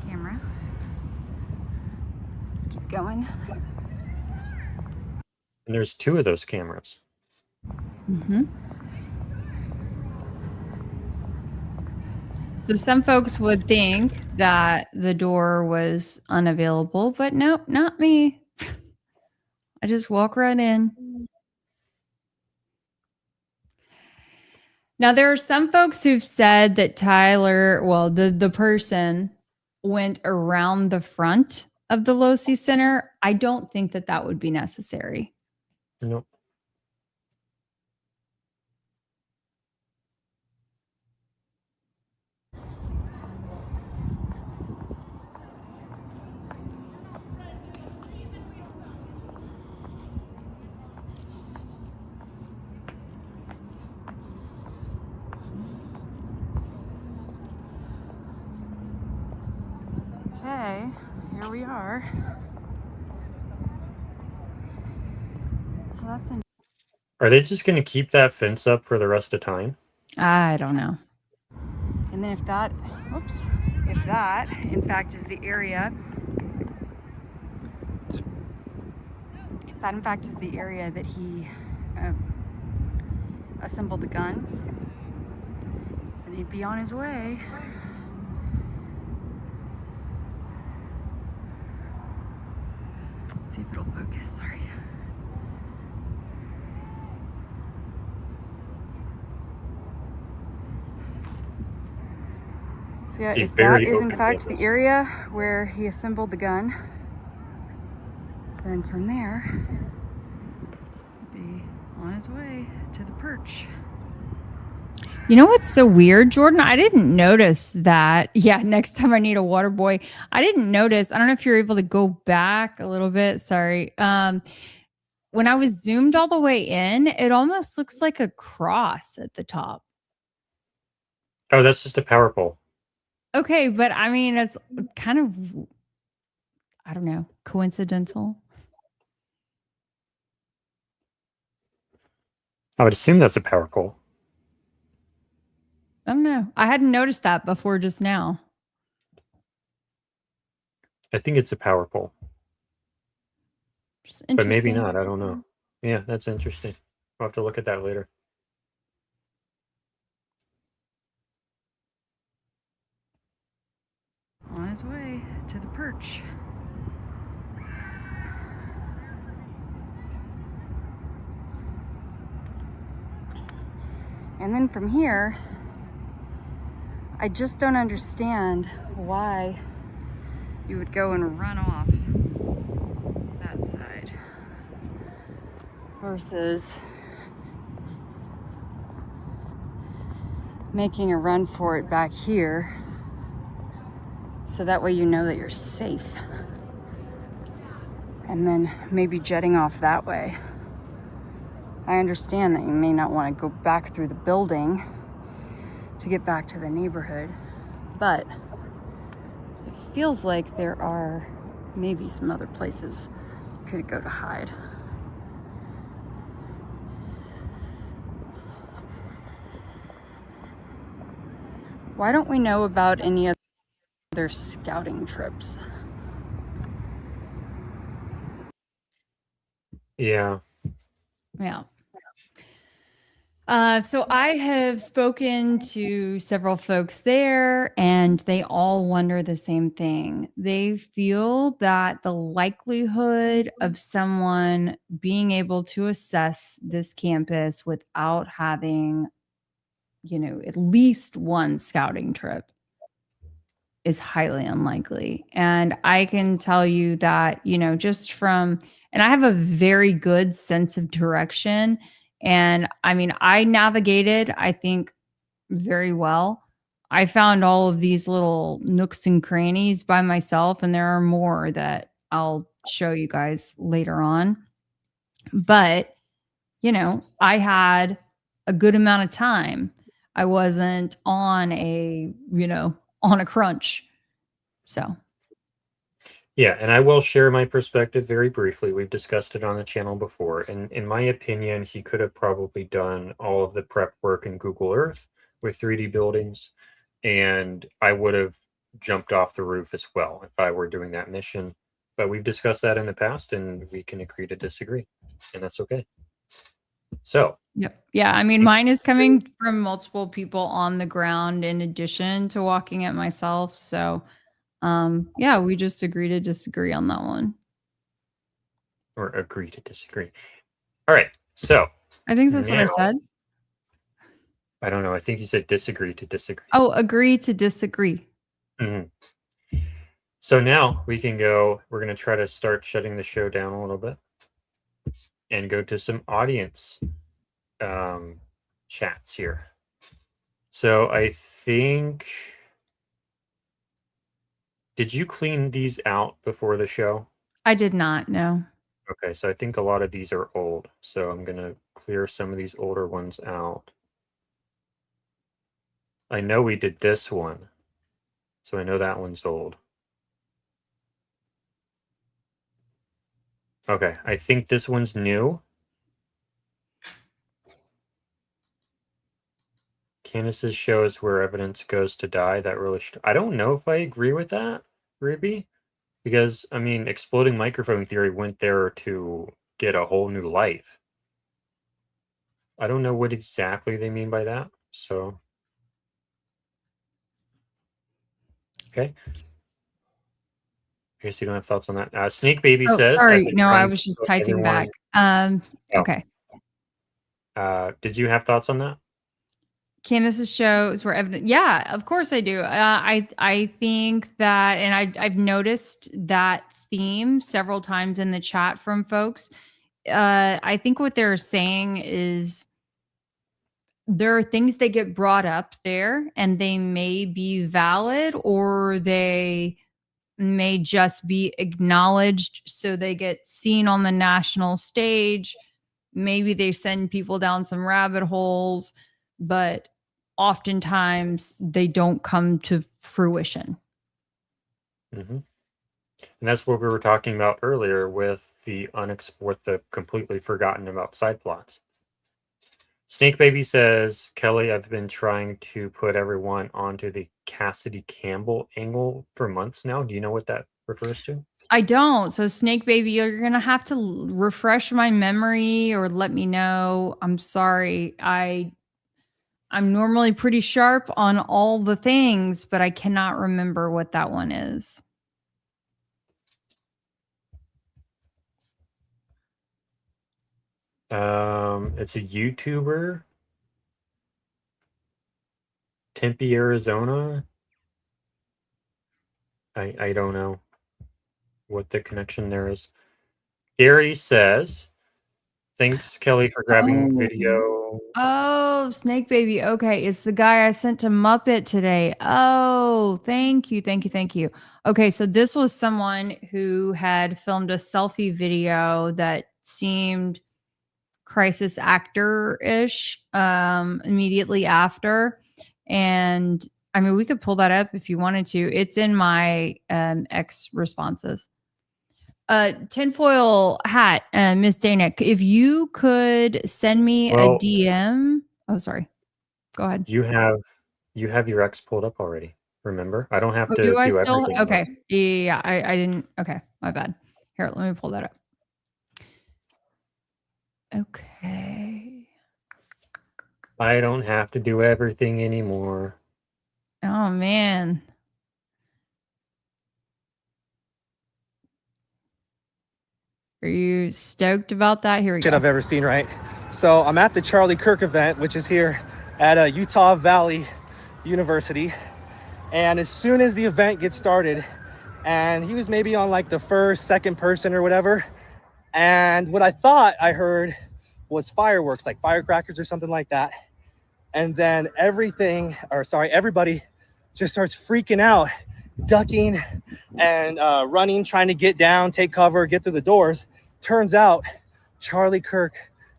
camera. Let's keep going. And there's 2 of those cameras. Mm-hmm. So some folks would think that the door was unavailable, but nope, not me. I just walk right in. Now, there are some folks who've said that Tyler, well, the person went around the front of the Losi Center. I don't think that that would be necessary. Nope. Okay, here we are. So that's in. Are they just going to keep that fence up for the rest of time? I don't know. And then if that, in fact, is the area, that he assembled the gun, then he'd be on his way. Let's see if it'll focus, sorry. So yeah, if that is in fact the area where he assembled the gun, then from there, he'd be on his way to the perch. You know what's so weird, Jordan? I didn't notice that. Yeah, next time I need a water boy. I didn't notice. I don't know if you're able to go back a little bit. Sorry. When I was zoomed all the way in, it almost looks like a cross at the top. Oh, that's just a power pole. Okay, but I mean, it's kind of, I don't know, coincidental. I would assume that's a power pole. I don't know. I hadn't noticed that before just now. I think it's a power pole. Just But maybe interesting. not. I don't know. Yeah, that's interesting. I'll have to look at that later. On his way to the perch. And then from here, I just don't understand why you would go and run off that side versus making a run for it back here, so that way you know that you're safe, and then maybe jetting off that way. I understand that you may not want to go back through the building to get back to the neighborhood, but it feels like there are maybe some other places you could go to hide. Why don't we know about any other scouting trips? Yeah. Yeah. So I have spoken to several folks there, and they all wonder the same thing. They feel that the likelihood of someone being able to assess this campus without having, at least one scouting trip is highly unlikely. And I can tell you that, just from, and I have a very good sense of direction. And I mean, I navigated, I think, very well. I found all of these little nooks and crannies by myself, and there are more that I'll show you guys later on. But, I had a good amount of time. I wasn't on a crunch. So. Yeah, and I will share my perspective very briefly. We've discussed it on the channel before. And in my opinion, he could have probably done all of the prep work in Google Earth with 3D buildings. And I would have jumped off the roof as well if I were doing that mission. But we've discussed that in the past, and we can agree to disagree. And that's okay. So. Yep. Yeah. I mean, mine is coming from multiple people on the ground in addition to walking it myself. So, yeah, we just agree to disagree on that one. Or agree to disagree. All right. So. I think that's what I said. I don't know. I think you said disagree to disagree. Oh, agree to disagree. Mm-hmm. So now we can go, we're going to try to start shutting the show down a little bit and go to some audience chats here. So I think, did you clean these out before the show? I did not, no. Okay, so I think a lot of these are old. So I'm going to clear some of these older ones out. I know we did this one. So I know that one's old. Okay, I think this one's new. Candace's shows where evidence goes to die. That really I don't know if I agree with that, Ruby. Because, I mean, exploding microphone theory went there to get a whole new life. I don't know what exactly they mean by that. So, okay. I guess you don't have thoughts on that. Snake Baby says. Sorry, no, I was just typing back. Okay. Did you have thoughts on that? Candace's shows were evident. Yeah, of course I do. I think that, and I've noticed that theme several times in the chat from folks. I think what they're saying is there are things that get brought up there, and they may be valid, or they may just be acknowledged so they get seen on the national stage. Maybe they send people down some rabbit holes, but oftentimes they don't come to fruition. Mm-hmm. And that's what we were talking about earlier with the completely forgotten about side plots. Snake Baby says, Kelly, I've been trying to put everyone onto the Cassidy Campbell angle for months now. Do you know what that refers to? I don't. So Snake Baby, you're going to have to refresh my memory or let me know. I'm sorry. I'm normally pretty sharp on all the things, but I cannot remember what that one is. It's a YouTuber. Tempe, Arizona. I don't know what the connection there is. Gary says, thanks, Kelly, for grabbing video. Oh, Snake Baby. Okay. It's the guy I sent to Muppet today. Oh, thank you. Thank you. Thank you. Okay. So this was someone who had filmed a selfie video that seemed crisis actor-ish immediately after. And I mean, we could pull that up if you wanted to. It's in my X responses. Tinfoil hat, Miss Dana, if you could send me a DM. Oh, sorry. Go ahead. You have your X pulled up already. Remember, I don't have to do I do still? everything. Okay. Yeah, I didn't. Okay, my bad. Here, let me pull that up. Okay. I don't have to do everything anymore. Oh man. Are you stoked about that? Here we go. I've ever seen, right? So I'm at the Charlie Kirk event, which is here at Utah Valley University. And as soon as the event gets started, and he was maybe on like the first, second person or whatever. And what I thought I heard was fireworks, like firecrackers or something like that. And then everybody just starts freaking out, ducking and running, trying to get down, take cover, get through the doors. Turns out Charlie Kirk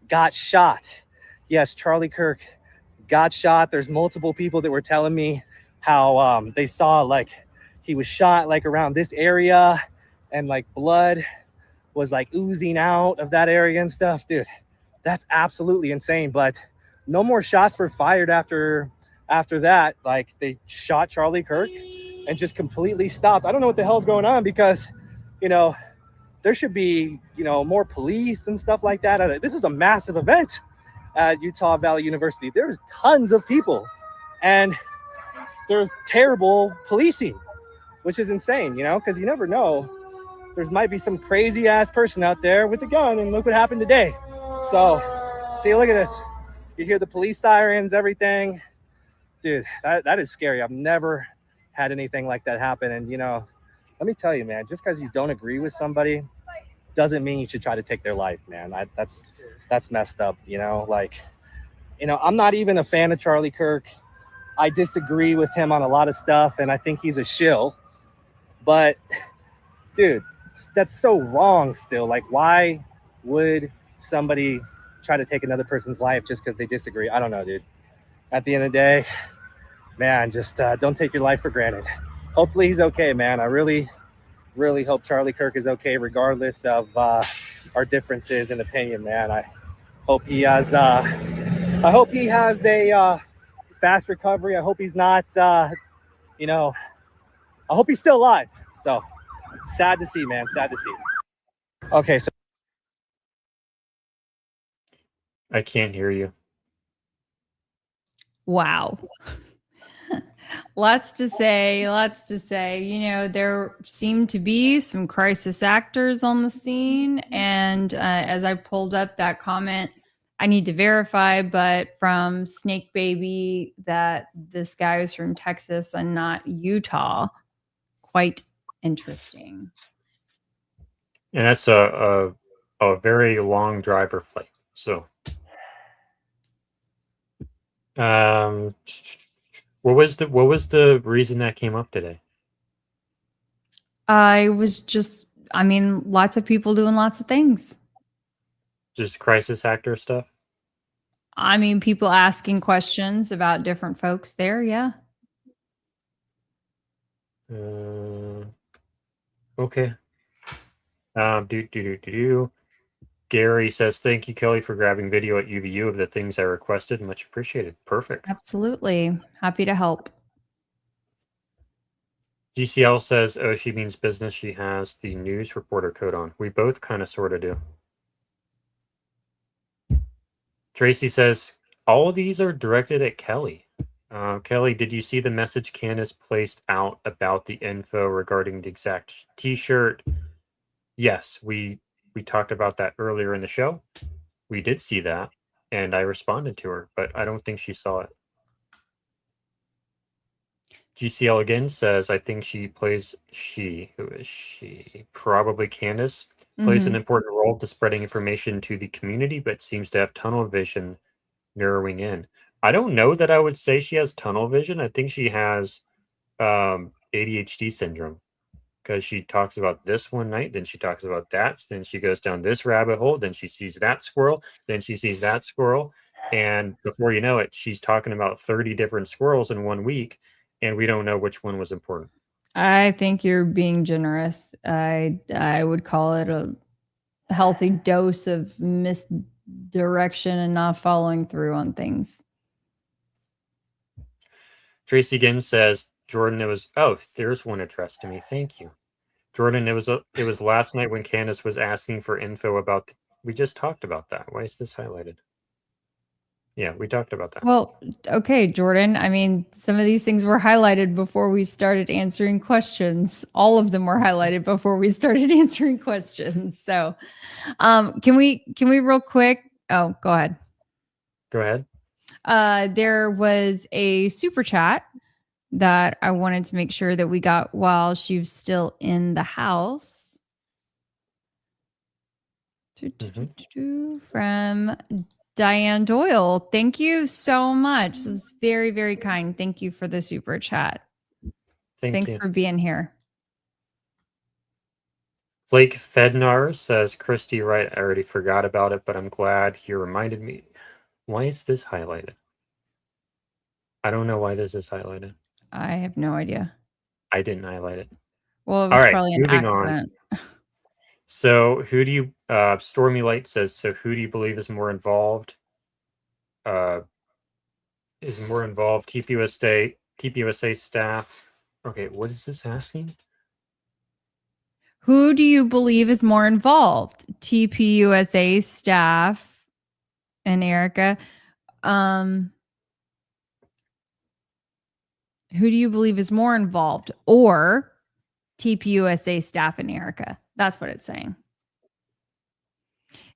got shot. Yes, Charlie Kirk got shot. There's multiple people that were telling me how they saw like he was shot like around this area and like blood was like oozing out of that area and stuff. Dude, that's absolutely insane. But no more shots were fired after that. Like they shot Charlie Kirk and just completely stopped. I don't know what the hell's going on because, you know, there should be, you know, more police and stuff like that. This is a massive event at Utah Valley University. There's tons of people and there's terrible policing, which is insane, you know, because you never know. There might be some crazy ass person out there with a gun and look what happened today. So, see, look at this. You hear the police sirens, everything. Dude, that is scary. I've never had anything like that happen. And, you know, let me tell you, man, just because you don't agree with somebody doesn't mean you should try to take their life, man. That's messed up, you know? Like, you know, I'm not even a fan of Charlie Kirk. I disagree with him on a lot of stuff, and I think he's a shill. But, dude, that's so wrong still. Like, why would somebody try to take another person's life just because they disagree? I don't know, dude. At the end of the day, man, just don't take your life for granted. Hopefully he's okay, man. I really, really hope Charlie Kirk is okay, regardless of our differences in opinion, man. I hope he has a fast recovery. I hope he's not, you know, I hope he's still alive. So sad to see, man. Sad to see. Okay, so I can't hear you. Wow. Lots to say. You know, there seem to be some crisis actors on the scene. And as I pulled up that comment, I need to verify, but from Snake Baby, that this guy was from Texas and not Utah. Quite interesting. And that's a very long driver flight. So, what was the reason that came up today? I mean, lots of people doing lots of things. Just crisis actor stuff? I mean, people asking questions about different folks there. Yeah. Okay. Gary says, thank you, Kelly, for grabbing video at UVU of the things I requested. Much appreciated. Perfect. Absolutely. Happy to help. GCL says, oh, she means business. She has the news reporter coat on. We both kind of sort of do. Tracy says, all of these are directed at Kelly. Kelly, did you see the message Candace placed out about the info regarding the exact t-shirt? Yes, we talked about that earlier in the show. We did see that, and I responded to her, but I don't think she saw it. GCL again says, I think she plays, who is she? Probably Candace, plays an important role to spreading information to the community, but seems to have tunnel vision narrowing in. I don't know that I would say she has tunnel vision. I think she has ADHD syndrome, because she talks about this one night, then she talks about that, then she goes down this rabbit hole, then she sees that squirrel, then she sees that squirrel, and before you know it, she's talking about 30 different squirrels in 1 week, and we don't know which one was important. I think you're being generous. I would call it a healthy dose of misdirection and not following through on things. Tracy again says, Jordan, there's one addressed to me. Thank you. Jordan, it was last night when Candace was asking for info about, we just talked about that. Why is this highlighted? Yeah, we talked about that. Well, okay, Jordan. I mean, some of these things were highlighted before we started answering questions. All of them were highlighted before we started answering questions. So, can we real quick? Oh, go ahead. Go ahead. There was a super chat that I wanted to make sure that we got while she was still in the house. From Diane Doyle. Thank you so much. This is very, very kind. Thank you for the super chat. Thanks for being here. Blake Fednar says, Christy, right, I already forgot about it, but I'm glad you reminded me. Why is this highlighted? I don't know why this is highlighted. I have no idea. I didn't highlight it. Well, it was probably an accident. So who do you, Stormy Light says, so who do you believe is more involved? TPUSA staff. Okay, what is this asking? Who do you believe is more involved? TPUSA staff and Erica. Who do you believe is more involved, or TPUSA staff and Erica? That's what it's saying.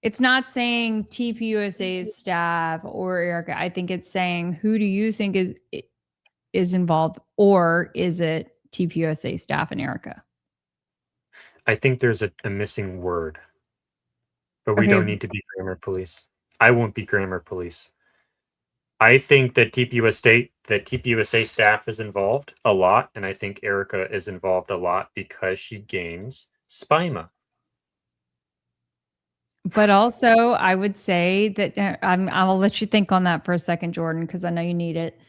It's not saying TPUSA staff or Erica. I think it's saying, who do you think is involved, or is it TPUSA staff and Erica? I think there's a missing word, but we don't need to be grammar police. I won't be grammar police. I think that TPUSA staff is involved a lot, and I think Erica is involved a lot because she gains SPIMA. But also, I would say that I'll let you think on that for a second, Jordan, because I know you need it.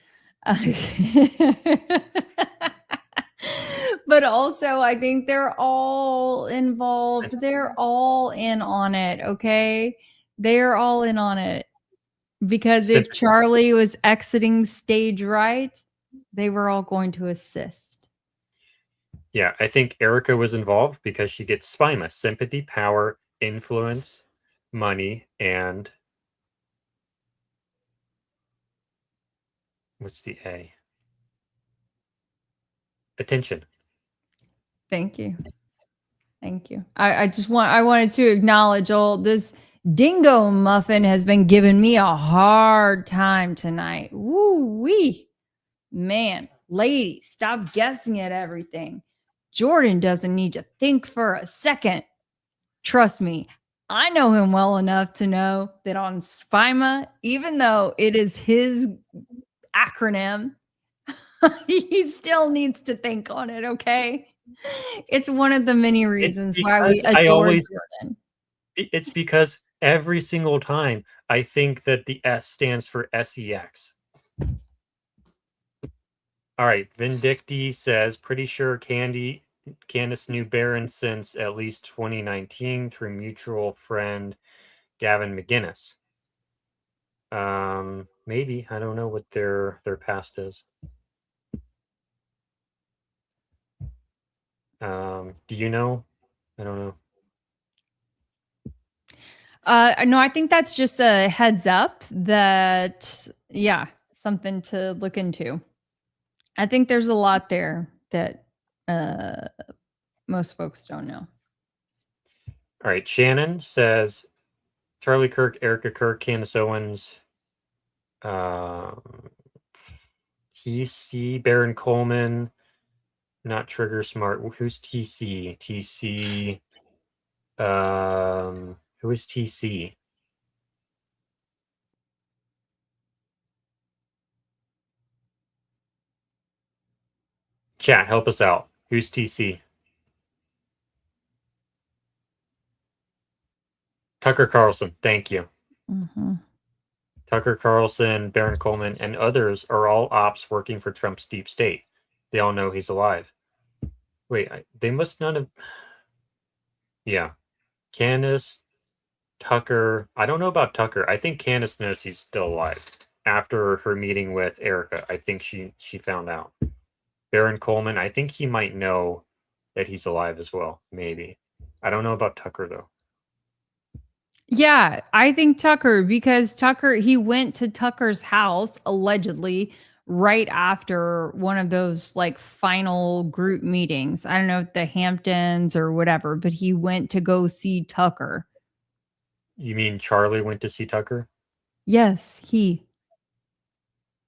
But also, I think they're all involved. They're all in on it, okay? They're all in on it. Because if Charlie was exiting stage right, they were all going to assist. Yeah, I think Erica was involved because she gets SPIMA, sympathy, power, influence, money, and what's the A? Attention. Thank you. Thank you. I wanted to acknowledge this dingo muffin has been giving me a hard time tonight. Woo-wee. Man, lady, stop guessing at everything. Jordan doesn't need to think for a second. Trust me, I know him well enough to know that on SPIMA, even though it is his acronym, he still needs to think on it, okay? It's one of the many reasons why we adore Jordan. It's because every single time I think that the S stands for SEX. All right, Vindicti says, pretty sure Candace knew Barron since at least 2019 through mutual friend. Gavin McGinnis. Maybe. I don't know what their past is. Do you know? I don't know. No, I think that's just a heads up that, yeah, something to look into. I think there's a lot there that most folks don't know. All right. Shannon says Charlie Kirk, Erica Kirk, Candace Owens, TC, Baron Coleman, not Trigger Smart. Who's TC? TC. Who is TC? Chat, help us out. Who's TC? Tucker Carlson. Thank you. Mm-hmm. Tucker Carlson, Baron Coleman, and others are all ops working for Trump's deep state. They all know he's alive. Wait, they must not have. Yeah. Candace, Tucker. I don't know about Tucker. I think Candace knows he's still alive. After her meeting with Erica, I think she found out. Baron Coleman, I think he might know that he's alive as well. Maybe. I don't know about Tucker, though. Yeah, I think Tucker, because Tucker, he went to Tucker's house allegedly right after one of those like final group meetings. I don't know if the Hamptons or whatever, but he went to go see Tucker. You mean Charlie went to see Tucker? Yes, he.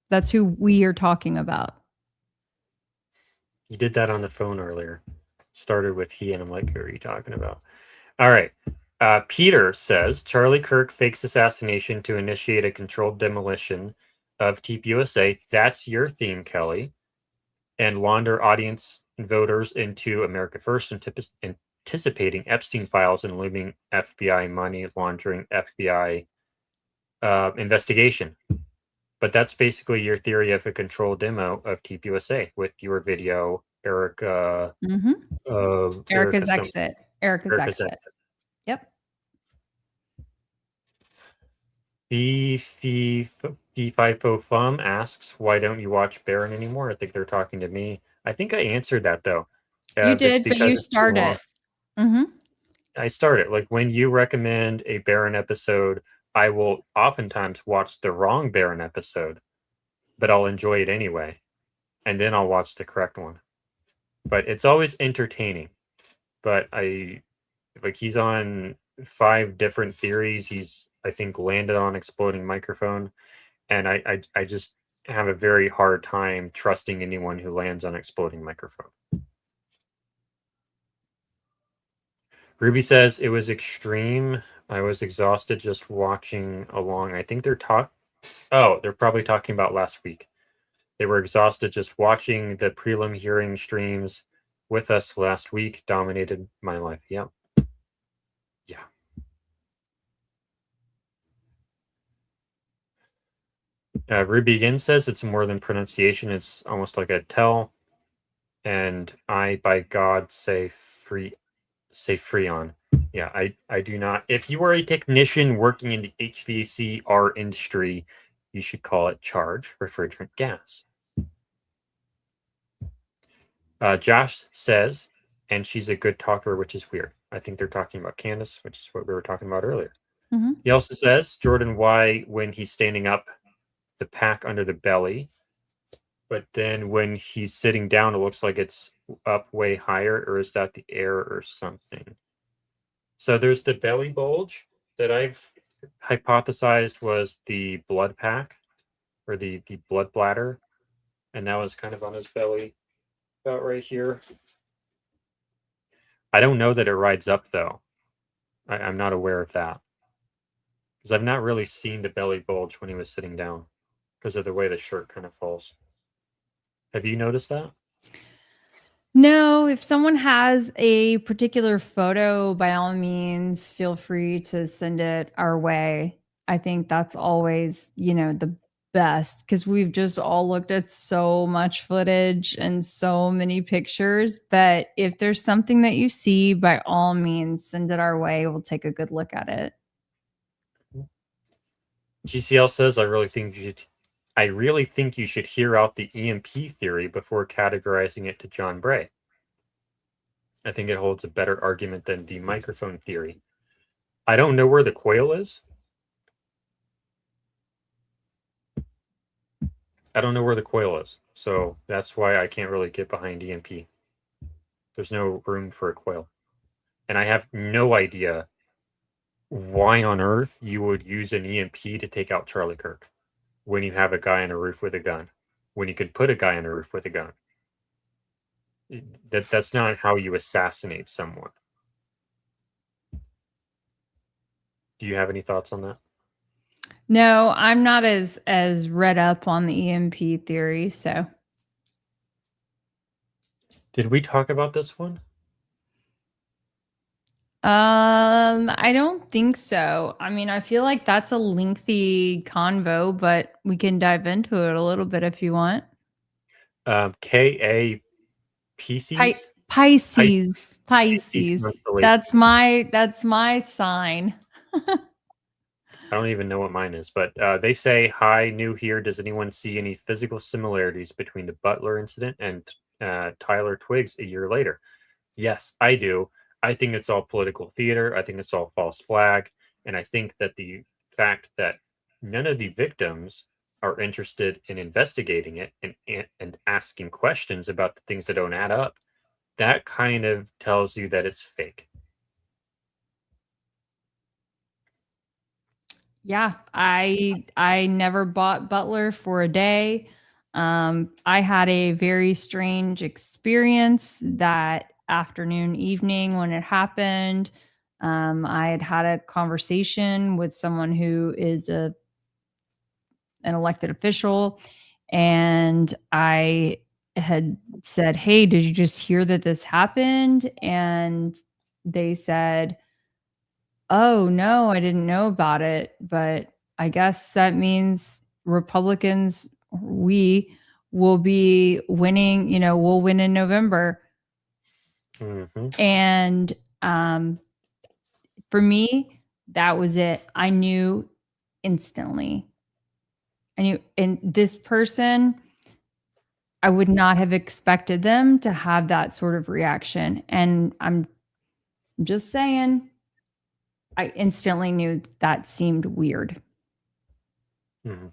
That's who we are talking about. You did that on the phone earlier. Started with he, and I'm like, who are you talking about? All right. Peter says Charlie Kirk fakes assassination to initiate a controlled demolition of Teep USA. That's your theme, Keli. And launder audience and voters into America First, anticipating Epstein files and looming FBI money laundering FBI investigation. But that's basically your theory of a controlled demo of Teep USA with your video, Erica. Mm-hmm. Erica's exit. Erica's exit. Yep. FIFO asks, why don't you watch Baron anymore? I think they're talking to me. I think I answered that, though. You did, but you started. Mm-hmm. I started. Like, when you recommend a Baron episode, I will oftentimes watch the wrong Baron episode, but I'll enjoy it anyway. And then I'll watch the correct one. But it's always entertaining. But he's on 5 different theories. He's, I think, landed on exploding microphone. And I just have a very hard time trusting anyone who lands on exploding microphone. Ruby says it was extreme. I was exhausted just watching along. I think they're probably talking about last week. They were exhausted just watching the prelim hearing streams with us last week. Dominated my life. Yeah. Yeah. Ruby again says it's more than pronunciation. It's almost like a tell. And I, by God, say Freon. Yeah, I do not. If you are a technician working in the HVACR industry, you should call it charge refrigerant gas. Josh says, and she's a good talker, which is weird. I think they're talking about Candace, which is what we were talking about earlier. Mm-hmm. He also says, Jordan, why when he's standing up, the pack under the belly, but then when he's sitting down, it looks like it's up way higher, or is that the air or something? So there's the belly bulge that I've hypothesized was the blood pack or the blood bladder. And that was kind of on his belly about right here. I don't know that it rides up though. I'm not aware of that. Because I've not really seen the belly bulge when he was sitting down because of the way the shirt kind of falls. Have you noticed that? No, if someone has a particular photo, by all means, feel free to send it our way. I think that's always, the best because we've just all looked at so much footage and so many pictures. But if there's something that you see, by all means, send it our way. We'll take a good look at it. GCL says, I really think you should hear out the EMP theory before categorizing it to John Bray. I think it holds a better argument than the microphone theory. I don't know where the coil is. I don't know where the coil is, so that's why I can't really get behind EMP. There's no room for a coil. And I have no idea why on earth you would use an EMP to take out Charlie Kirk when you have a guy on a roof with a gun, when you could put a guy on a roof with a gun. That's not how you assassinate someone. Do you have any thoughts on that? No, I'm not as read up on the EMP theory, so. Did we talk about this one? I don't think so. I mean, I feel like that's a lengthy convo, but we can dive into it a little bit if you want. KA Pisces? Pisces. constellation. That's my sign. I don't even know what mine is, but they say, hi, new here. Does anyone see any physical similarities between the Butler incident and Tyler Twiggs a year later? Yes, I do. I think it's all political theater. I think it's all false flag. And I think that the fact that none of the victims are interested in investigating it and asking questions about the things that don't add up, that kind of tells you that it's fake. Yeah, I never bought Butler for a day. I had a very strange experience that afternoon, evening when it happened. I had a conversation with someone who is an elected official, and I had said, hey, did you just hear that this happened? And they said, oh, no, I didn't know about it. But I guess that means Republicans, we will be winning, we'll win in November. Mm-hmm. And for me, that was it. I knew instantly. I knew, and this person, I would not have expected them to have that sort of reaction. And I'm just saying, I instantly knew that seemed weird. Mm-hmm.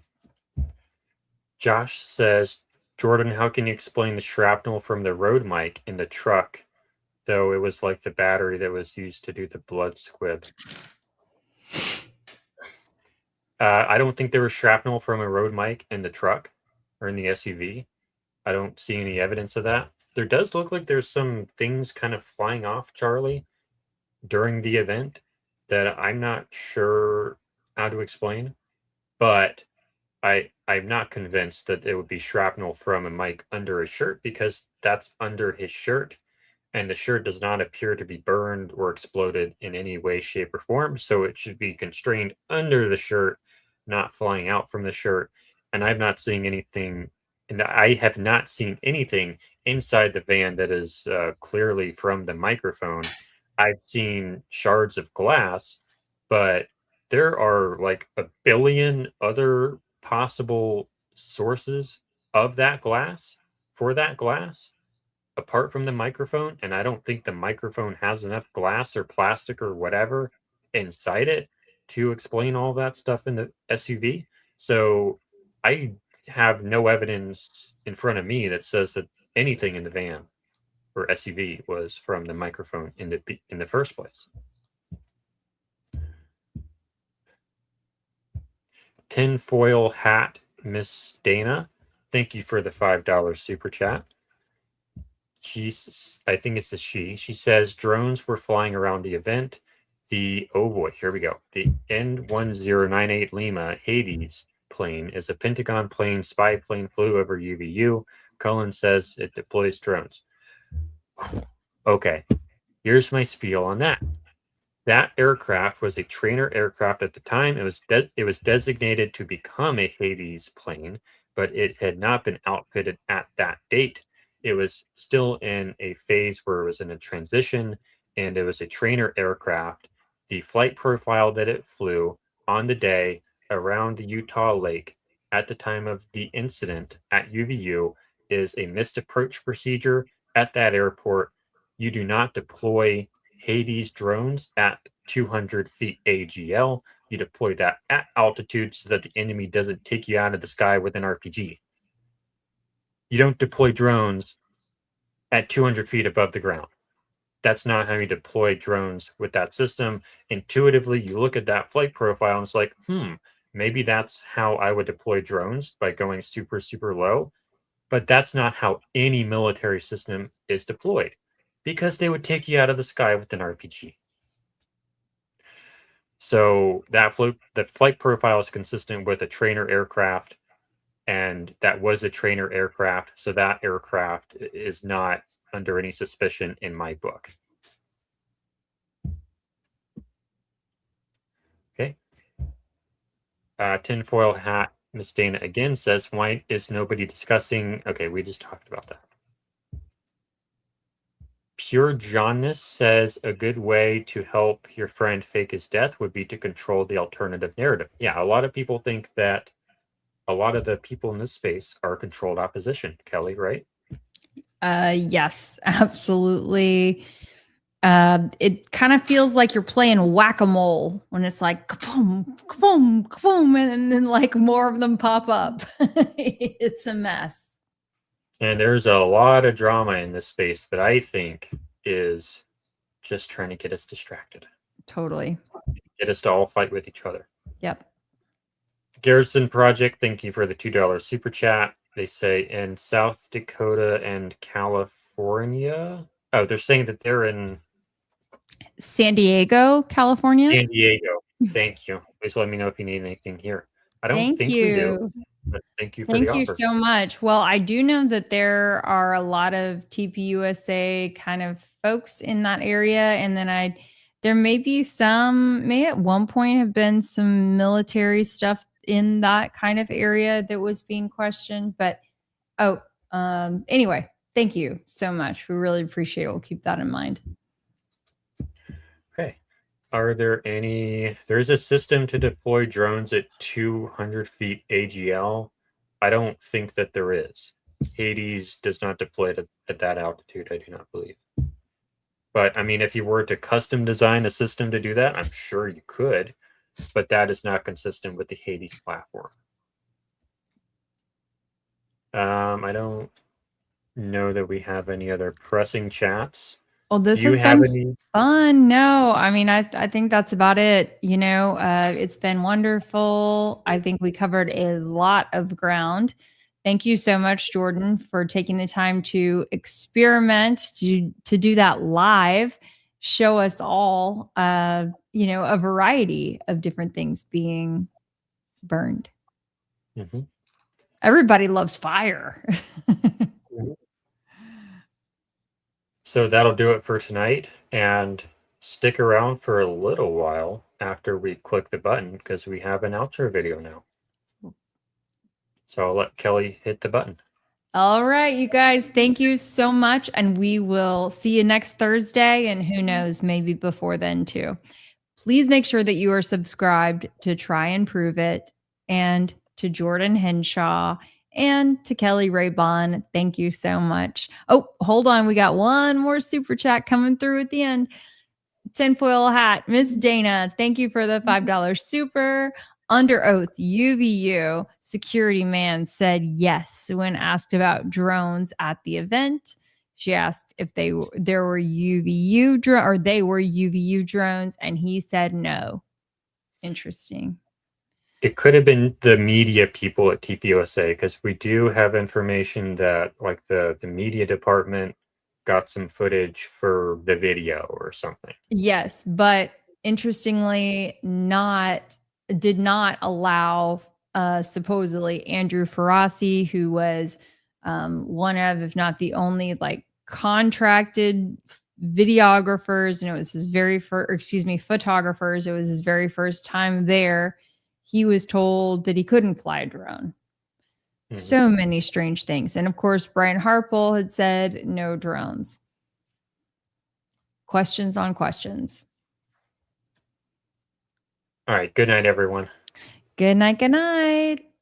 Josh says, Jordan, how can you explain the shrapnel from the road mic in the truck, though it was like the battery that was used to do the blood squib? I don't think there was shrapnel from a road mic in the truck or in the SUV. I don't see any evidence of that. There does look like there's some things kind of flying off Charlie during the event that I'm not sure how to explain, but I'm not convinced that it would be shrapnel from a mic under his shirt, because that's under his shirt and the shirt does not appear to be burned or exploded in any way, shape, or form. So it should be constrained under the shirt, not flying out from the shirt. And I've not seen anything, and I have not seen anything inside the van that is clearly from the microphone. I've seen shards of glass, but there are like a billion other possible sources of that glass, for that glass, apart from the microphone. And I don't think the microphone has enough glass or plastic or whatever inside it to explain all that stuff in the SUV. So I have no evidence in front of me that says that anything in the van or SUV was from the microphone in the first place. Tinfoil hat, Miss Dana, thank you for the $5 super chat. I think it's a she. She says drones were flying around the event. Oh boy, here we go. The N1098 Lima Hades plane is a Pentagon plane. Spy plane flew over UVU. Cullen says it deploys drones. Okay, here's my spiel on that. That aircraft was a trainer aircraft at the time. It was designated to become a Hades plane, but it had not been outfitted at that date. It was still in a phase where it was in a transition, and it was a trainer aircraft. The flight profile that it flew on the day around the Utah lake at the time of the incident at UVU is a missed approach procedure at that airport. You do not deploy Hades drones at 200 feet AGL. You deploy that at altitude so that the enemy doesn't take you out of the sky with an RPG. You don't deploy drones at 200 feet above the ground. That's not how you deploy drones with that system. Intuitively, you look at that flight profile and it's like, maybe that's how I would deploy drones, by going super, super low. But that's not how any military system is deployed, because they would take you out of the sky with an RPG. So the flight profile is consistent with a trainer aircraft, and that was a trainer aircraft. So that aircraft is not under any suspicion in my book. Okay. Tinfoil hat, Miss Dana again says, why is nobody discussing? Okay, we just talked about that. Pure Johnness says a good way to help your friend fake his death would be to control the alternative narrative. Yeah, a lot of people think that a lot of the people in this space are controlled opposition. Kelly, right? Yes, absolutely. It kind of feels like you're playing whack-a-mole when it's like kaboom, kaboom, kaboom, and then like more of them pop up. It's a mess. And there's a lot of drama in this space that I think is just trying to get us distracted. Totally. Get us to all fight with each other. Yep. Garrison Project, thank you for the $2 super chat. They say in South Dakota and California. Oh, they're saying that they're in San Diego, California. San Diego. Thank you. Please let me know if you need anything here. I don't think we do. But thank you for the offer. Thank you so much. Well, I do know that there are a lot of TPUSA kind of folks in that area. And then there may be may at one point have been some military stuff in that kind of area that was being questioned. But, anyway, thank you so much. We really appreciate it. We'll keep that in mind. Okay. Are there there's a system to deploy drones at 200 feet AGL. I don't think that there is. Hades does not deploy it at that altitude, I do not believe. But I mean, if you were to custom design a system to do that, I'm sure you could, but that is not consistent with the Hades platform. I don't know that we have any other pressing chats. Well, this has been fun. No, I mean, I think that's about it. It's been wonderful. I think we covered a lot of ground. Thank you so much, Jordan, for taking the time to experiment, to do that live, show us all, a variety of different things being burned. Mm-hmm. Everybody loves fire. So that'll do it for tonight, and stick around for a little while after we click the button, because we have an outro video now. So I'll let Kelly hit the button. All right, you guys, thank you so much. And we will see you next Thursday. And who knows, maybe before then too. Please make sure that you are subscribed to Try and Prove It, and to Jordan Henshaw, and to Keli Rabon. Thank you so much. Oh, hold on. We got one more super chat coming through at the end. Tinfoil hat, Miss Dana. Thank you for the $5 super. Under oath, UVU security man said yes when asked about drones at the event. She asked if there were UVU drones, and he said no. Interesting. It could have been the media people at TPUSA, because we do have information that like the media department got some footage for the video or something. Yes, but interestingly, did not allow supposedly Andrew Ferrasi, who was one of, if not the only, like contracted videographers, and it was his photographers. It was his very first time there. He was told that he couldn't fly a drone. Mm-hmm. So many strange things. And of course, Brian Harpel had said no drones. Questions on questions. All right. Good night, everyone. Good Good night. Good night.